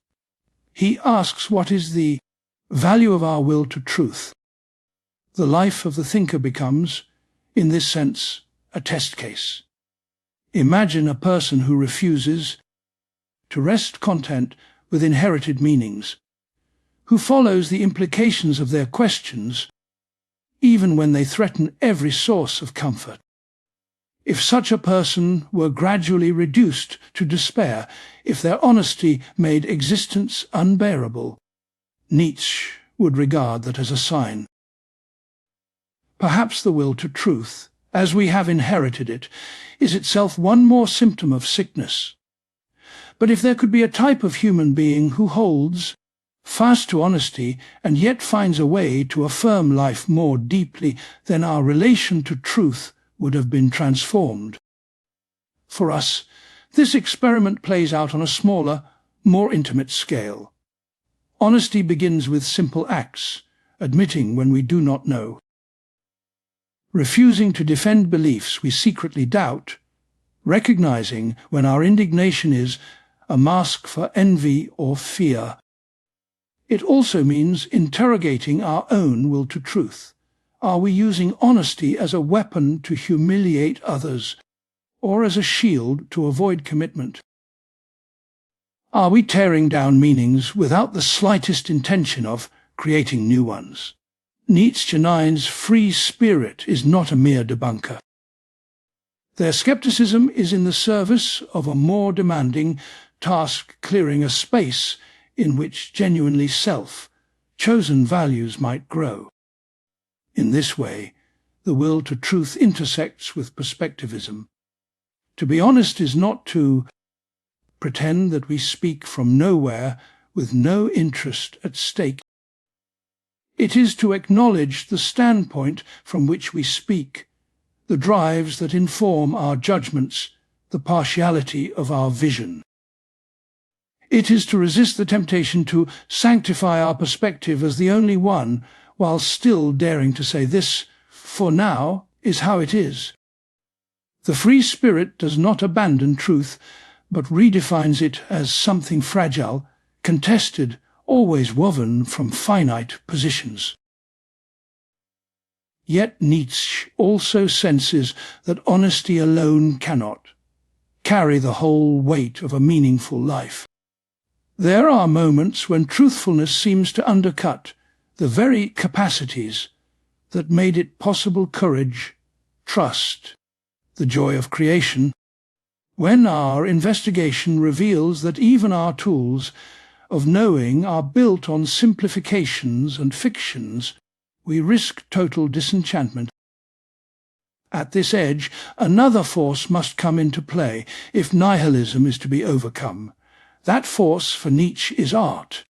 He asks, what is the value of our will to truth? The life of the thinker becomes, in this sense, a test case. Imagine a person who refuses to rest content with inherited meanings, who follows the implications of their questions even when they threaten every source of comfort. If such a person were gradually reduced to despair, if their honesty made existence unbearable, Nietzsche would regard that as a sign. Perhaps the will to truth, as we have inherited it, is itself one more symptom of sickness. But if there could be a type of human being who holds fast to honesty and yet finds a way to affirm life more deeply, then our relation to truth would have been transformed. For us, this experiment plays out on a smaller, more intimate scale. Honesty begins with simple acts, admitting when we do not know, refusing to defend beliefs we secretly doubt, recognizing when our indignation is a mask for envy or fear. It also means interrogating our own will to truth. Are we using honesty as a weapon to humiliate others, or as a shield to avoid commitment? Are we tearing down meanings without the slightest intention of creating new ones? Nietzsche's free spirit is not a mere debunker. Their skepticism is in the service of a more demanding task, clearing a space in which genuinely self-chosen values might grow. In this way, the will to truth intersects with perspectivism. To be honest is not to pretend that we speak from nowhere with no interest at stake. It is to acknowledge the standpoint from which we speak, the drives that inform our judgments, the partiality of our vision. It is to resist the temptation to sanctify our perspective as the only one, while still daring to say this, for now, is how it is. The free spirit does not abandon truth, but redefines it as something fragile, contested, always woven from finite positions. Yet Nietzsche also senses that honesty alone cannot carry the whole weight of a meaningful life. There are moments when truthfulness seems to undercut the very capacities that made it possible: courage, trust, the joy of creation. When our investigation reveals that even our tools of knowing are built on simplifications and fictions, we risk total disenchantment. At this edge, another force must come into play if nihilism is to be overcome. That force for Nietzsche is art.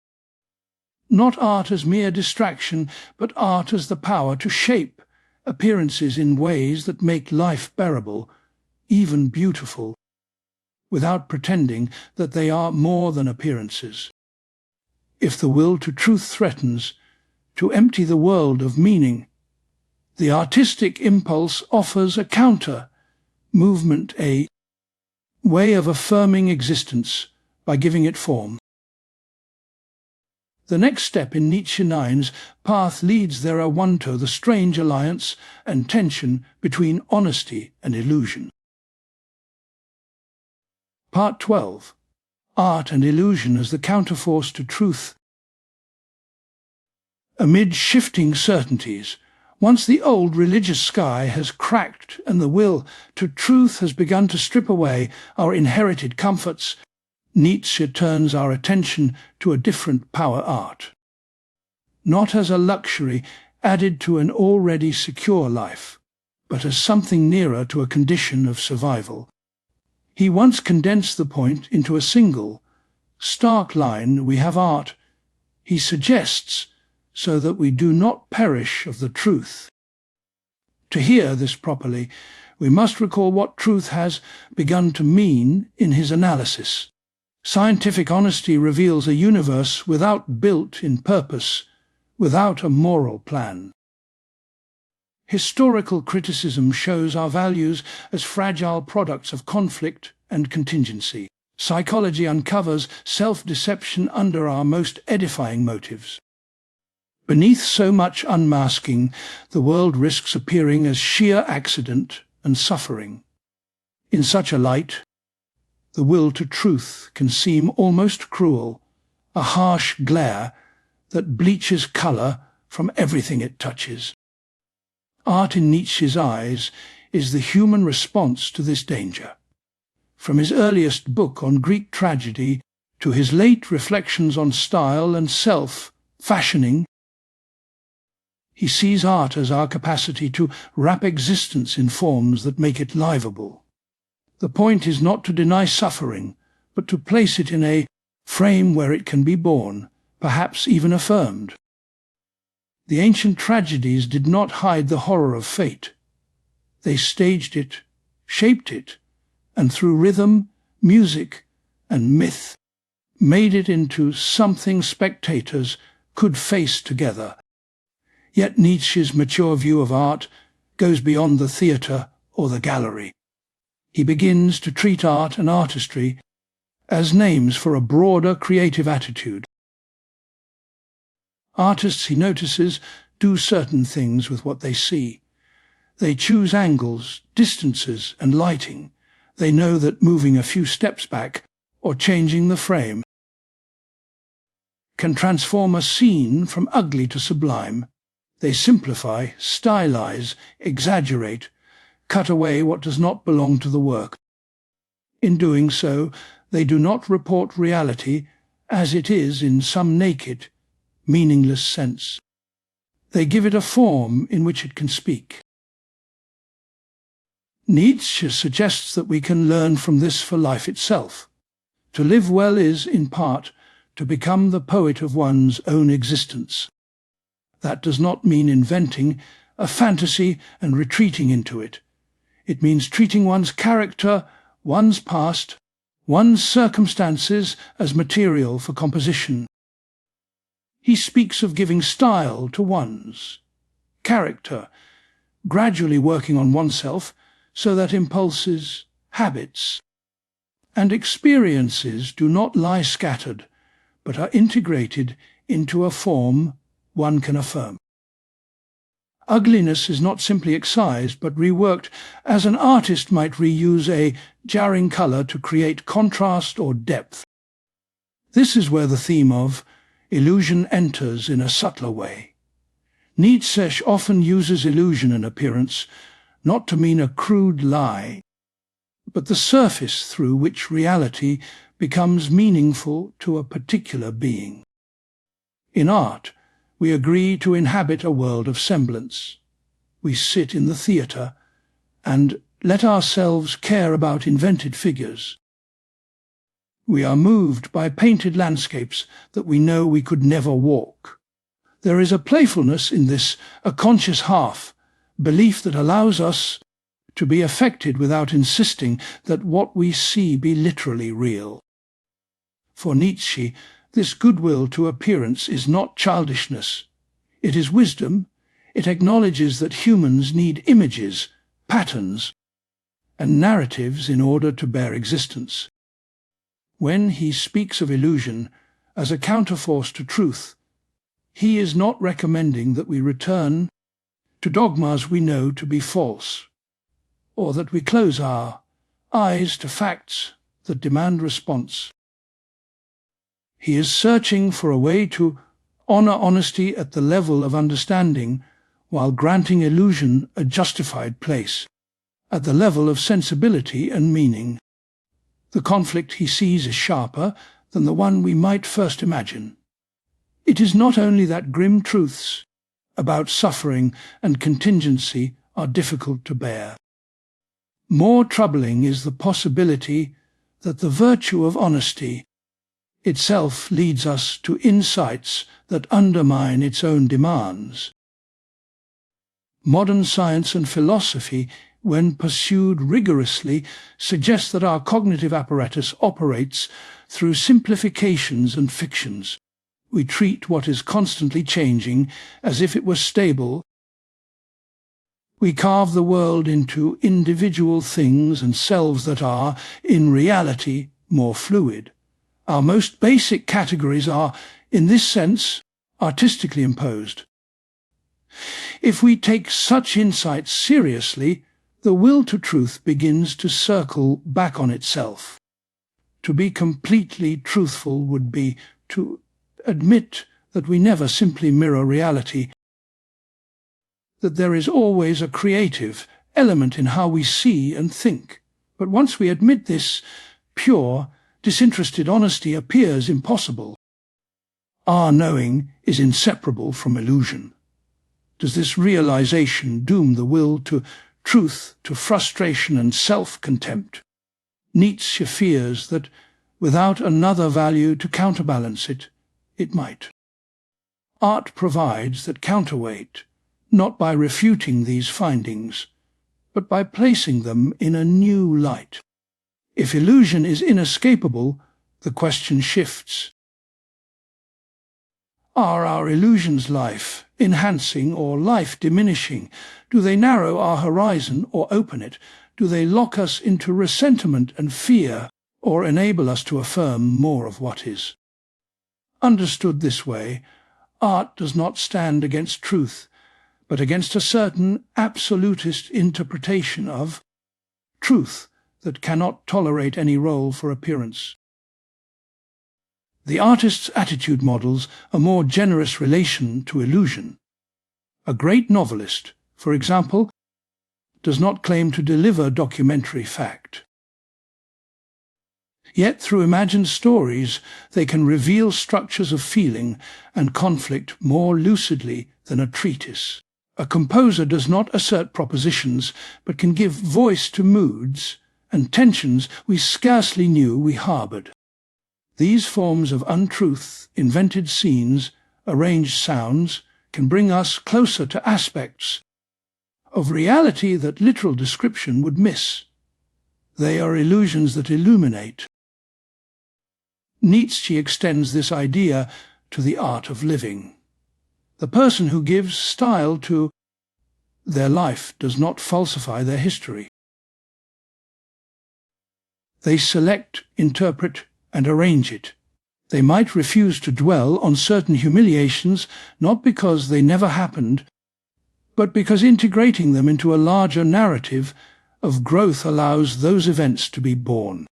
Not art as mere distraction, but art as the power to shape appearances in ways that make life bearable, even beautiful, without pretending that they are more than appearances. If the will to truth threatens to empty the world of meaning, the artistic impulse offers a counter movement, a way of affirming existence by giving it form. The next step in Nietzsche's path leads thereunto, the strange alliance and tension between honesty and illusion. Part 12. Art and illusion as the counterforce to truth. Amid shifting certainties, once the old religious sky has cracked and the will to truth has begun to strip away our inherited comforts, Nietzsche turns our attention to a different power art. Not as a luxury added to an already secure life, but as something nearer to a condition of survival. He once condensed the point into a single, stark line: we have art, he suggests, so that we do not perish of the truth. To hear this properly, we must recall what truth has begun to mean in his analysis. Scientific honesty reveals a universe without built-in purpose, without a moral plan. Historical criticism shows our values as fragile products of conflict and contingency. Psychology uncovers self-deception under our most edifying motives. Beneath so much unmasking, the world risks appearing as sheer accident and suffering. In such a light, the will to truth can seem almost cruel, a harsh glare that bleaches colour from everything it touches. art in Nietzsche's eyes is the human response to this danger. From his earliest book on Greek tragedy to his late reflections on style and self-fashioning, he sees art as our capacity to wrap existence in forms that make it liveable. The point is not to deny suffering, but to place it in a frame where it can be borne, perhaps even affirmed. The ancient tragedies did not hide the horror of fate. They staged it, shaped it, and through rhythm, music, and myth, made it into something spectators could face together. Yet Nietzsche's mature view of art goes beyond the theatre or the gallery. He begins to treat art and artistry as names for a broader creative attitude. Artists, he notices, do certain things with what they see. They choose angles, distances, and lighting. They know that moving a few steps back or changing the frame can transform a scene from ugly to sublime. They simplify, stylize, exaggerate, cut away what does not belong to the work. In doing so, they do not report reality as it is in some naked, meaningless sense. They give it a form in which it can speak. Nietzsche suggests that we can learn from this for life itself. To live well is, in part, to become the poet of one's own existence. That does not mean inventing a fantasy and retreating into it. It means treating one's character, one's past, one's circumstances as material for composition. He speaks of giving style to one's character, gradually working on oneself so that impulses, habits, and experiences do not lie scattered, but are integrated into a form one can affirm. Ugliness is not simply excised, but reworked as an artist might reuse a jarring colour to create contrast or depth. This is where the theme of illusion enters in a subtler way. Nietzsche often uses illusion and appearance not to mean a crude lie, but the surface through which reality becomes meaningful to a particular being. In art, we agree to inhabit a world of semblance. We sit in the theatre and let ourselves care about invented figures. We are moved by painted landscapes that we know we could never walk. There is a playfulness in this, a conscious half, belief that allows us to be affected without insisting that what we see be literally real. For Nietzsche, this goodwill to appearance is not childishness. It is wisdom. It acknowledges that humans need images, patterns, and narratives in order to bear existence. When he speaks of illusion as a counterforce to truth, he is not recommending that we return to dogmas we know to be false, or that we close our eyes to facts that demand response. He is searching for a way to honor honesty at the level of understanding while granting illusion a justified place, at the level of sensibility and meaning. The conflict he sees is sharper than the one we might first imagine. It is not only that grim truths about suffering and contingency are difficult to bear. More troubling is the possibility that the virtue of honesty itself leads us to insights that undermine its own demands. Modern science and philosophy, when pursued rigorously, suggest that our cognitive apparatus operates through simplifications and fictions. We treat what is constantly changing as if it were stable. We carve the world into individual things and selves that are, in reality, more fluid. Our most basic categories are, in this sense, artistically imposed. If we take such insights seriously, the will to truth begins to circle back on itself. To be completely truthful would be to admit that we never simply mirror reality. that there is always a creative element in how we see and think. But once we admit this, pure, disinterested honesty appears impossible. Our knowing is inseparable from illusion. Does this realization doom the will to truth, to frustration and self-contempt? Nietzsche fears that, without another value to counterbalance it, it might. Art provides that counterweight, not by refuting these findings, but by placing them in a new light. If illusion is inescapable, the question shifts. Are our illusions life-enhancing or life-diminishing? Do they narrow our horizon or open it? Do they lock us into ressentiment and fear, or enable us to affirm more of what is? Understood this way, art does not stand against truth, but against a certain absolutist interpretation of truth that cannot tolerate any role for appearance. The artist's attitude models a more generous relation to illusion. A great novelist, for example, does not claim to deliver documentary fact. Yet through imagined stories they can reveal structures of feeling and conflict more lucidly than a treatise. A composer does not assert propositions, but can give voice to moods and tensions we scarcely knew we harboured. These forms of untruth, invented scenes, arranged sounds, can bring us closer to aspects of reality that literal description would miss. They are illusions that illuminate. Nietzsche extends this idea to the art of living. The person who gives style to their life does not falsify their history. They select, interpret, and arrange it. They might refuse to dwell on certain humiliations, not because they never happened, but because integrating them into a larger narrative of growth allows those events to be born.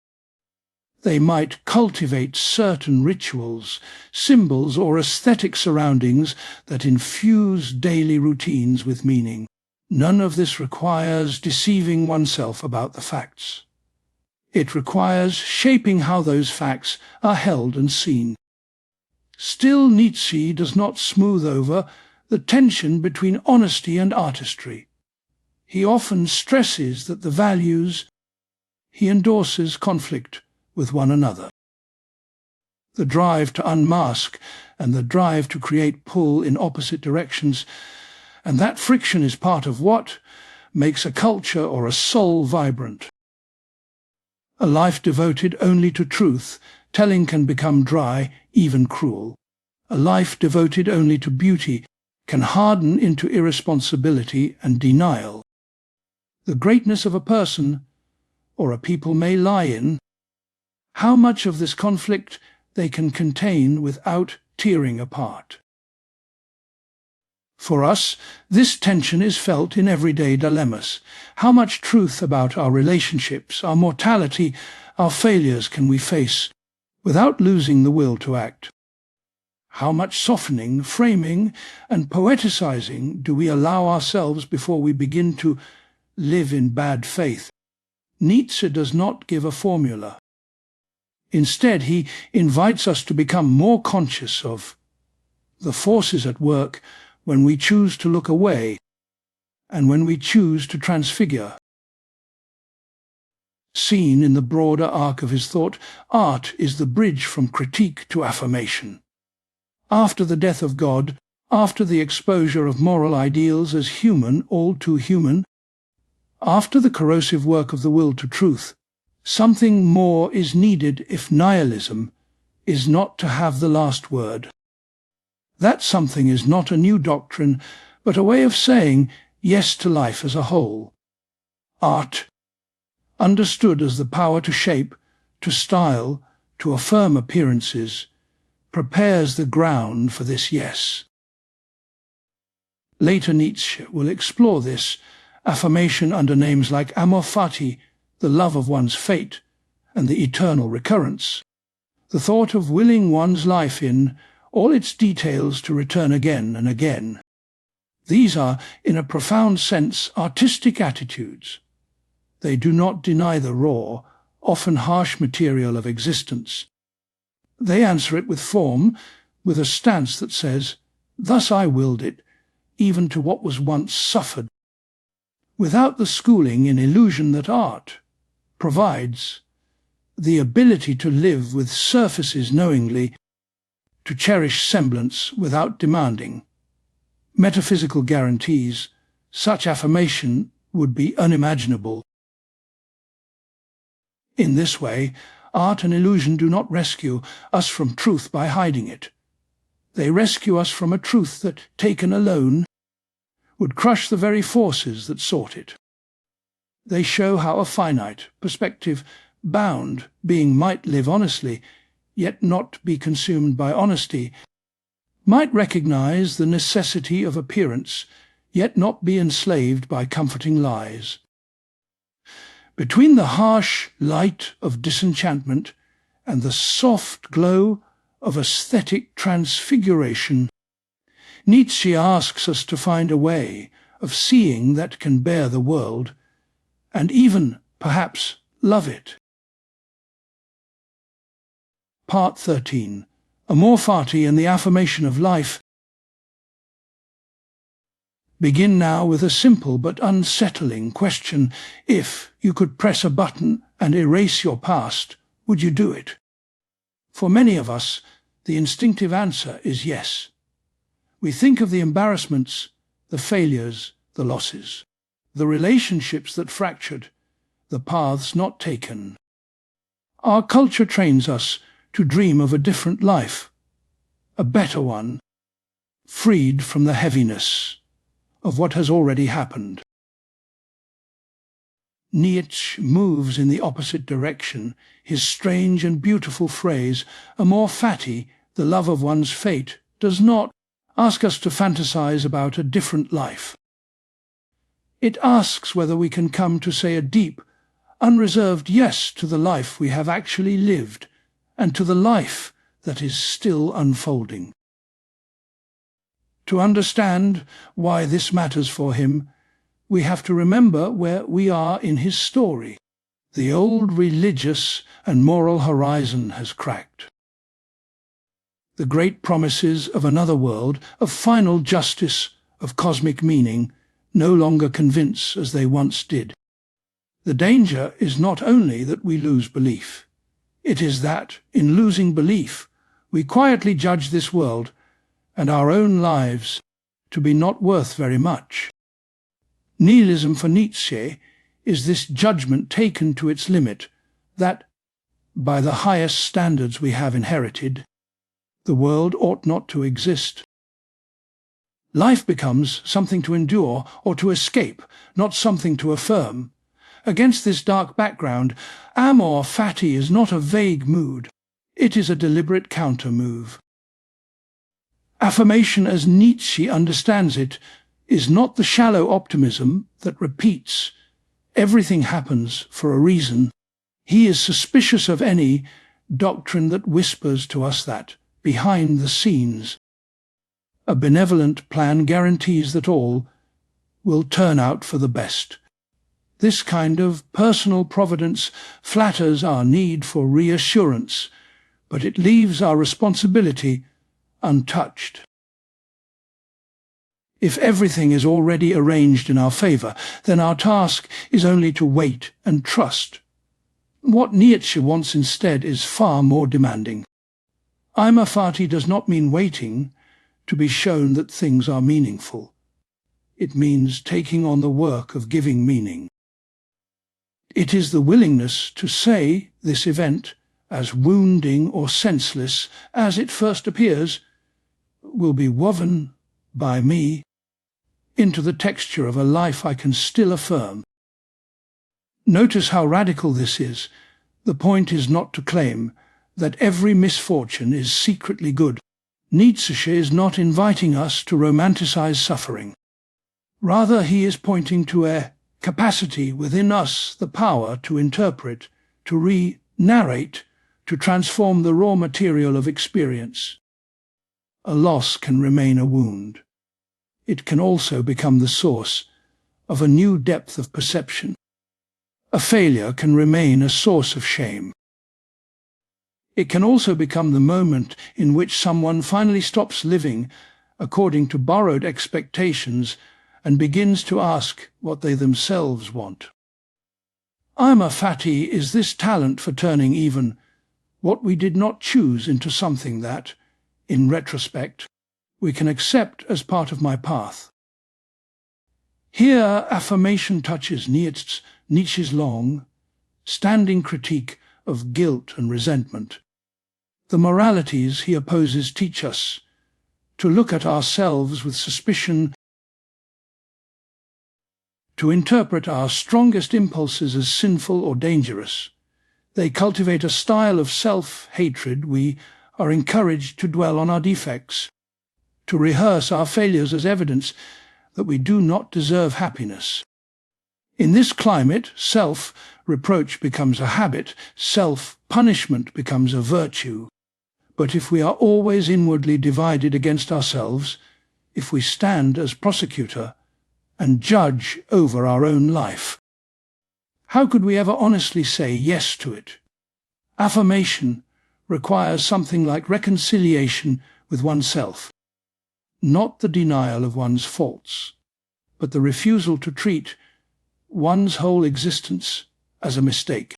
They might cultivate certain rituals, symbols, or aesthetic surroundings that infuse daily routines with meaning. None of this requires deceiving oneself about the facts. It requires shaping how those facts are held and seen. Still, Nietzsche does not smooth over the tension between honesty and artistry. He often stresses that the values he endorses conflict with one another. The drive to unmask and the drive to create pull in opposite directions, and that friction is part of what makes a culture or a soul vibrant. A life devoted only to truth, telling can become dry, even cruel. A life devoted only to beauty can harden into irresponsibility and denial. The greatness of a person or a people may lie in how much of this conflict they can contain without tearing apart. For us, this tension is felt in everyday dilemmas. How much truth about our relationships, our mortality, our failures can we face without losing the will to act? How much softening, framing, and poeticizing do we allow ourselves before we begin to live in bad faith? Nietzsche does not give a formula. Instead, he invites us to become more conscious of the forces at work when we choose to look away and when we choose to transfigure. Seen in the broader arc of his thought, art is the bridge from critique to affirmation. After the death of God, after the exposure of moral ideals as human, all too human, after the corrosive work of the will to truth, something more is needed if nihilism is not to have the last word. That something is not a new doctrine, but a way of saying yes to life as a whole. Art, understood as the power to shape, to style, to affirm appearances, prepares the ground for this yes. Later Nietzsche will explore this affirmation under names like Amor, Fati, the love of one's fate, and the eternal recurrence. The thought of willing one's life in all its details to return again and again. These are, in a profound sense, artistic attitudes. They do not deny the raw, often harsh material of existence. They answer it with form, with a stance that says, "Thus I willed it, even to what was once suffered," without the schooling in illusion that art provides, the ability to live with surfaces knowingly, to cherish semblance without demanding metaphysical guarantees. Such affirmation would be unimaginable. In this way, art and illusion do not rescue us from truth by hiding it. They rescue us from a truth that, taken alone, would crush the very forces that sought it. They show how a finite, perspective-bound being might live honestly, yet not be consumed by honesty, might recognize the necessity of appearance, yet not be enslaved by comforting lies. Between the harsh light of disenchantment and the soft glow of aesthetic transfiguration, Nietzsche asks us to find a way of seeing that can bear the world, and even, perhaps, love it. Part 13. Amor, Fati and the Affirmation of Life. Begin now with a simple but unsettling question. If you could press a button and erase your past, would you do it? For many of us, the instinctive answer is yes. We think of the embarrassments, the failures, the losses, the relationships that fractured, the paths not taken. Our culture trains us to dream of a different life, a better one, freed from the heaviness of what has already happened. Nietzsche moves in the opposite direction. His strange and beautiful phrase, Amor Fati, the love of one's fate, does not ask us to fantasize about a different life. It asks whether we can come to say a deep, unreserved yes to the life we have actually lived, and to the life that is still unfolding. To understand why this matters for him, we have to remember where we are in his story. The old religious and moral horizon has cracked. The great promises of another world, of final justice, of cosmic meaning, no longer convince as they once did. The danger is not only that we lose belief. It is that, in losing belief, we quietly judge this world and our own lives to be not worth very much. Nihilism for Nietzsche is this judgment taken to its limit, that, by the highest standards we have inherited, the world ought not to exist. Life becomes something to endure or to escape, not something to affirm. Against this dark background, Amor Fati is not a vague mood. It is a deliberate counter-move. Affirmation, as Nietzsche understands it, is not the shallow optimism that repeats, "Everything happens for a reason." He is suspicious of any doctrine that whispers to us that, behind the scenes, a benevolent plan guarantees that all will turn out for the best. This kind of personal providence flatters our need for reassurance, but it leaves our responsibility untouched. If everything is already arranged in our favour, then our task is only to wait and trust. What Nietzsche wants instead is far more demanding. Amor Fati does not mean waiting to be shown that things are meaningful. It means taking on the work of giving meaning. It is the willingness to say this event, as wounding or senseless as it first appears, will be woven by me into the texture of a life I can still affirm. Notice how radical this is. The point is not to claim that every misfortune is secretly good. Nietzsche is not inviting us to romanticize suffering. Rather, he is pointing to a capacity within us, the power to interpret, to re-narrate, to transform the raw material of experience. A loss can remain a wound. it can also become the source of a new depth of perception. A failure can remain a source of shame. It can also become the moment in which someone finally stops living according to borrowed expectations and begins to ask what they themselves want. Amor Fati is this talent for turning even what we did not choose into something that, in retrospect, we can accept as part of my path. Here Affirmation touches Nietzsche's long, standing critique of guilt and resentment. The moralities he opposes teach us to look at ourselves with suspicion, to interpret our strongest impulses as sinful or dangerous. They cultivate a style of self-hatred. We are encouraged to dwell on our defects, to rehearse our failures as evidence that we do not deserve happiness. In this climate, self-reproach becomes a habit, self-punishment becomes a virtue. But if we are always inwardly divided against ourselves, if we stand as prosecutor and judge over our own life, how could we ever honestly say yes to it? Affirmation requires something like reconciliation with oneself, not the denial of one's faults, but the refusal to treat one's whole existence as a mistake.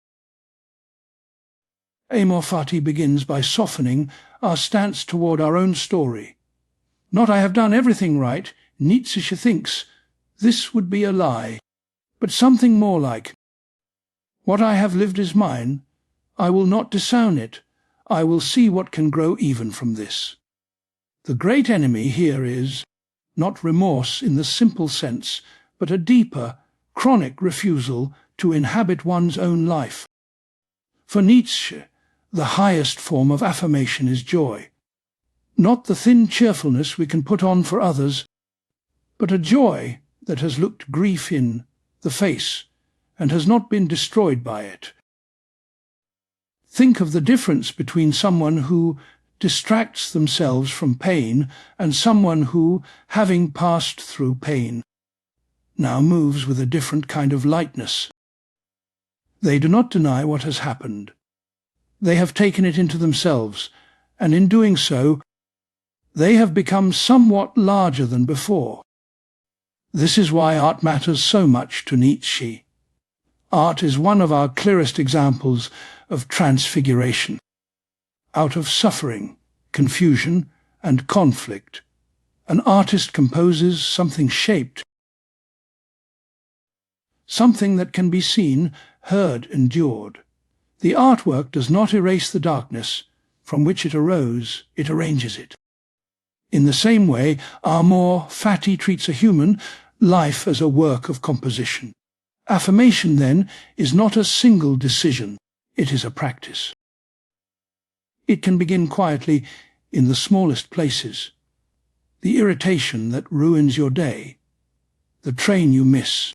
Amor Fati begins by softening our stance toward our own story. Not "I have done everything right," Nietzsche thinks this would be a lie, but something more like, "What I have lived is mine, I will not disown it, I will see what can grow even from this." The great enemy here is not remorse in the simple sense, but a deeper, chronic refusal to inhabit one's own life. For Nietzsche, the highest form of affirmation is joy. Not the thin cheerfulness we can put on for others, but a joy that has looked grief in the face and has not been destroyed by it. Think of the difference between someone who distracts themselves from pain and someone who, having passed through pain, now moves with a different kind of lightness. They do not deny what has happened. They have taken it into themselves, and in doing so, they have become somewhat larger than before. This is why art matters so much to Nietzsche. Art is one of our clearest examples of transfiguration. Out of suffering, confusion, and conflict, an artist composes something shaped, something that can be seen, heard, endured. The artwork does not erase the darkness from which it arose, it arranges it. In the same way, Amor Fati treats a human life as a work of composition. Affirmation, then, is not a single decision, it is a practice. It can begin quietly in the smallest places. The irritation that ruins your day, the train you miss,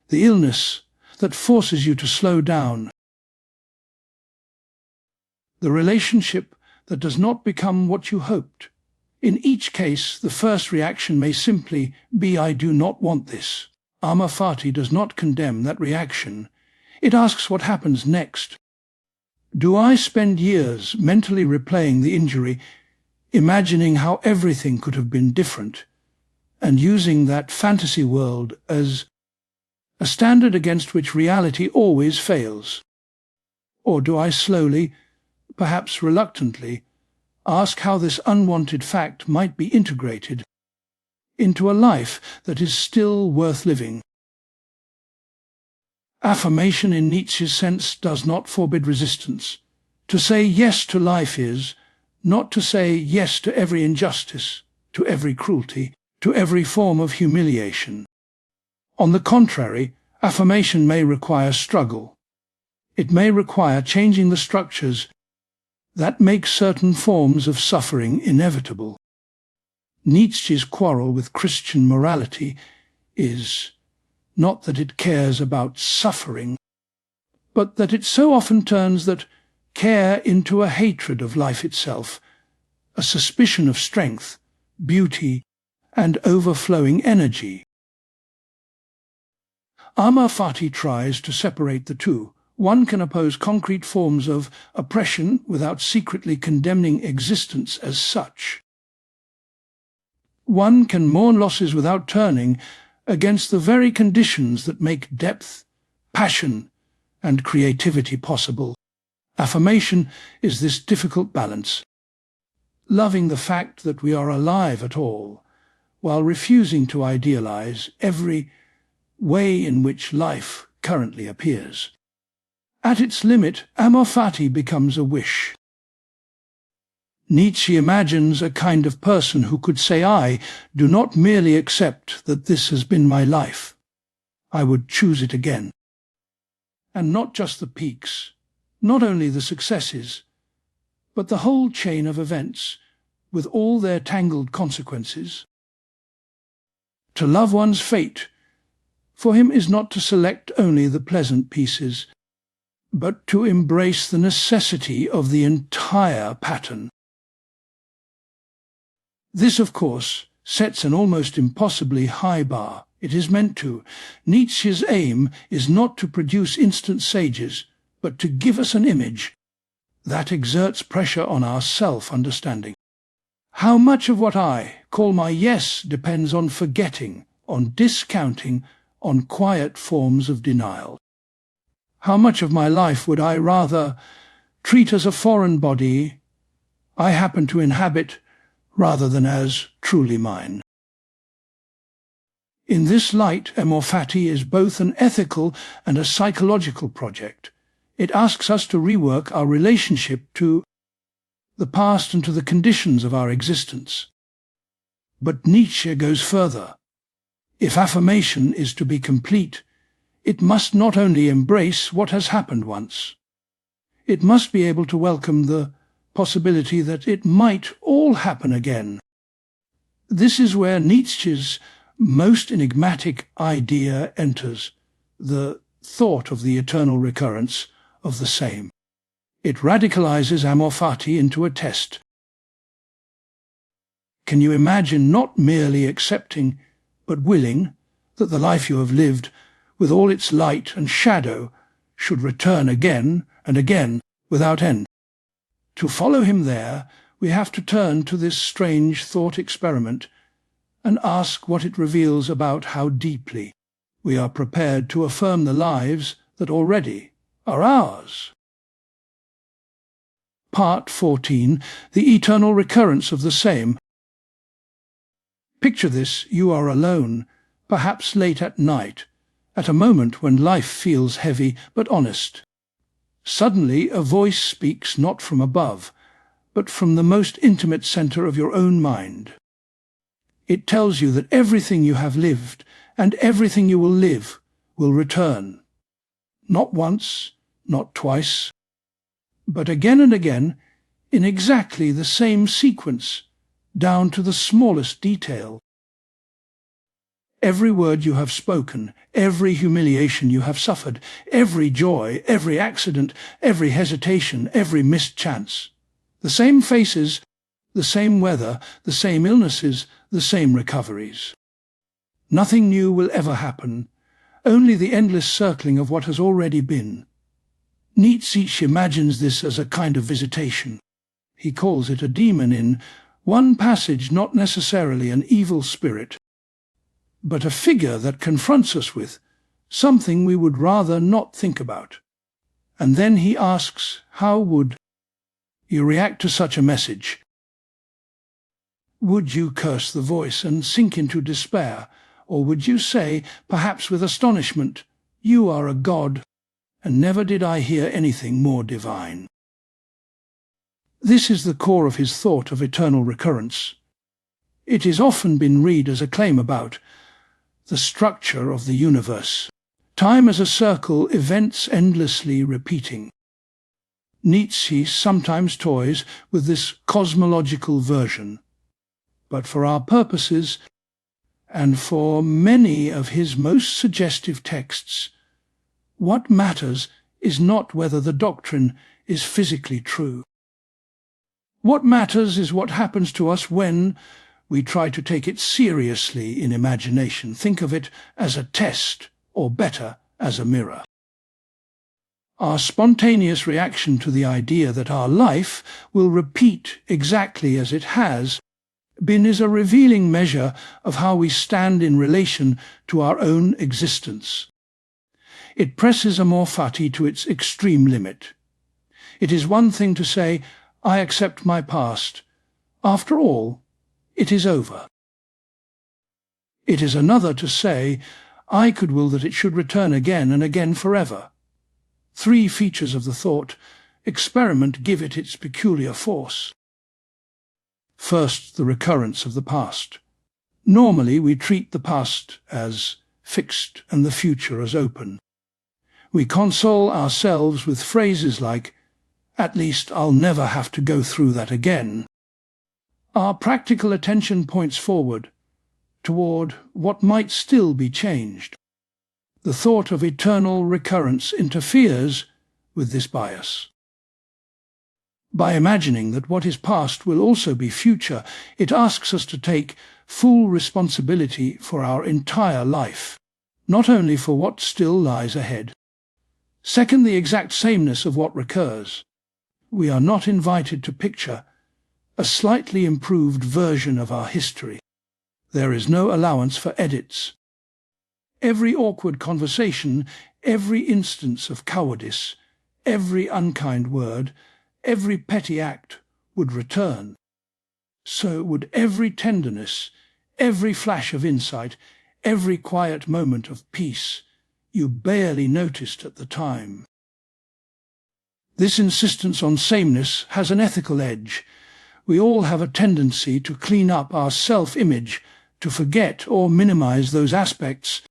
the illness that forces you to slow down, the relationship that does not become what you hoped. In each case, the first reaction may simply be, "I do not want this." Amor Fati does not condemn that reaction. It asks what happens next. Do I spend years mentally replaying the injury, imagining how everything could have been different, and using that fantasy world as a standard against which reality always fails? Or do I slowly, perhaps reluctantly, ask how this unwanted fact might be integrated into a life that is still worth living? Affirmation in Nietzsche's sense does not forbid resistance. To say yes to life is not to say yes to every injustice, to every cruelty, to every form of humiliation. On the contrary, affirmation may require struggle. It may require changing the structures that make certain forms of suffering inevitable. Nietzsche's quarrel with Christian morality is not that it cares about suffering, but that it so often turns that care into a hatred of life itself, a suspicion of strength, beauty, and overflowing energy. Amor Fati tries to separate the two. One can oppose concrete forms of oppression without secretly condemning existence as such. One can mourn losses without turning against the very conditions that make depth, passion, and creativity possible. Affirmation is this difficult balance, loving the fact that we are alive at all, while refusing to idealize every way in which life currently appears. At its limit, Amor Fati becomes a wish. Nietzsche imagines a kind of person who could say, "I do not merely accept that this has been my life. I would choose it again." And not just the peaks, not only the successes, but the whole chain of events, with all their tangled consequences. To love one's fate, for him, is not to select only the pleasant pieces, but to embrace the necessity of the entire pattern. This, of course, sets an almost impossibly high bar. It is meant to. Nietzsche's aim is not to produce instant sages, but to give us an image that exerts pressure on our self-understanding. How much of what I call my yes depends on forgetting, on discounting, on quiet forms of denial? How much of my life would I rather treat as a foreign body I happen to inhabit rather than as truly mine? In this light, Amor Fati is both an ethical and a psychological project. It asks us to rework our relationship to the past and to the conditions of our existence. But Nietzsche goes further. If affirmation is to be complete, it must not only embrace what has happened once. It must be able to welcome the possibility that it might all happen again. This is where Nietzsche's most enigmatic idea enters, the thought of the eternal recurrence of the same. It radicalizes Amor Fati into a test. Can you imagine not merely accepting, but willing, that the life you have lived, with all its light and shadow, should return again and again without end? To follow him there, we have to turn to this strange thought experiment and ask what it reveals about how deeply we are prepared to affirm the lives that already are ours. Part 14. The eternal recurrence of the same. Picture this: you are alone, perhaps late at night, at a moment when life feels heavy but honest. Suddenly a voice speaks not from above, but from the most intimate centre of your own mind. It tells you that everything you have lived and everything you will live will return. Not once, not twice, but again and again, in exactly the same sequence, down to the smallest detail. Every word you have spoken, every humiliation you have suffered, every joy, every accident, every hesitation, every missed chance. The same faces, the same weather, the same illnesses, the same recoveries. Nothing new will ever happen, only the endless circling of what has already been. Nietzsche imagines this as a kind of visitation. He calls it a demon in one passage, not necessarily an evil spirit, but a figure that confronts us with something we would rather not think about. And then he asks, how would you react to such a message? Would you curse the voice and sink into despair, or would you say, perhaps with astonishment, "You are a god, and never did I hear anything more divine"? This is the core of his thought of eternal recurrence. It is often been read as a claim about the structure of the universe. Time as a circle, events endlessly repeating. Nietzsche sometimes toys with this cosmological version, but for our purposes, and for many of his most suggestive texts, what matters is not whether the doctrine is physically true. What matters is what happens to us when, We try to take it seriously in imagination, think of it as a test, or better, as a mirror. Our spontaneous reaction to the idea that our life will repeat exactly as it has been is a revealing measure of how we stand in relation to our own existence. It presses Amor Fati to its extreme limit. It is one thing to say, "I accept my past. After all, it is over." It is another to say, "I could will that it should return again and again forever." Three features of the thought experiment give it its peculiar force. First, the recurrence of the past. Normally, we treat the past as fixed and the future as open. We console ourselves with phrases like, "At least I'll never have to go through that again." Our practical attention points forward, toward what might still be changed. The thought of eternal recurrence interferes with this bias. By imagining that what is past will also be future, it asks us to take full responsibility for our entire life, not only for what still lies ahead. Second, the exact sameness of what recurs. We are not invited to picture a slightly improved version of our history. There is no allowance for edits. Every awkward conversation, every instance of cowardice, every unkind word, every petty act would return. So would every tenderness, every flash of insight, every quiet moment of peace you barely noticed at the time. This insistence on sameness has an ethical edge. We all have a tendency to clean up our self-image, to forget or minimize those aspects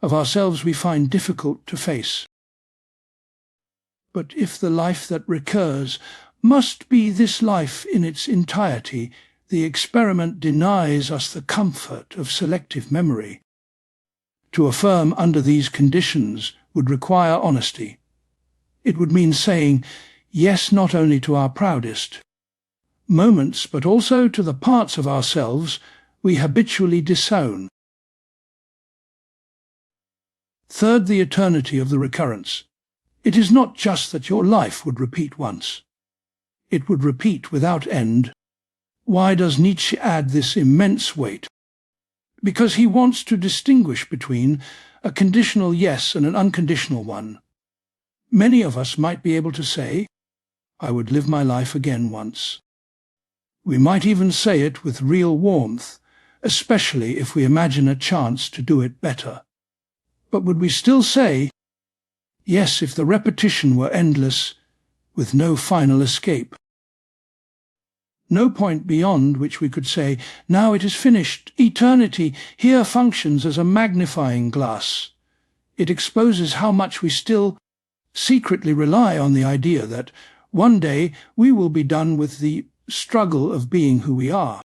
of ourselves we find difficult to face. But if the life that recurs must be this life in its entirety, the experiment denies us the comfort of selective memory. To affirm under these conditions would require honesty. It would mean saying yes not only to our proudest moments, but also to the parts of ourselves we habitually disown. Third, the eternity of the recurrence. It is not just that your life would repeat once. It would repeat without end. Why does Nietzsche add this immense weight? Because he wants to distinguish between a conditional yes and an unconditional one. Many of us might be able to say, "I would live my life again once." We might even say it with real warmth, especially if we imagine a chance to do it better. But would we still say, yes, if the repetition were endless, with no final escape? No point beyond which we could say, "Now it is finished. Eternity here functions as a magnifying glass." It exposes how much we still secretly rely on the idea that one day we will be done with the struggle of being who we are.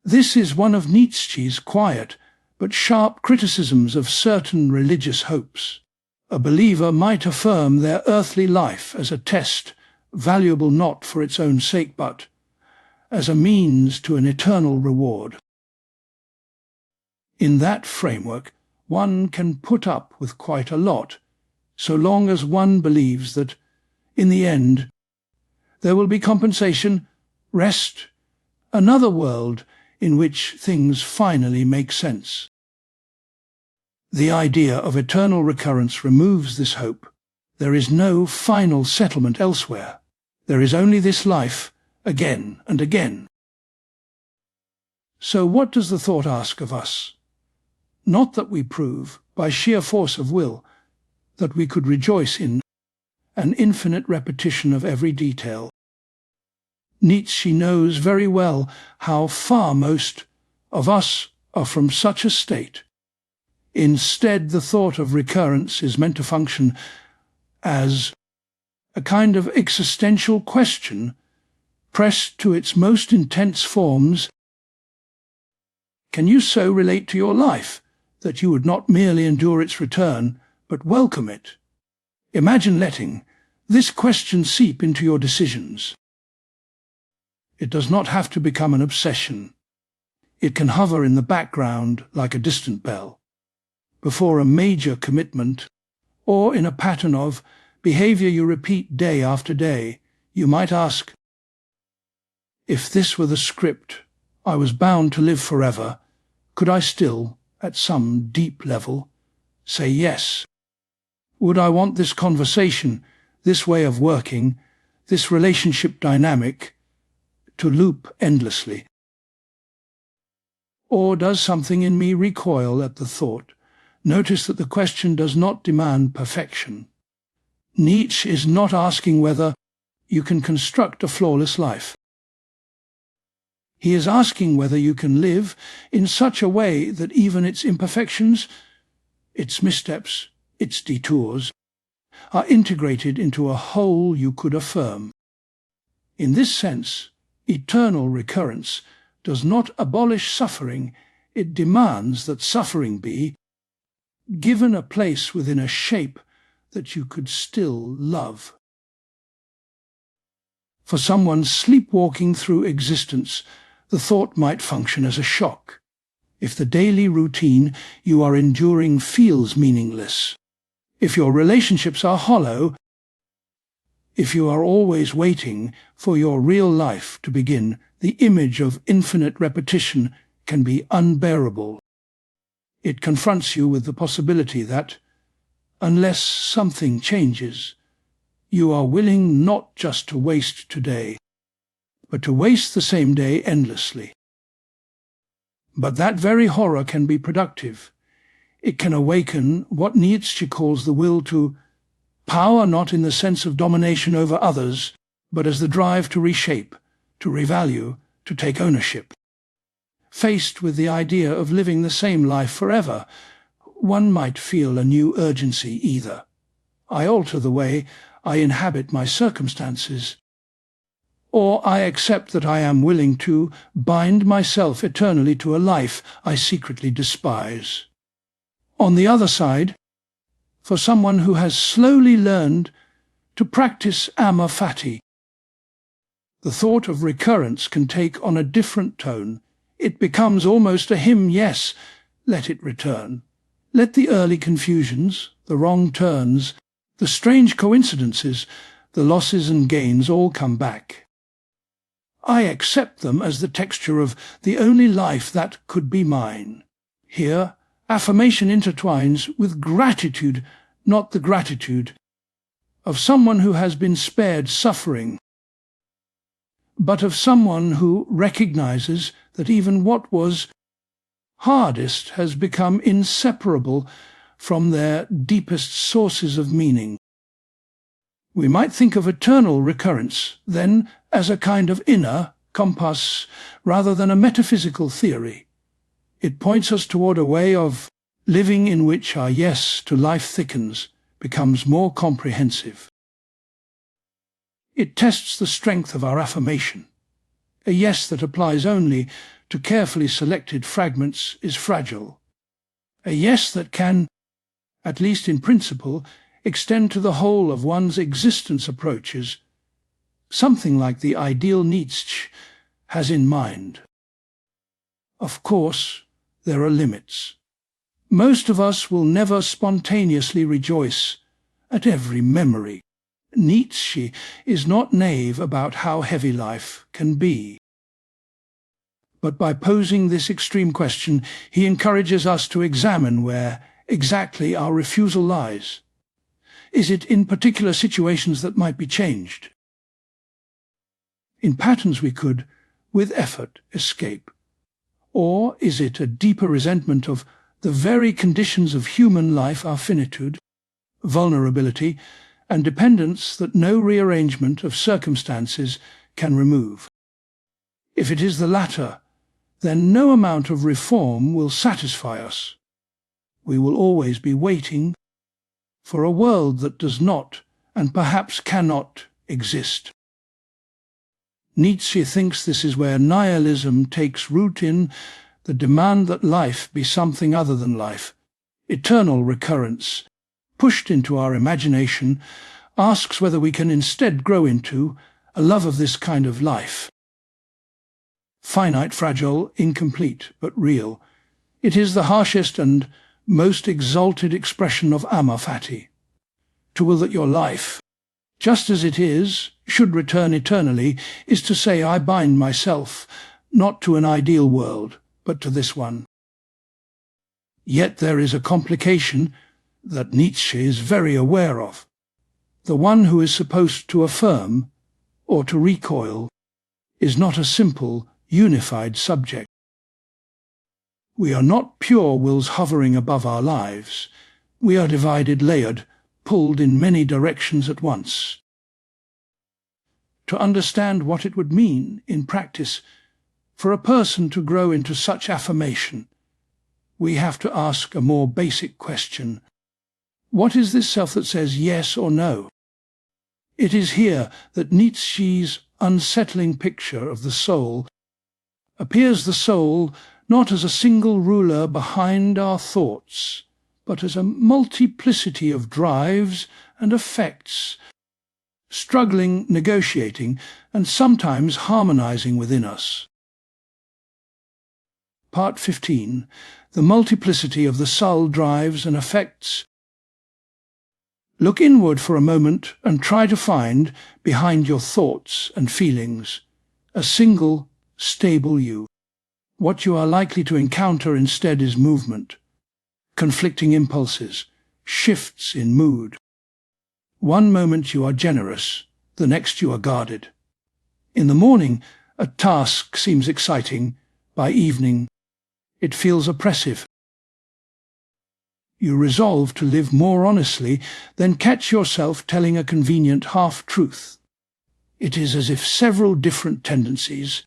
This is one of Nietzsche's quiet but sharp criticisms of certain religious hopes. A believer might affirm their earthly life as a test, valuable not for its own sake but as a means to an eternal reward. In that framework, one can put up with quite a lot, so long as one believes that, in the end, there will be compensation, rest, another world in which things finally make sense. The idea of eternal recurrence removes this hope. There is no final settlement elsewhere. There is only this life, again and again. So what does the thought ask of us? Not that we prove, by sheer force of will, that we could rejoice in an infinite repetition of every detail. Nietzsche knows very well how far most of us are from such a state. Instead, the thought of recurrence is meant to function as a kind of existential question pressed to its most intense forms. Can you so relate to your life that you would not merely endure its return, but welcome it? Imagine letting this question seep into your decisions. It does not have to become an obsession. It can hover in the background like a distant bell, before a major commitment, or in a pattern of behavior you repeat day after day. You might ask, if this were the script I was bound to live forever, could I still, at some deep level, say yes? Would I want this conversation, this way of working, this relationship dynamic, to loop endlessly? Or does something in me recoil at the thought? Notice that the question does not demand perfection. Nietzsche is not asking whether you can construct a flawless life. He is asking whether you can live in such a way that even its imperfections, its missteps, its detours, are integrated into a whole you could affirm. In this sense, eternal recurrence does not abolish suffering, it demands that suffering be given a place within a shape that you could still love. For someone sleepwalking through existence, the thought might function as a shock. If the daily routine you are enduring feels meaningless, if your relationships are hollow, if you are always waiting for your real life to begin, the image of infinite repetition can be unbearable. It confronts you with the possibility that, unless something changes, you are willing not just to waste today, but to waste the same day endlessly. But that very horror can be productive. It can awaken what Nietzsche calls the will to power, not in the sense of domination over others, but as the drive to reshape, to revalue, to take ownership. Faced with the idea of living the same life forever, one might feel a new urgency either. I alter the way I inhabit my circumstances, or I accept that I am willing to bind myself eternally to a life I secretly despise. On the other side, for someone who has slowly learned to practice Amor Fati, the thought of recurrence can take on a different tone. It becomes almost a hymn. Yes, let it return. Let the early confusions, the wrong turns, the strange coincidences, the losses and gains all come back. I accept them as the texture of the only life that could be mine. Here, affirmation intertwines with gratitude, not the gratitude of someone who has been spared suffering, but of someone who recognizes that even what was hardest has become inseparable from their deepest sources of meaning. We might think of eternal recurrence, then, as a kind of inner compass rather than a metaphysical theory. It points us toward a way of living in which our yes to life thickens, becomes more comprehensive. It tests the strength of our affirmation. A yes that applies only to carefully selected fragments is fragile. A yes that can, at least in principle, extend to the whole of one's existence approaches, something like the ideal Nietzsche has in mind. Of course, there are limits. Most of us will never spontaneously rejoice at every memory. Nietzsche is not naive about how heavy life can be. But by posing this extreme question, he encourages us to examine where exactly our refusal lies. Is it in particular situations that might be changed? In patterns we could, with effort, escape? Or is it a deeper resentment of the very conditions of human life, our finitude, vulnerability, and dependence that no rearrangement of circumstances can remove? If it is the latter, then no amount of reform will satisfy us. We will always be waiting for a world that does not, and perhaps cannot, exist. Nietzsche thinks this is where nihilism takes root, in the demand that life be something other than life. Eternal recurrence, pushed into our imagination, asks whether we can instead grow into a love of this kind of life. finite, fragile, incomplete, but real. It is the harshest and most exalted expression of Amor, Fati. To will that your life, just as it is, should return eternally, is to say, I bind myself, not to an ideal world, but to this one. Yet there is a complication that Nietzsche is very aware of. The one who is supposed to affirm, or to recoil, is not a simple, unified subject. We are not pure wills hovering above our lives. We are divided, layered, pulled in many directions at once. To understand what it would mean, in practice, for a person to grow into such affirmation, we have to ask a more basic question. What is this self that says yes or no? It is here that Nietzsche's unsettling picture of the soul appears, the soul not as a single ruler behind our thoughts, but as a multiplicity of drives and affects, struggling, negotiating, and sometimes harmonizing within us. Part 15. The multiplicity of the soul drives and affects. Look inward for a moment and try to find, behind your thoughts and feelings, a single, stable you. What you are likely to encounter instead is movement, conflicting impulses, shifts in mood. One moment you are generous, the next you are guarded. In the morning, a task seems exciting. By evening, it feels oppressive. You resolve to live more honestly, then catch yourself telling a convenient half-truth. It is as if several different tendencies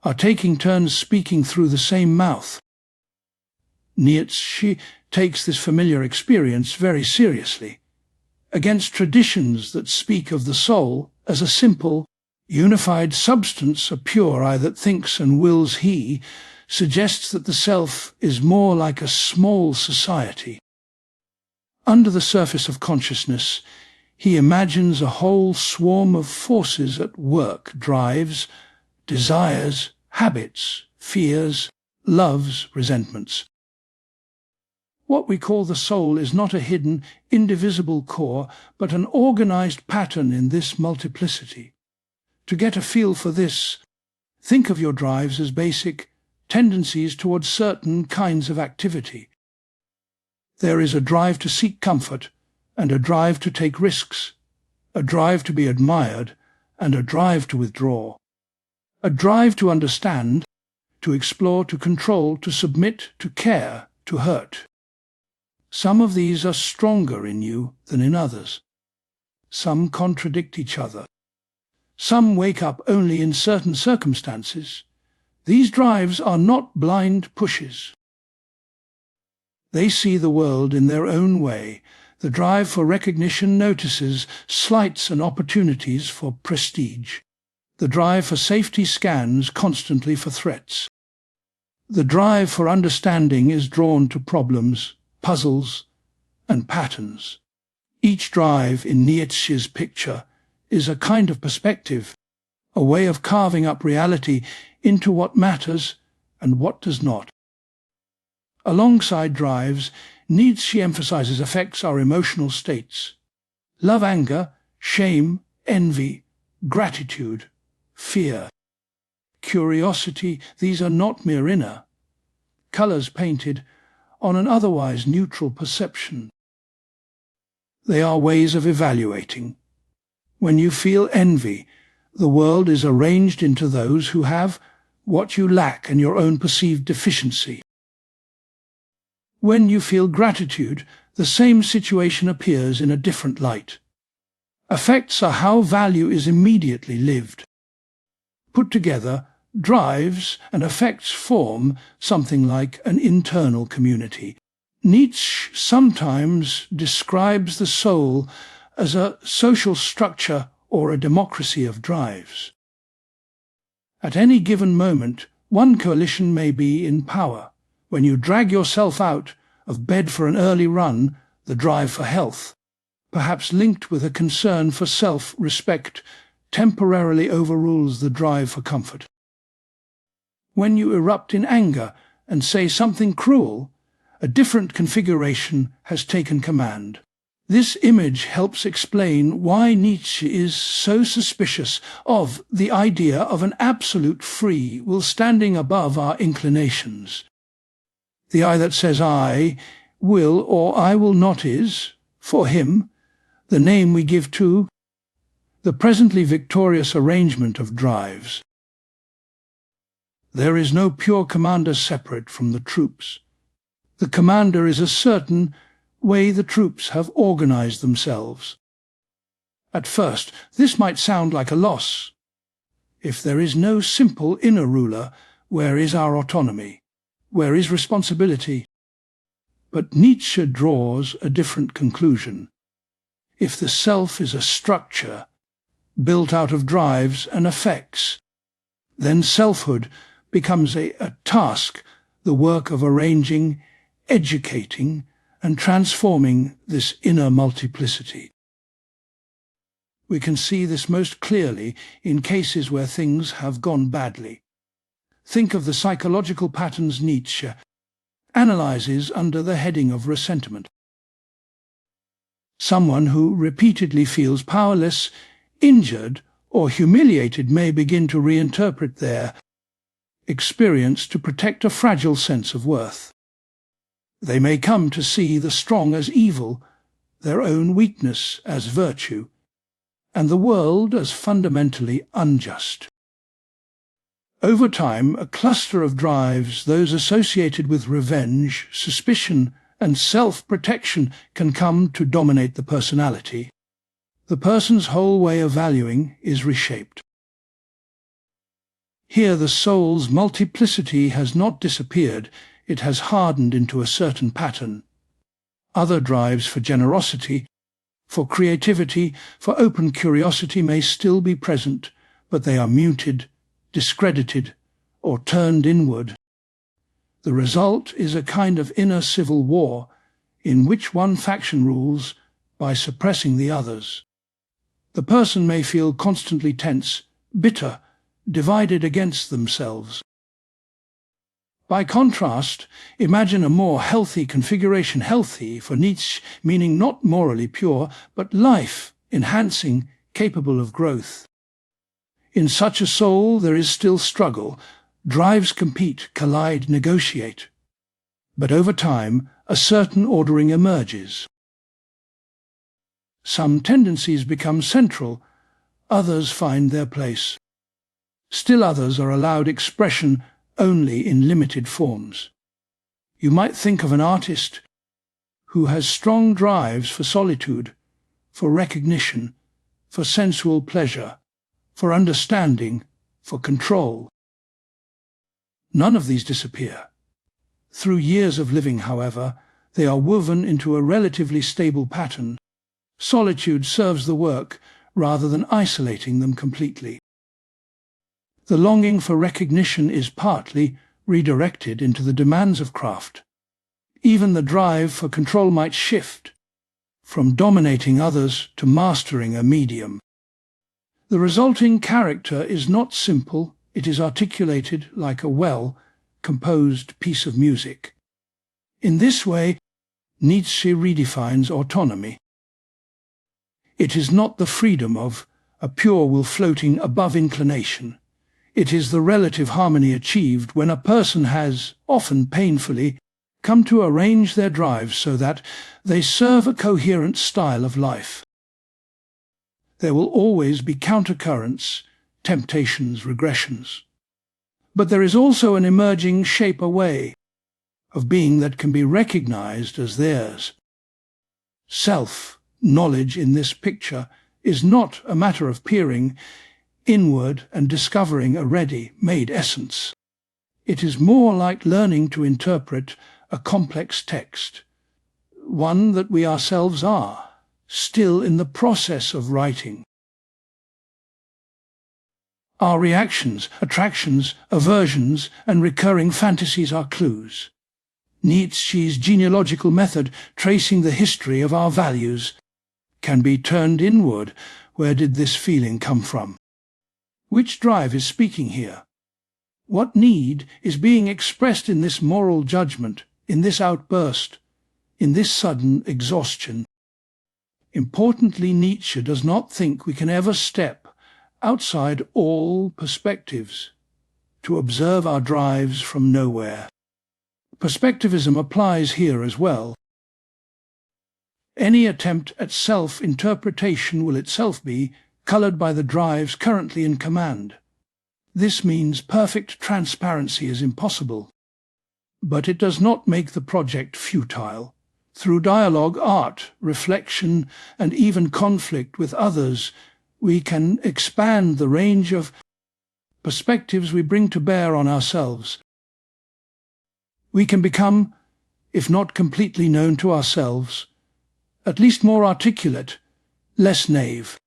are taking turns speaking through the same mouth. Nietzsche takes this familiar experience very seriously. Against traditions that speak of the soul as a simple, unified substance, a pure I that thinks and wills he, suggests that the self is more like a small society. Under the surface of consciousness, he imagines a whole swarm of forces at work, drives, desires, habits, fears, loves, resentments. What we call the soul is not a hidden, indivisible core, but an organized pattern in this multiplicity. To get a feel for this, think of your drives as basic tendencies towards certain kinds of activity. There is a drive to seek comfort, and a drive to take risks, a drive to be admired, and a drive to withdraw. A drive to understand, to explore, to control, to submit, to care, to hurt. Some of these are stronger in you than in others. Some contradict each other. Some wake up only in certain circumstances. These drives are not blind pushes. They see the world in their own way. The drive for recognition notices slights and opportunities for prestige. The drive for safety scans constantly for threats. The drive for understanding is drawn to problems, puzzles, and patterns. Each drive in Nietzsche's picture is a kind of perspective, a way of carving up reality into what matters and what does not. Alongside drives, Nietzsche emphasizes affects our emotional states. Love, anger, shame, envy, gratitude, fear, curiosity, these are not mere inner colors painted on an otherwise neutral perception. They are ways of evaluating. When you feel envy, the world is arranged into those who have what you lack and your own perceived deficiency. When you feel gratitude, the same situation appears in a different light. Affects are how value is immediately lived. Put together, drives and affects form something like an internal community. Nietzsche sometimes describes the soul as a social structure or a democracy of drives. At any given moment, one coalition may be in power. When you drag yourself out of bed for an early run, the drive for health, perhaps linked with a concern for self-respect, temporarily overrules the drive for comfort. when you erupt in anger and say something cruel, a different configuration has taken command. This image helps explain why Nietzsche is so suspicious of the idea of an absolute free will standing above our inclinations. The I that says I will or I will not is, for him, the name we give to the presently victorious arrangement of drives. There is no pure commander separate from the troops. The commander is a certain way the troops have organized themselves. At first, this might sound like a loss. If there is no simple inner ruler, where is our autonomy? Where is responsibility? But Nietzsche draws a different conclusion. If the self is a structure, built out of drives and effects, then selfhood becomes a task, the work of arranging, educating, and transforming this inner multiplicity. We can see this most clearly in cases where things have gone badly. Think of the psychological patterns Nietzsche analyzes under the heading of ressentiment. Someone who repeatedly feels powerless, injured, or humiliated may begin to reinterpret their experience to protect a fragile sense of worth. They may come to see the strong as evil, their own weakness as virtue, and the world as fundamentally unjust. Over time, a cluster of drives, those associated with revenge, suspicion, and self-protection, can come to dominate the personality. The person's whole way of valuing is reshaped. Here the soul's multiplicity has not disappeared, it has hardened into a certain pattern. Other drives for generosity, for creativity, for open curiosity may still be present, but they are muted, discredited, or turned inward. The result is a kind of inner civil war, in which one faction rules by suppressing the others. The person may feel constantly tense, bitter, divided against themselves. By contrast, imagine a more healthy configuration, healthy for Nietzsche meaning not morally pure, but life-enhancing, capable of growth. In such a soul there is still struggle, drives compete, collide, negotiate. But over time, a certain ordering emerges. Some tendencies become central, others find their place. Still others are allowed expression only in limited forms. You might think of an artist who has strong drives for solitude, for recognition, for sensual pleasure, for understanding, for control. None of these disappear. Through years of living, however, they are woven into a relatively stable pattern. Solitude serves the work rather than isolating them completely. The longing for recognition is partly redirected into the demands of craft. Even the drive for control might shift, from dominating others to mastering a medium. The resulting character is not simple, it is articulated like a well-composed piece of music. In this way, Nietzsche redefines autonomy. It is not the freedom of a pure will floating above inclination. It is the relative harmony achieved when a person has, often painfully, come to arrange their drives so that they serve a coherent style of life. There will always be countercurrents, temptations, regressions. But there is also an emerging shape away of being that can be recognized as theirs. Self-knowledge in this picture is not a matter of peering inward and discovering a ready-made essence. It is more like learning to interpret a complex text, one that we ourselves are, still in the process of writing. Our reactions, attractions, aversions, and recurring fantasies are clues. Nietzsche's genealogical method, tracing the history of our values, can be turned inward. Where did this feeling come from? Which drive is speaking here? What need is being expressed in this moral judgment, in this outburst, in this sudden exhaustion? Importantly, Nietzsche does not think we can ever step outside all perspectives to observe our drives from nowhere. Perspectivism applies here as well. Any attempt at self-interpretation will itself be coloured by the drives currently in command. This means perfect transparency is impossible. But it does not make the project futile. Through dialogue, art, reflection, and even conflict with others, we can expand the range of perspectives we bring to bear on ourselves. We can become, if not completely known to ourselves, at least more articulate, less naive.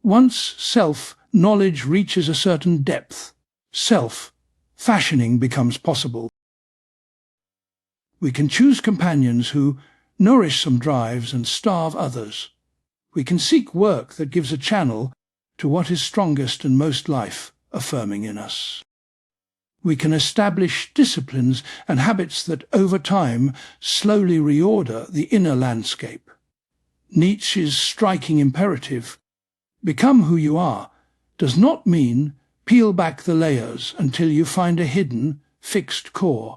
Once self-knowledge reaches a certain depth, self-fashioning becomes possible. We can choose companions who nourish some drives and starve others. We can seek work that gives a channel to what is strongest and most life-affirming in us. We can establish disciplines and habits that over time slowly reorder the inner landscape. Nietzsche's striking imperative, "Become who you are," does not mean peel back the layers until you find a hidden, fixed core.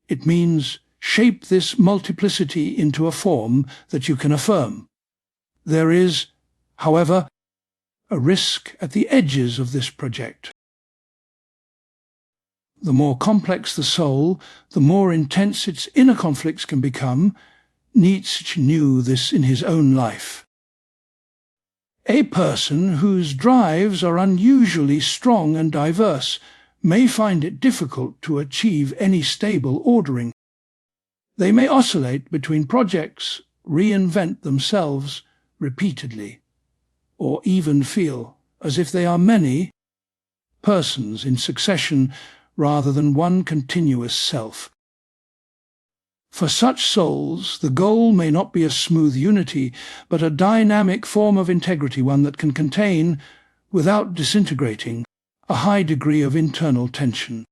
It means shape this multiplicity into a form that you can affirm. There is, however, a risk at the edges of this project. The more complex the soul, the more intense its inner conflicts can become. Nietzsche knew this in his own life. A person whose drives are unusually strong and diverse may find it difficult to achieve any stable ordering. They may oscillate between projects, reinvent themselves repeatedly, or even feel as if they are many persons in succession rather than one continuous self. For such souls, the goal may not be a smooth unity, but a dynamic form of integrity, one that can contain, without disintegrating, a high degree of internal tension.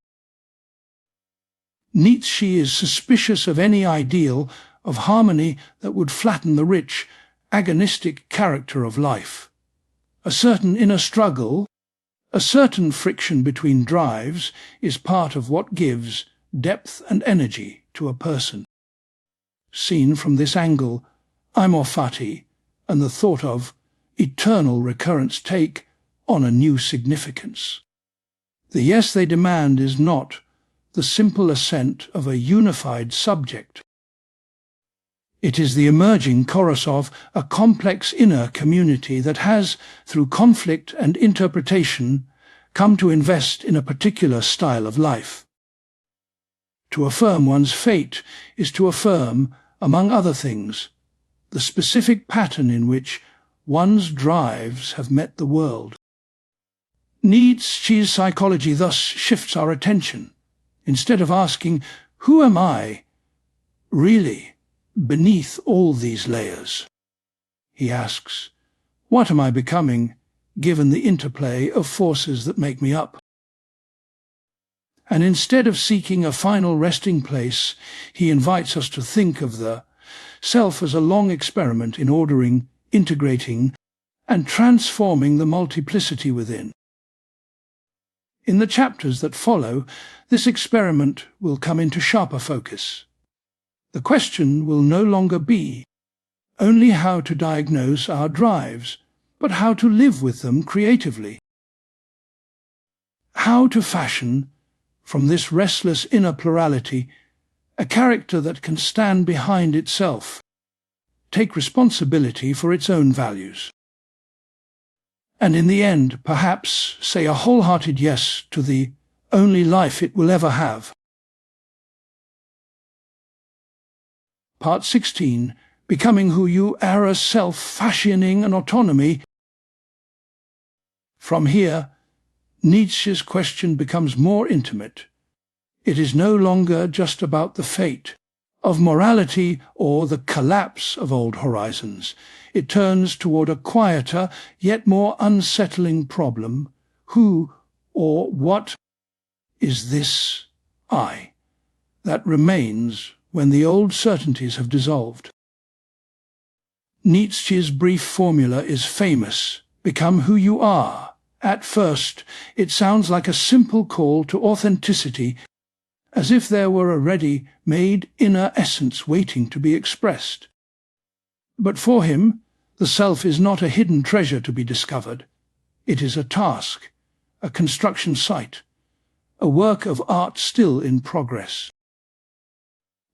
Nietzsche is suspicious of any ideal of harmony that would flatten the rich, agonistic character of life. A certain inner struggle, a certain friction between drives, is part of what gives depth and energy to a person. Seen from this angle, Amor Fati and the thought of eternal recurrence take on a new significance. The yes they demand is not the simple assent of a unified subject. It is the emerging chorus of a complex inner community that has, through conflict and interpretation, come to invest in a particular style of life. To affirm one's fate is to affirm, among other things, the specific pattern in which one's drives have met the world. Nietzsche's psychology thus shifts our attention. Instead of asking, "Who am I, really, beneath all these layers?" he asks, "What am I becoming, given the interplay of forces that make me up?" And instead of seeking a final resting place, he invites us to think of the self as a long experiment in ordering, integrating, and transforming the multiplicity within. In the chapters that follow, this experiment will come into sharper focus. The question will no longer be only how to diagnose our drives, but how to live with them creatively. How to fashion, from this restless inner plurality, a character that can stand behind itself, take responsibility for its own values, and in the end, perhaps, say a wholehearted yes to the only life it will ever have. Part 16. Becoming who you are as self, fashioning an autonomy. From here, Nietzsche's question becomes more intimate. It is no longer just about the fate of morality or the collapse of old horizons. It turns toward a quieter, yet more unsettling problem: who or what is this I that remains when the old certainties have dissolved. Nietzsche's brief formula is famous: become who you are. At first, it sounds like a simple call to authenticity, as if there were a ready-made inner essence waiting to be expressed. But for him, the self is not a hidden treasure to be discovered. It is a task, a construction site, a work of art still in progress.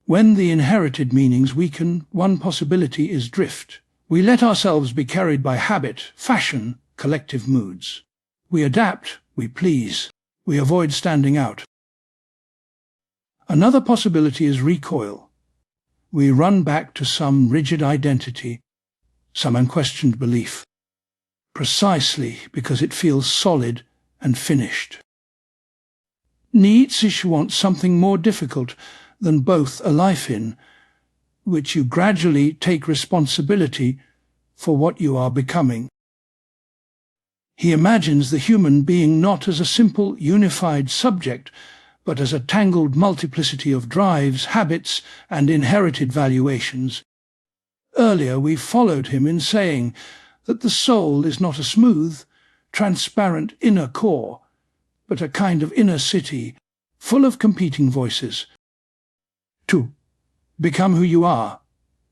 When the inherited meanings weaken, one possibility is drift. We let ourselves be carried by habit, fashion, collective moods. We adapt, we please, we avoid standing out. Another possibility is recoil. We run back to some rigid identity, some unquestioned belief, precisely because it feels solid and finished. Nietzsche wants something more difficult than both a life in which you gradually take responsibility for what you are becoming. He imagines the human being not as a simple unified subject, but as a tangled multiplicity of drives, habits, and inherited valuations. Earlier we followed him in saying that the soul is not a smooth, transparent inner core, but a kind of inner city, full of competing voices. To become who you are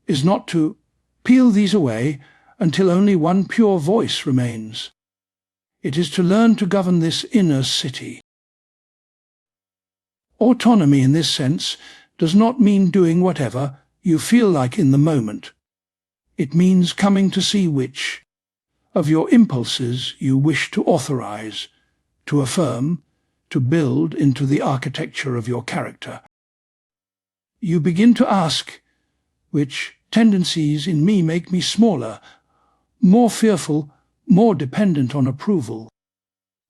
is not to peel these away until only one pure voice remains. It is to learn to govern this inner city. Autonomy in this sense does not mean doing whatever you feel like in the moment. It means coming to see which of your impulses you wish to authorize, to affirm, to build into the architecture of your character. You begin to ask, which tendencies in me make me smaller, more fearful, more dependent on approval?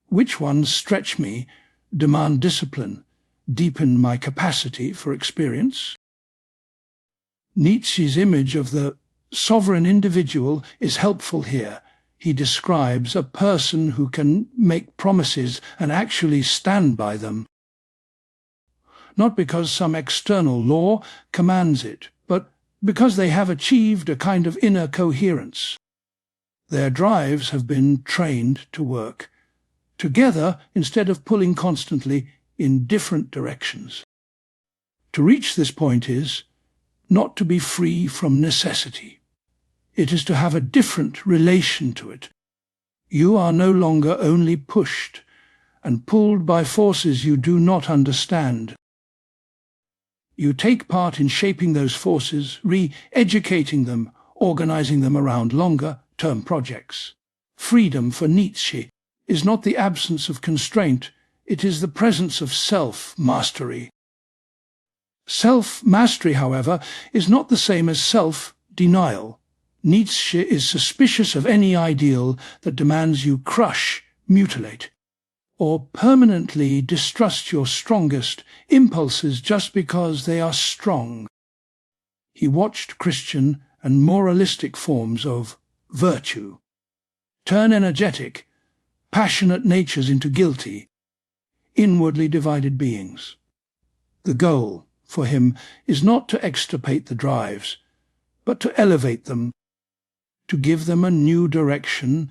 Which ones stretch me, demand discipline, deepen my capacity for experience? Nietzsche's image of the sovereign individual is helpful here. He describes a person who can make promises and actually stand by them. Not because some external law commands it, but because they have achieved a kind of inner coherence. Their drives have been trained to work together instead of pulling constantly in different directions. To reach this point is not to be free from necessity. It is to have a different relation to it. You are no longer only pushed and pulled by forces you do not understand. You take part in shaping those forces, re-educating them, organizing them around longer-term projects. Freedom for Nietzsche is not the absence of constraint, it is the presence of self-mastery. Self-mastery, however, is not the same as self-denial. Nietzsche is suspicious of any ideal that demands you crush, mutilate, or permanently distrust your strongest impulses just because they are strong. He watched Christian and moralistic forms of virtue turn energetic, passionate natures into guilty, inwardly divided beings. The goal, for him, is not to extirpate the drives, but to elevate them, to give them a new direction.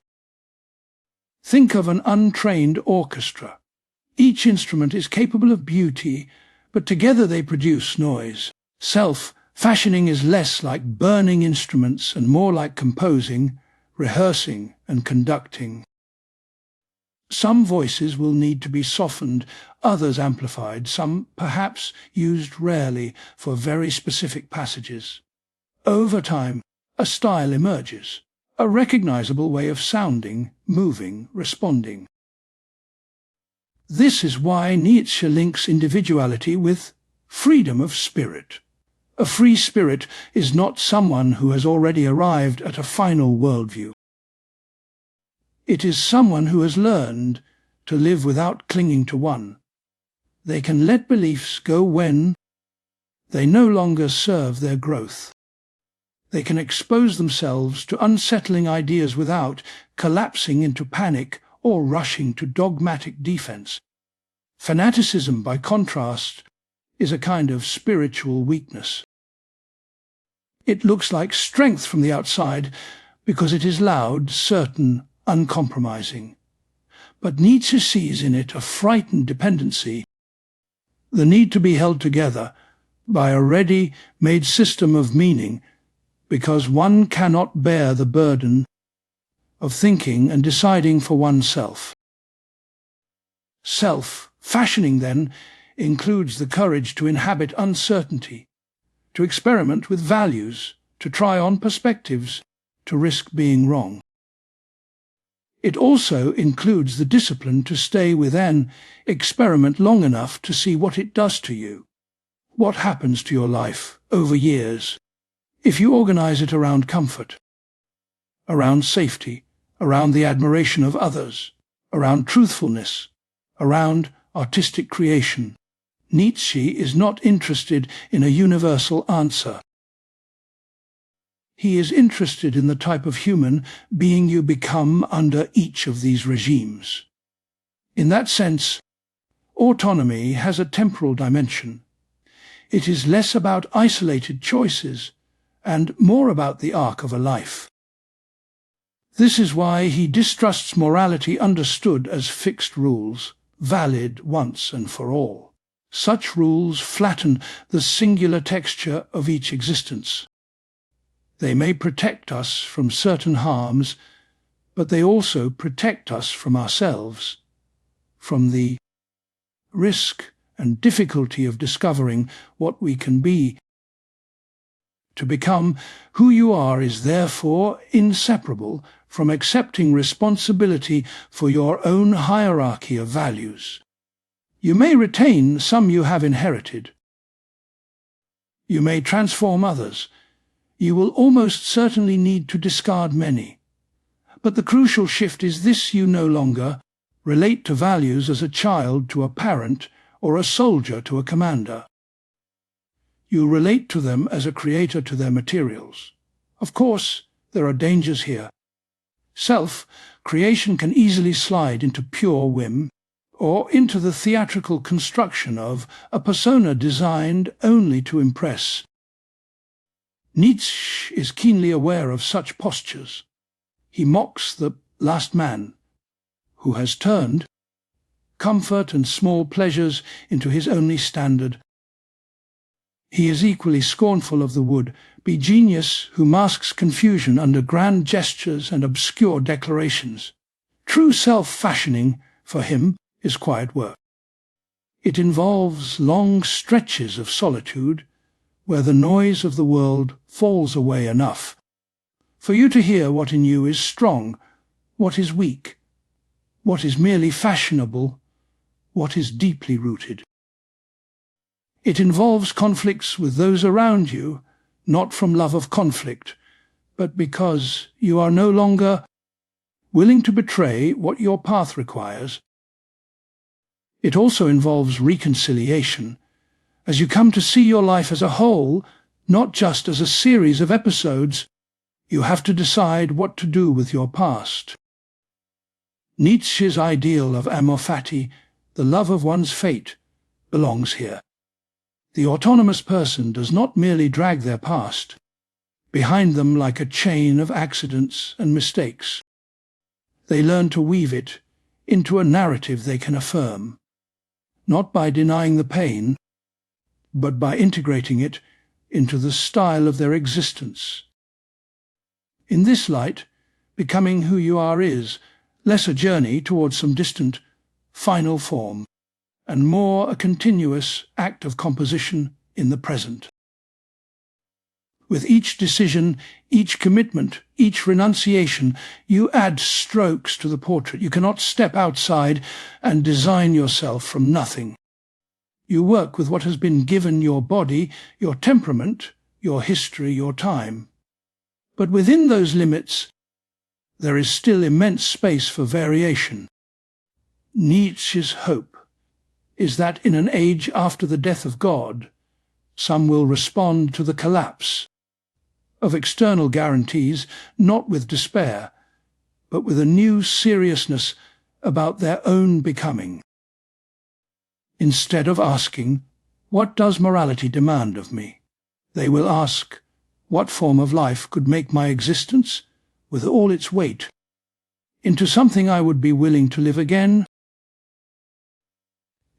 Think of an untrained orchestra. Each instrument is capable of beauty, but together they produce noise. Self-fashioning is less like burning instruments and more like composing, rehearsing and conducting. Some voices will need to be softened, others amplified, some perhaps used rarely for very specific passages. Over time, a style emerges, a recognizable way of sounding, moving, responding. This is why Nietzsche links individuality with freedom of spirit. A free spirit is not someone who has already arrived at a final worldview. It is someone who has learned to live without clinging to one. They can let beliefs go when they no longer serve their growth. They can expose themselves to unsettling ideas without collapsing into panic or rushing to dogmatic defense. Fanaticism, by contrast, is a kind of spiritual weakness. It looks like strength from the outside because it is loud, certain, uncompromising. But Nietzsche sees in it a frightened dependency, the need to be held together by a ready-made system of meaning, because one cannot bear the burden of thinking and deciding for oneself. Self-fashioning, then, includes the courage to inhabit uncertainty, to experiment with values, to try on perspectives, to risk being wrong. It also includes the discipline to stay with an experiment long enough to see what it does to you, what happens to your life over years, if you organize it around comfort, around safety, around the admiration of others, around truthfulness, around artistic creation. Nietzsche is not interested in a universal answer. He is interested in the type of human being you become under each of these regimes. In that sense, autonomy has a temporal dimension. It is less about isolated choices and more about the arc of a life. This is why he distrusts morality understood as fixed rules, valid once and for all. Such rules flatten the singular texture of each existence. They may protect us from certain harms, but they also protect us from ourselves, from the risk and difficulty of discovering what we can be. To become who you are is therefore inseparable from accepting responsibility for your own hierarchy of values. You may retain some you have inherited. You may transform others. You will almost certainly need to discard many. But the crucial shift is this: you no longer relate to values as a child to a parent or a soldier to a commander. You relate to them as a creator to their materials. Of course, there are dangers here. Self-creation can easily slide into pure whim, or into the theatrical construction of a persona designed only to impress. Nietzsche is keenly aware of such postures. He mocks the last man, who has turned comfort and small pleasures into his only standard. He is equally scornful of the would-be genius who masks confusion under grand gestures and obscure declarations. True self-fashioning, for him, is quiet work. It involves long stretches of solitude where the noise of the world falls away enough for you to hear what in you is strong, what is weak, what is merely fashionable, what is deeply rooted. It involves conflicts with those around you, not from love of conflict, but because you are no longer willing to betray what your path requires. It also involves reconciliation, as you come to see your life as a whole, not just as a series of episodes. You have to decide what to do with your past. Nietzsche's ideal of Amor Fati, the love of one's fate, belongs here. The autonomous person does not merely drag their past behind them like a chain of accidents and mistakes. They learn to weave it into a narrative they can affirm, not by denying the pain, but by integrating it into the style of their existence. In this light, becoming who you are is less a journey towards some distant, final form, and more a continuous act of composition in the present. With each decision, each commitment, each renunciation, you add strokes to the portrait. You cannot step outside and design yourself from nothing. You work with what has been given your body, your temperament, your history, your time. But within those limits, there is still immense space for variation. Nietzsche's hope is that in an age after the death of God, some will respond to the collapse of external guarantees, not with despair, but with a new seriousness about their own becoming. Instead of asking, "What does morality demand of me?" they will ask, "What form of life could make my existence, with all its weight, into something I would be willing to live again?"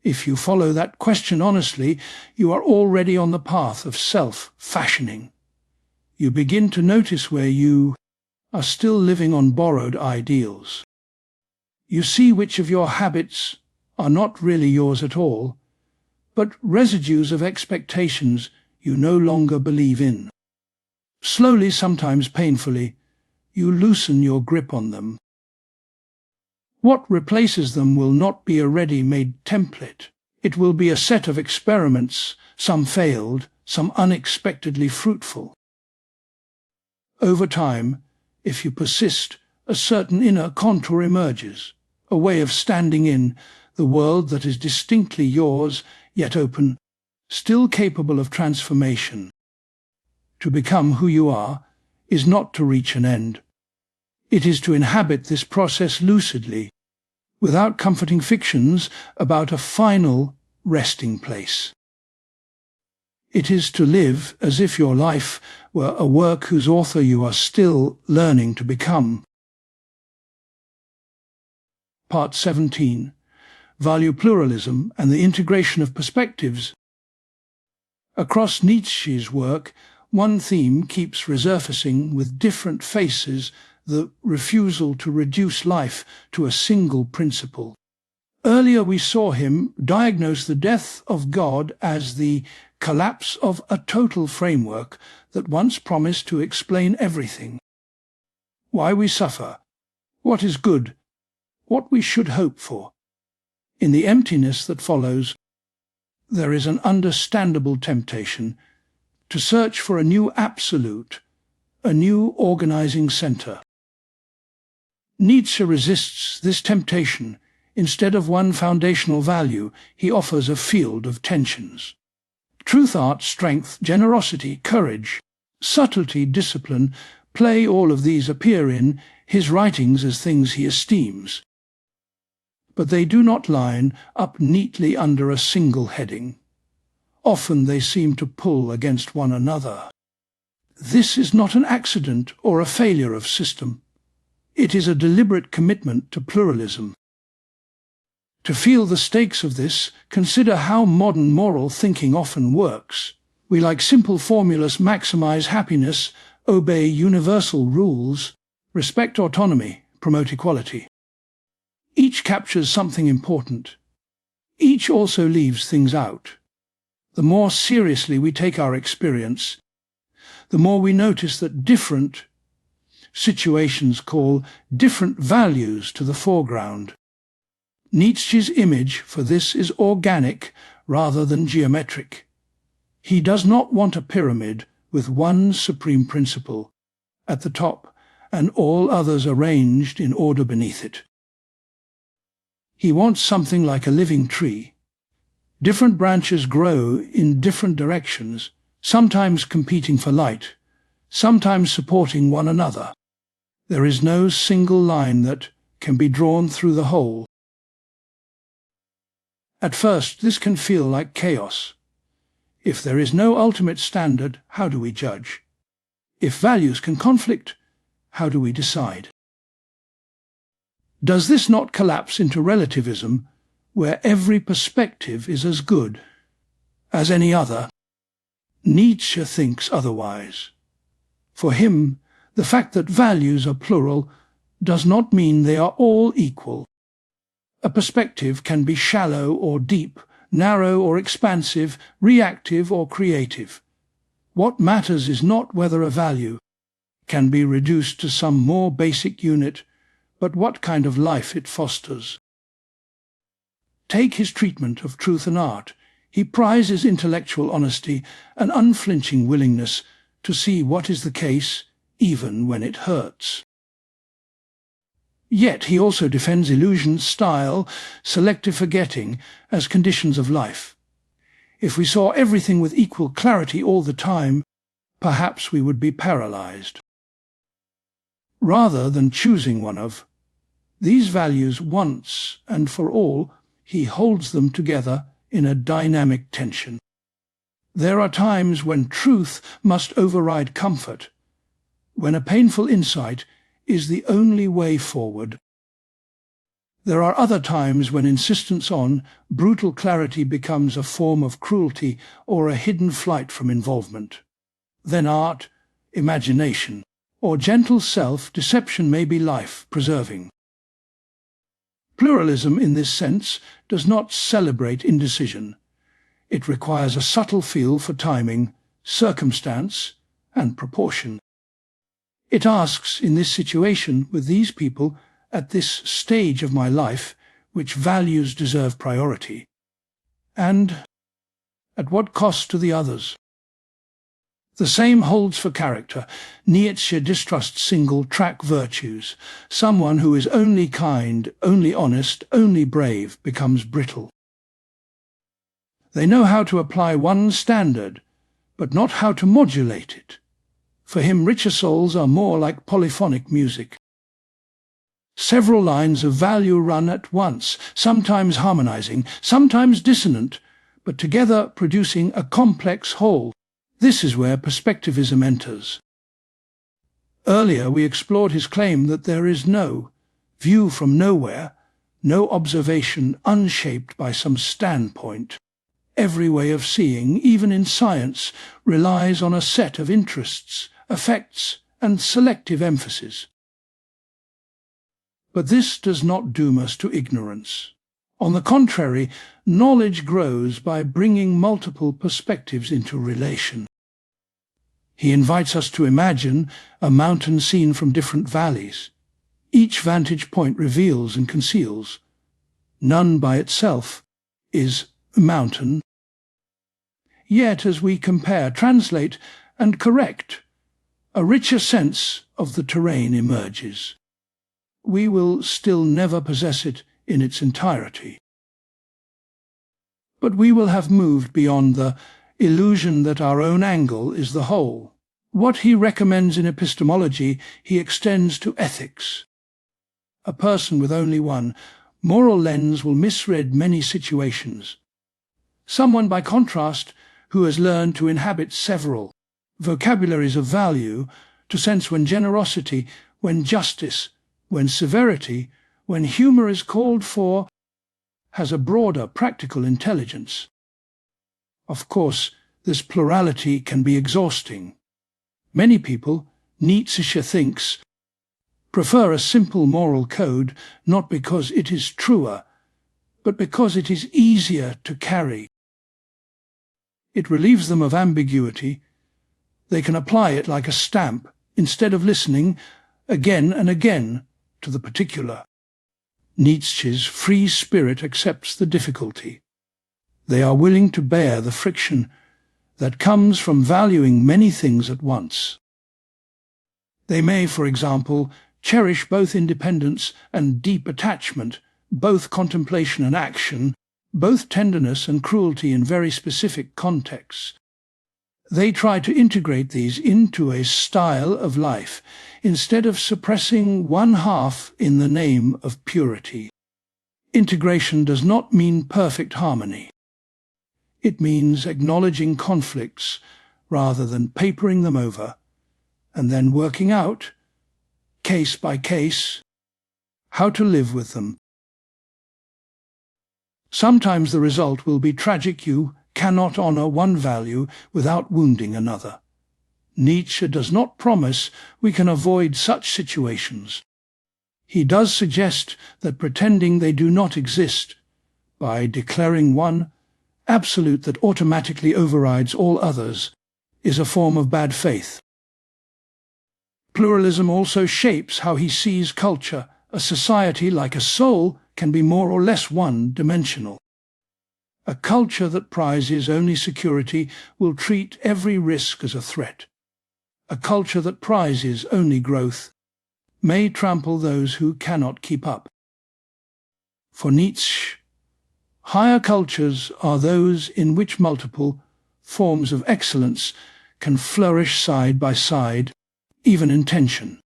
If you follow that question honestly, you are already on the path of self-fashioning. You begin to notice where you are still living on borrowed ideals. You see which of your habits are not really yours at all, but residues of expectations you no longer believe in. Slowly, sometimes painfully, you loosen your grip on them. What replaces them will not be a ready-made template. It will be a set of experiments, some failed, some unexpectedly fruitful. Over time, if you persist, a certain inner contour emerges, a way of standing in the world that is distinctly yours, yet open, still capable of transformation. To become who you are is not to reach an end. It is to inhabit this process lucidly, without comforting fictions about a final resting place. It is to live as if your life were a work whose author you are still learning to become. Part 17. Value pluralism and the integration of perspectives. Across Nietzsche's work, one theme keeps resurfacing with different faces: the refusal to reduce life to a single principle. Earlier we saw him diagnose the death of God as the collapse of a total framework that once promised to explain everything. Why we suffer, what is good, what we should hope for. In the emptiness that follows, there is an understandable temptation to search for a new absolute, a new organizing center. Nietzsche resists this temptation. Instead of one foundational value, he offers a field of tensions. Truth, art, strength, generosity, courage, subtlety, discipline, play, all of these appear in his writings as things he esteems. But they do not line up neatly under a single heading. Often they seem to pull against one another. This is not an accident or a failure of system. It is a deliberate commitment to pluralism. To feel the stakes of this, consider how modern moral thinking often works. We like simple formulas: maximize happiness, obey universal rules, respect autonomy, promote equality. Each captures something important. Each also leaves things out. The more seriously we take our experience, the more we notice that different situations call different values to the foreground. Nietzsche's image for this is organic rather than geometric. He does not want a pyramid with one supreme principle at the top and all others arranged in order beneath it. He wants something like a living tree. Different branches grow in different directions, sometimes competing for light, sometimes supporting one another. There is no single line that can be drawn through the whole. At first, this can feel like chaos. If there is no ultimate standard, how do we judge? If values can conflict, how do we decide? Does this not collapse into relativism, where every perspective is as good as any other? Nietzsche thinks otherwise. For him, the fact that values are plural does not mean they are all equal. A perspective can be shallow or deep, narrow or expansive, reactive or creative. What matters is not whether a value can be reduced to some more basic unit, but what kind of life it fosters. Take his treatment of truth and art. He prizes intellectual honesty, an unflinching willingness to see what is the case, even when it hurts. Yet he also defends illusion, style, selective forgetting as conditions of life. If we saw everything with equal clarity all the time, perhaps we would be paralyzed. Rather than choosing one of these values once and for all, he holds them together in a dynamic tension. There are times when truth must override comfort, when a painful insight is the only way forward. There are other times when insistence on brutal clarity becomes a form of cruelty or a hidden flight from involvement. Then art, imagination, or gentle self-deception may be life-preserving. Pluralism, in this sense, does not celebrate indecision. It requires a subtle feel for timing, circumstance, and proportion. It asks, in this situation, with these people, at this stage of my life, which values deserve priority, and at what cost to the others? The same holds for character. Nietzsche distrusts single-track virtues. Someone who is only kind, only honest, only brave becomes brittle. They know how to apply one standard, but not how to modulate it. For him, richer souls are more like polyphonic music. Several lines of value run at once, sometimes harmonizing, sometimes dissonant, but together producing a complex whole. This is where Perspectivism enters. Earlier we explored his claim that there is no view from nowhere, no observation unshaped by some standpoint. Every way of seeing, even in science, relies on a set of interests, effects, and selective emphasis. But this does not doom us to ignorance. On the contrary, knowledge grows by bringing multiple perspectives into relation. He invites us to imagine a mountain seen from different valleys. Each vantage point reveals and conceals. None by itself is a mountain. Yet as we compare, translate, and correct, a richer sense of the terrain emerges. We will still never possess it in its entirety. But we will have moved beyond the illusion that our own angle is the whole. What he recommends in epistemology he extends to ethics. A person with only one moral lens will misread many situations. Someone, by contrast, who has learned to inhabit several vocabularies of value, to sense when generosity, when justice, when severity, when humour is called for, has a broader practical intelligence. Of course, this plurality can be exhausting. Many people, Nietzsche thinks, prefer a simple moral code not because it is truer, but because it is easier to carry. It relieves them of ambiguity. They can apply it like a stamp instead of listening again and again to the particular. Nietzsche's free spirit accepts the difficulty. They are willing to bear the friction that comes from valuing many things at once. They may, for example, cherish both independence and deep attachment, both contemplation and action, both tenderness and cruelty in very specific contexts. They try to integrate these into a style of life, instead of suppressing one half in the name of purity. Integration does not mean perfect harmony. It means acknowledging conflicts rather than papering them over, and then working out, case by case, how to live with them. Sometimes the result will be tragic. You cannot honour one value without wounding another. Nietzsche does not promise we can avoid such situations. He does suggest that pretending they do not exist, by declaring one absolute that automatically overrides all others, is a form of bad faith. Pluralism also shapes how he sees culture. A society, like a soul, can be more or less one-dimensional. A culture that prizes only security will treat every risk as a threat. A culture that prizes only growth may trample those who cannot keep up. For Nietzsche, higher cultures are those in which multiple forms of excellence can flourish side by side, even in tension.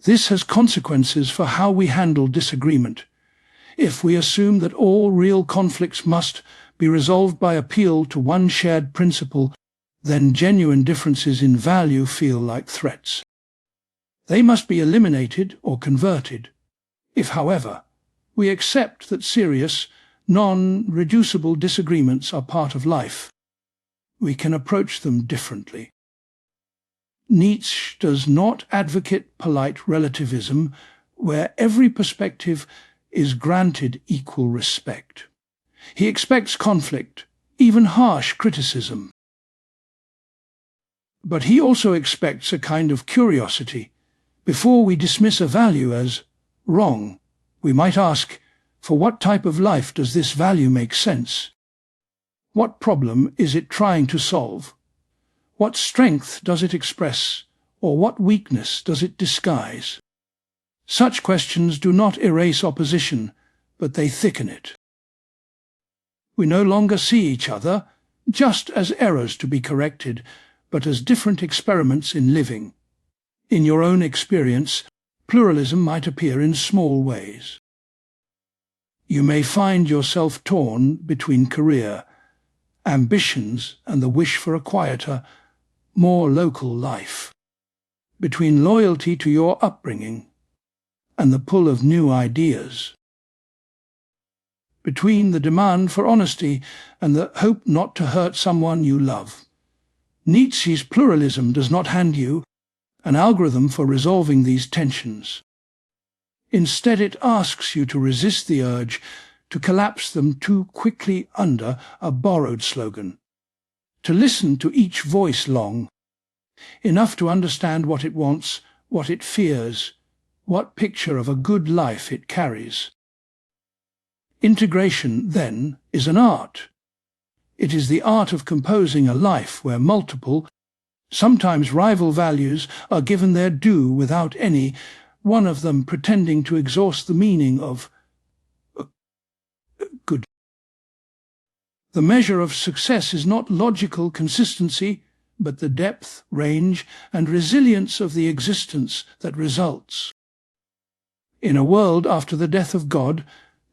This has consequences for how we handle disagreement. If we assume that all real conflicts must be resolved by appeal to one shared principle, then genuine differences in value feel like threats. They must be eliminated or converted. If, however, we accept that serious, non-reducible disagreements are part of life, we can approach them differently. Nietzsche does not advocate polite relativism, where every perspective is granted equal respect. He expects conflict, even harsh criticism. But he also expects a kind of curiosity. Before we dismiss a value as wrong, we might ask, for what type of life does this value make sense? What problem is it trying to solve? What strength does it express, or what weakness does it disguise? Such questions do not erase opposition, but they thicken it. We no longer see each other just as errors to be corrected, but as different experiments in living. In your own experience, pluralism might appear in small ways. You may find yourself torn between career, ambitions, and the wish for a quieter, more local life, between loyalty to your upbringing and the pull of new ideas, between the demand for honesty and the hope not to hurt someone you love. Nietzsche's pluralism does not hand you an algorithm for resolving these tensions. Instead, it asks you to resist the urge to collapse them too quickly under a borrowed slogan, to listen to each voice long, enough to understand what it wants, what it fears, what picture of a good life it carries. Integration, then, is an art. It is the art of composing a life where multiple, sometimes rival values are given their due without any one of them pretending to exhaust the meaning of good. The measure of success is not logical consistency, but the depth, range, and resilience of the existence that results. In a world after the death of God,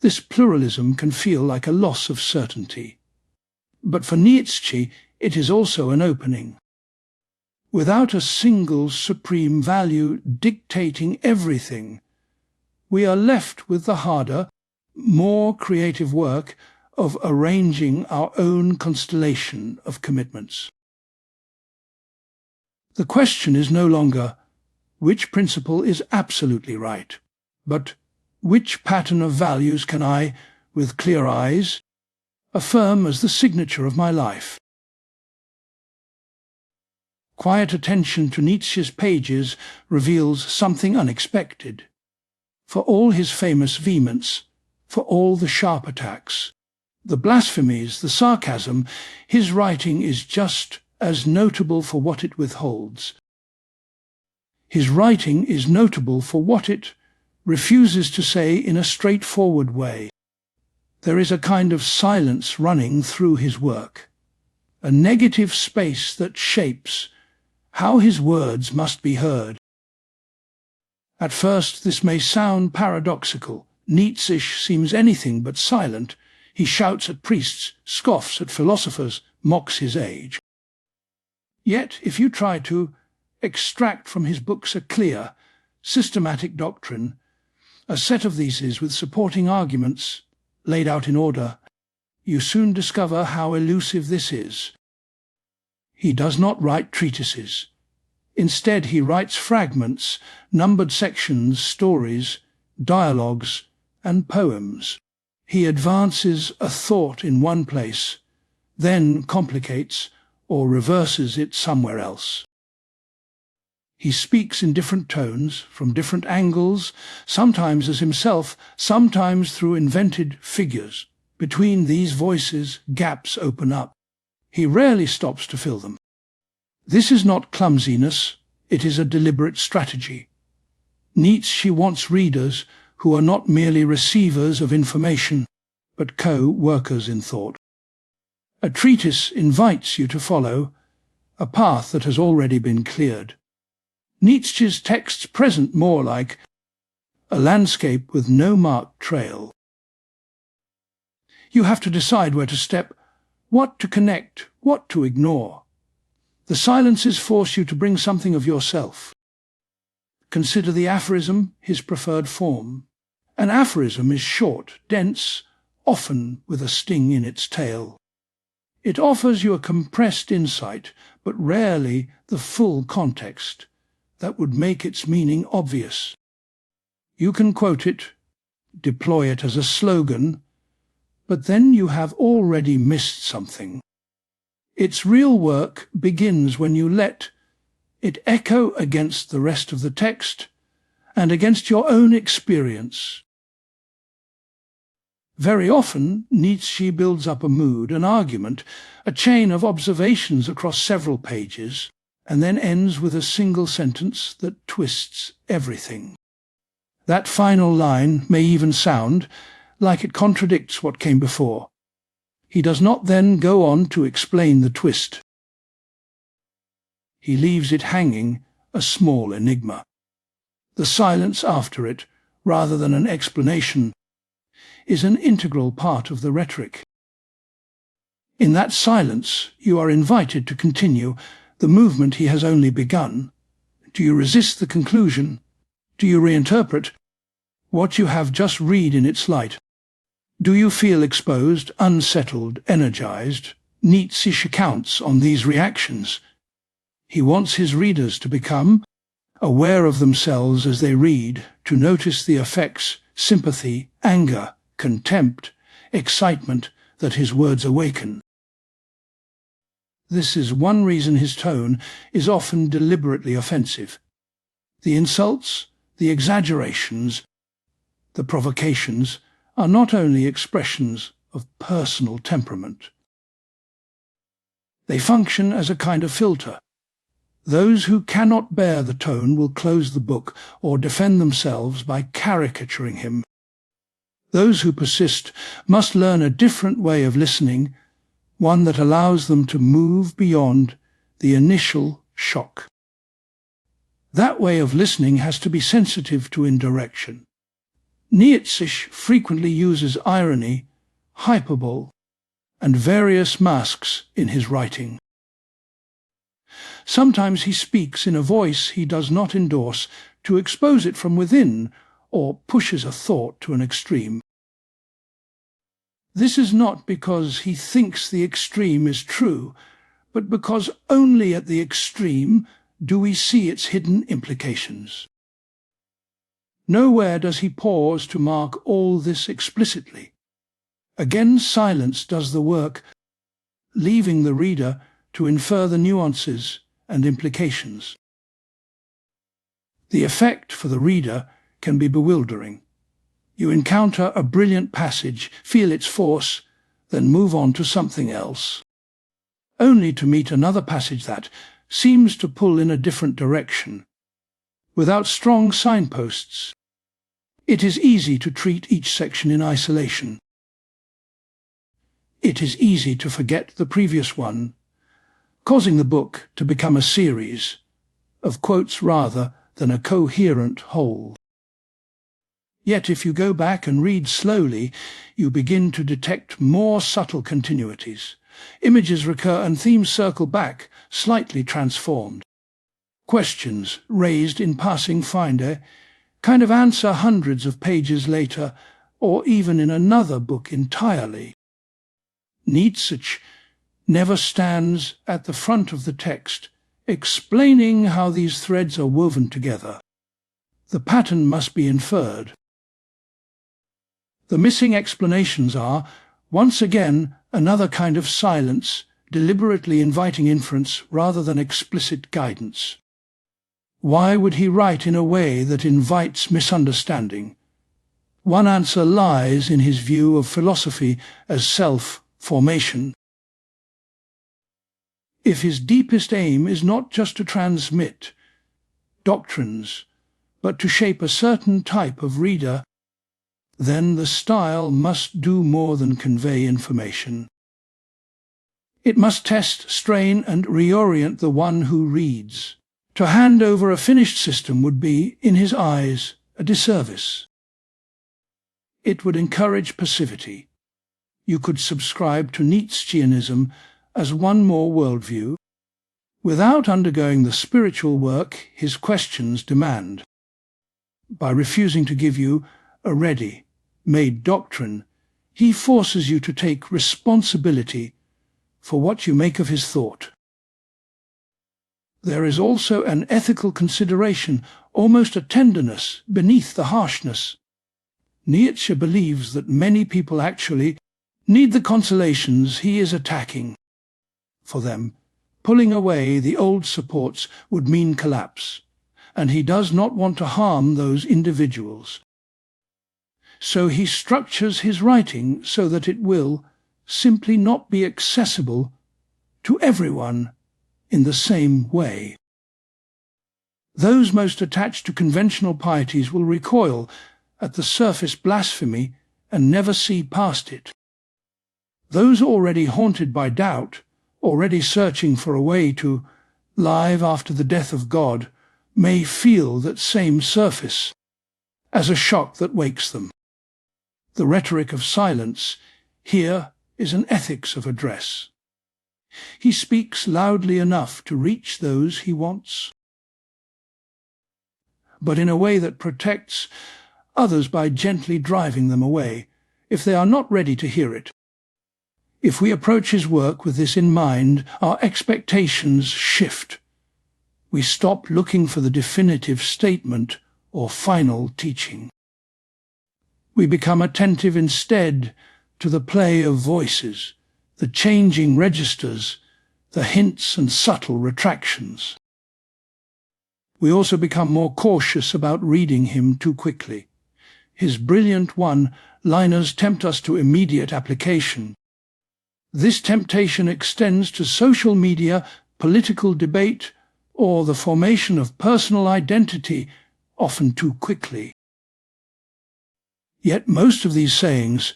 this pluralism can feel like a loss of certainty. But for Nietzsche, it is also an opening. Without a single supreme value dictating everything, we are left with the harder, more creative work of arranging our own constellation of commitments. The question is no longer which principle is absolutely right, but which pattern of values can I, with clear eyes, affirm as the signature of my life. Quiet attention to Nietzsche's pages reveals something unexpected. For all his famous vehemence, for all the sharp attacks, the blasphemies, the sarcasm, his writing is just as notable for what it withholds. His writing is notable for what it refuses to say in a straightforward way. There is a kind of silence running through his work, a negative space that shapes how his words must be heard. At first this may sound paradoxical. Nietzsche seems anything but silent. He shouts at priests, scoffs at philosophers, mocks his age. Yet if you try to extract from his books a clear, systematic doctrine, a set of theses with supporting arguments laid out in order, you soon discover how elusive this is. He does not write treatises. Instead, he writes fragments, numbered sections, stories, dialogues, and poems. He advances a thought in one place, then complicates or reverses it somewhere else. He speaks in different tones, from different angles, sometimes as himself, sometimes through invented figures. Between these voices, gaps open up. He rarely stops to fill them. This is not clumsiness, it is a deliberate strategy. Nietzsche wants readers who are not merely receivers of information, but co-workers in thought. A treatise invites you to follow a path that has already been cleared. Nietzsche's texts present more like a landscape with no marked trail. You have to decide where to step, what to connect, what to ignore. The silences force you to bring something of yourself. Consider the aphorism his preferred form. An aphorism is short, dense, often with a sting in its tail. It offers you a compressed insight, but rarely the full context that would make its meaning obvious. You can quote it, deploy it as a slogan, but then you have already missed something. Its real work begins when you let it echo against the rest of the text and against your own experience. Very often, Nietzsche builds up a mood, an argument, a chain of observations across several pages, and then ends with a single sentence that twists everything. That final line may even sound like it contradicts what came before. He does not then go on to explain the twist. He leaves it hanging, a small enigma. The silence after it, rather than an explanation, is an integral part of the rhetoric. In that silence, you are invited to continue the movement he has only begun. Do you resist the conclusion? Do you reinterpret what you have just read in its light? Do you feel exposed, unsettled, energized? Nietzsche counts on these reactions. He wants his readers to become aware of themselves as they read, to notice the effects, sympathy, anger, contempt, excitement that his words awaken. This is one reason his tone is often deliberately offensive. The insults, the exaggerations, the provocations are not only expressions of personal temperament. They function as a kind of filter. Those who cannot bear the tone will close the book or defend themselves by caricaturing him. Those who persist must learn a different way of listening, one that allows them to move beyond the initial shock. That way of listening has to be sensitive to indirection. Nietzsche frequently uses irony, hyperbole, and various masks in his writing. Sometimes he speaks in a voice he does not endorse to expose it from within, or pushes a thought to an extreme. This is not because he thinks the extreme is true, but because only at the extreme do we see its hidden implications. Nowhere does he pause to mark all this explicitly. Again, silence does the work, leaving the reader to infer the nuances and implications. The effect for the reader can be bewildering. You encounter a brilliant passage, feel its force, then move on to something else, only to meet another passage that seems to pull in a different direction. Without strong signposts, it is easy to treat each section in isolation. It is easy to forget the previous one, causing the book to become a series of quotes rather than a coherent whole. Yet if you go back and read slowly, you begin to detect more subtle continuities. Images recur and themes circle back, slightly transformed. Questions raised in passing find a kind of answer hundreds of pages later, or even in another book entirely. Nietzsche never stands at the front of the text, explaining how these threads are woven together. The pattern must be inferred. The missing explanations are, once again, another kind of silence, deliberately inviting inference rather than explicit guidance. Why would he write in a way that invites misunderstanding? One answer lies in his view of philosophy as self-formation. If his deepest aim is not just to transmit doctrines, but to shape a certain type of reader, then the style must do more than convey information. It must test, strain, and reorient the one who reads. To hand over a finished system would be, in his eyes, a disservice. It would encourage passivity. You could subscribe to Nietzscheanism as one more worldview, without undergoing the spiritual work his questions demand. By refusing to give you a ready-made doctrine, he forces you to take responsibility for what you make of his thought. There is also an ethical consideration, almost a tenderness, beneath the harshness. Nietzsche believes that many people actually need the consolations he is attacking. For them, pulling away the old supports would mean collapse, and he does not want to harm those individuals. So he structures his writing so that it will simply not be accessible to everyone in the same way. Those most attached to conventional pieties will recoil at the surface blasphemy and never see past it. Those already haunted by doubt, already searching for a way to live after the death of God, may feel that same surface as a shock that wakes them. The rhetoric of silence here is an ethics of address. He speaks loudly enough to reach those he wants, but in a way that protects others by gently driving them away if they are not ready to hear it. If we approach his work with this in mind, our expectations shift. We stop looking for the definitive statement or final teaching. We become attentive instead to the play of voices, the changing registers, the hints and subtle retractions. We also become more cautious about reading him too quickly. His brilliant one-liners tempt us to immediate application. This temptation extends to social media, political debate, or the formation of personal identity, often too quickly. Yet most of these sayings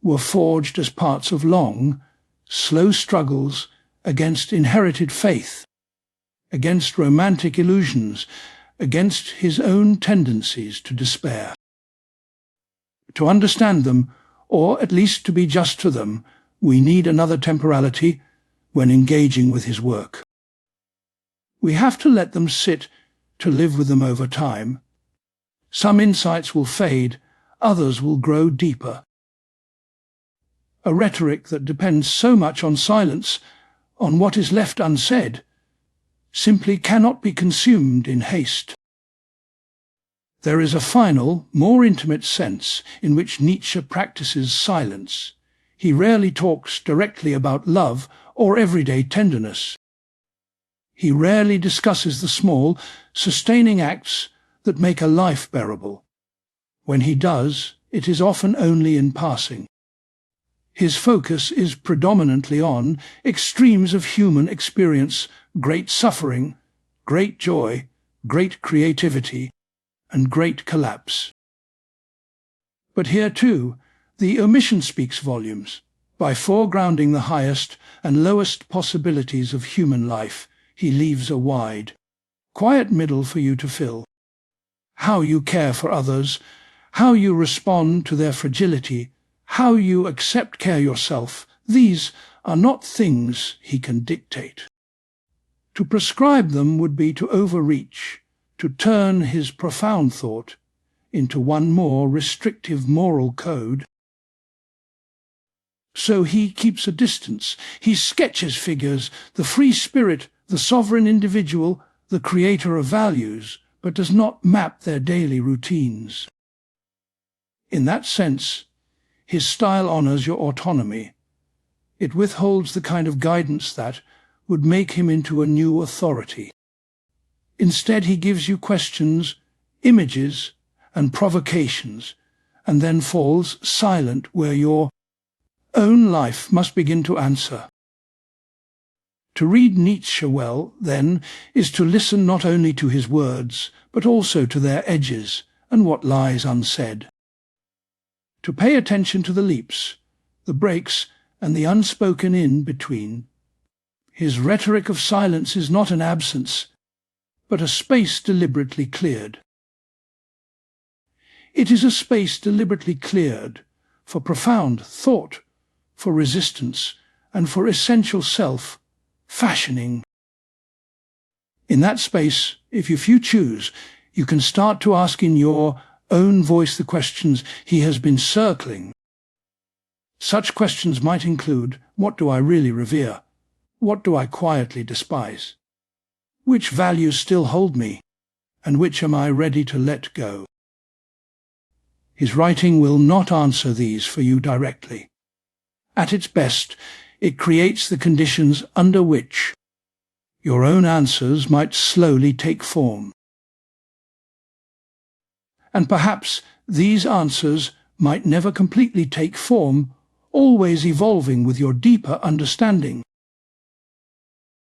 were forged as parts of long, slow struggles against inherited faith, against romantic illusions, against his own tendencies to despair. To understand them, or at least to be just to them, we need another temporality when engaging with his work. We have to let them sit to live with them over time. Some insights will fade, others will grow deeper. A rhetoric that depends so much on silence, on what is left unsaid, simply cannot be consumed in haste. There is a final, more intimate sense in which Nietzsche practices silence. He rarely talks directly about love or everyday tenderness. He rarely discusses the small, sustaining acts that make a life bearable. When he does, it is often only in passing. His focus is predominantly on extremes of human experience, great suffering, great joy, great creativity, and great collapse. But here too, the omission speaks volumes. By foregrounding the highest and lowest possibilities of human life, he leaves a wide, quiet middle for you to fill. How you care for others, how you respond to their fragility, how you accept care yourself, these are not things he can dictate. To prescribe them would be to overreach, to turn his profound thought into one more restrictive moral code. So he keeps a distance. He sketches figures, the free spirit, the sovereign individual, the creator of values, but does not map their daily routines. In that sense, his style honors your autonomy. It withholds the kind of guidance that would make him into a new authority. Instead, he gives you questions, images, and provocations, and then falls silent where your own life must begin to answer. To read Nietzsche well, then, is to listen not only to his words, but also to their edges and what lies unsaid. To pay attention to the leaps, the breaks, and the unspoken in between. His rhetoric of silence is not an absence, but a space deliberately cleared. It is a space deliberately cleared for profound thought, for resistance, and for essential self, fashioning. In that space, if you choose, you can start to ask in your own voice the questions he has been circling. Such questions might include, what do I really revere? What do I quietly despise? Which values still hold me, and which am I ready to let go? His writing will not answer these for you directly. At its best, it creates the conditions under which your own answers might slowly take form. And perhaps these answers might never completely take form, always evolving with your deeper understanding.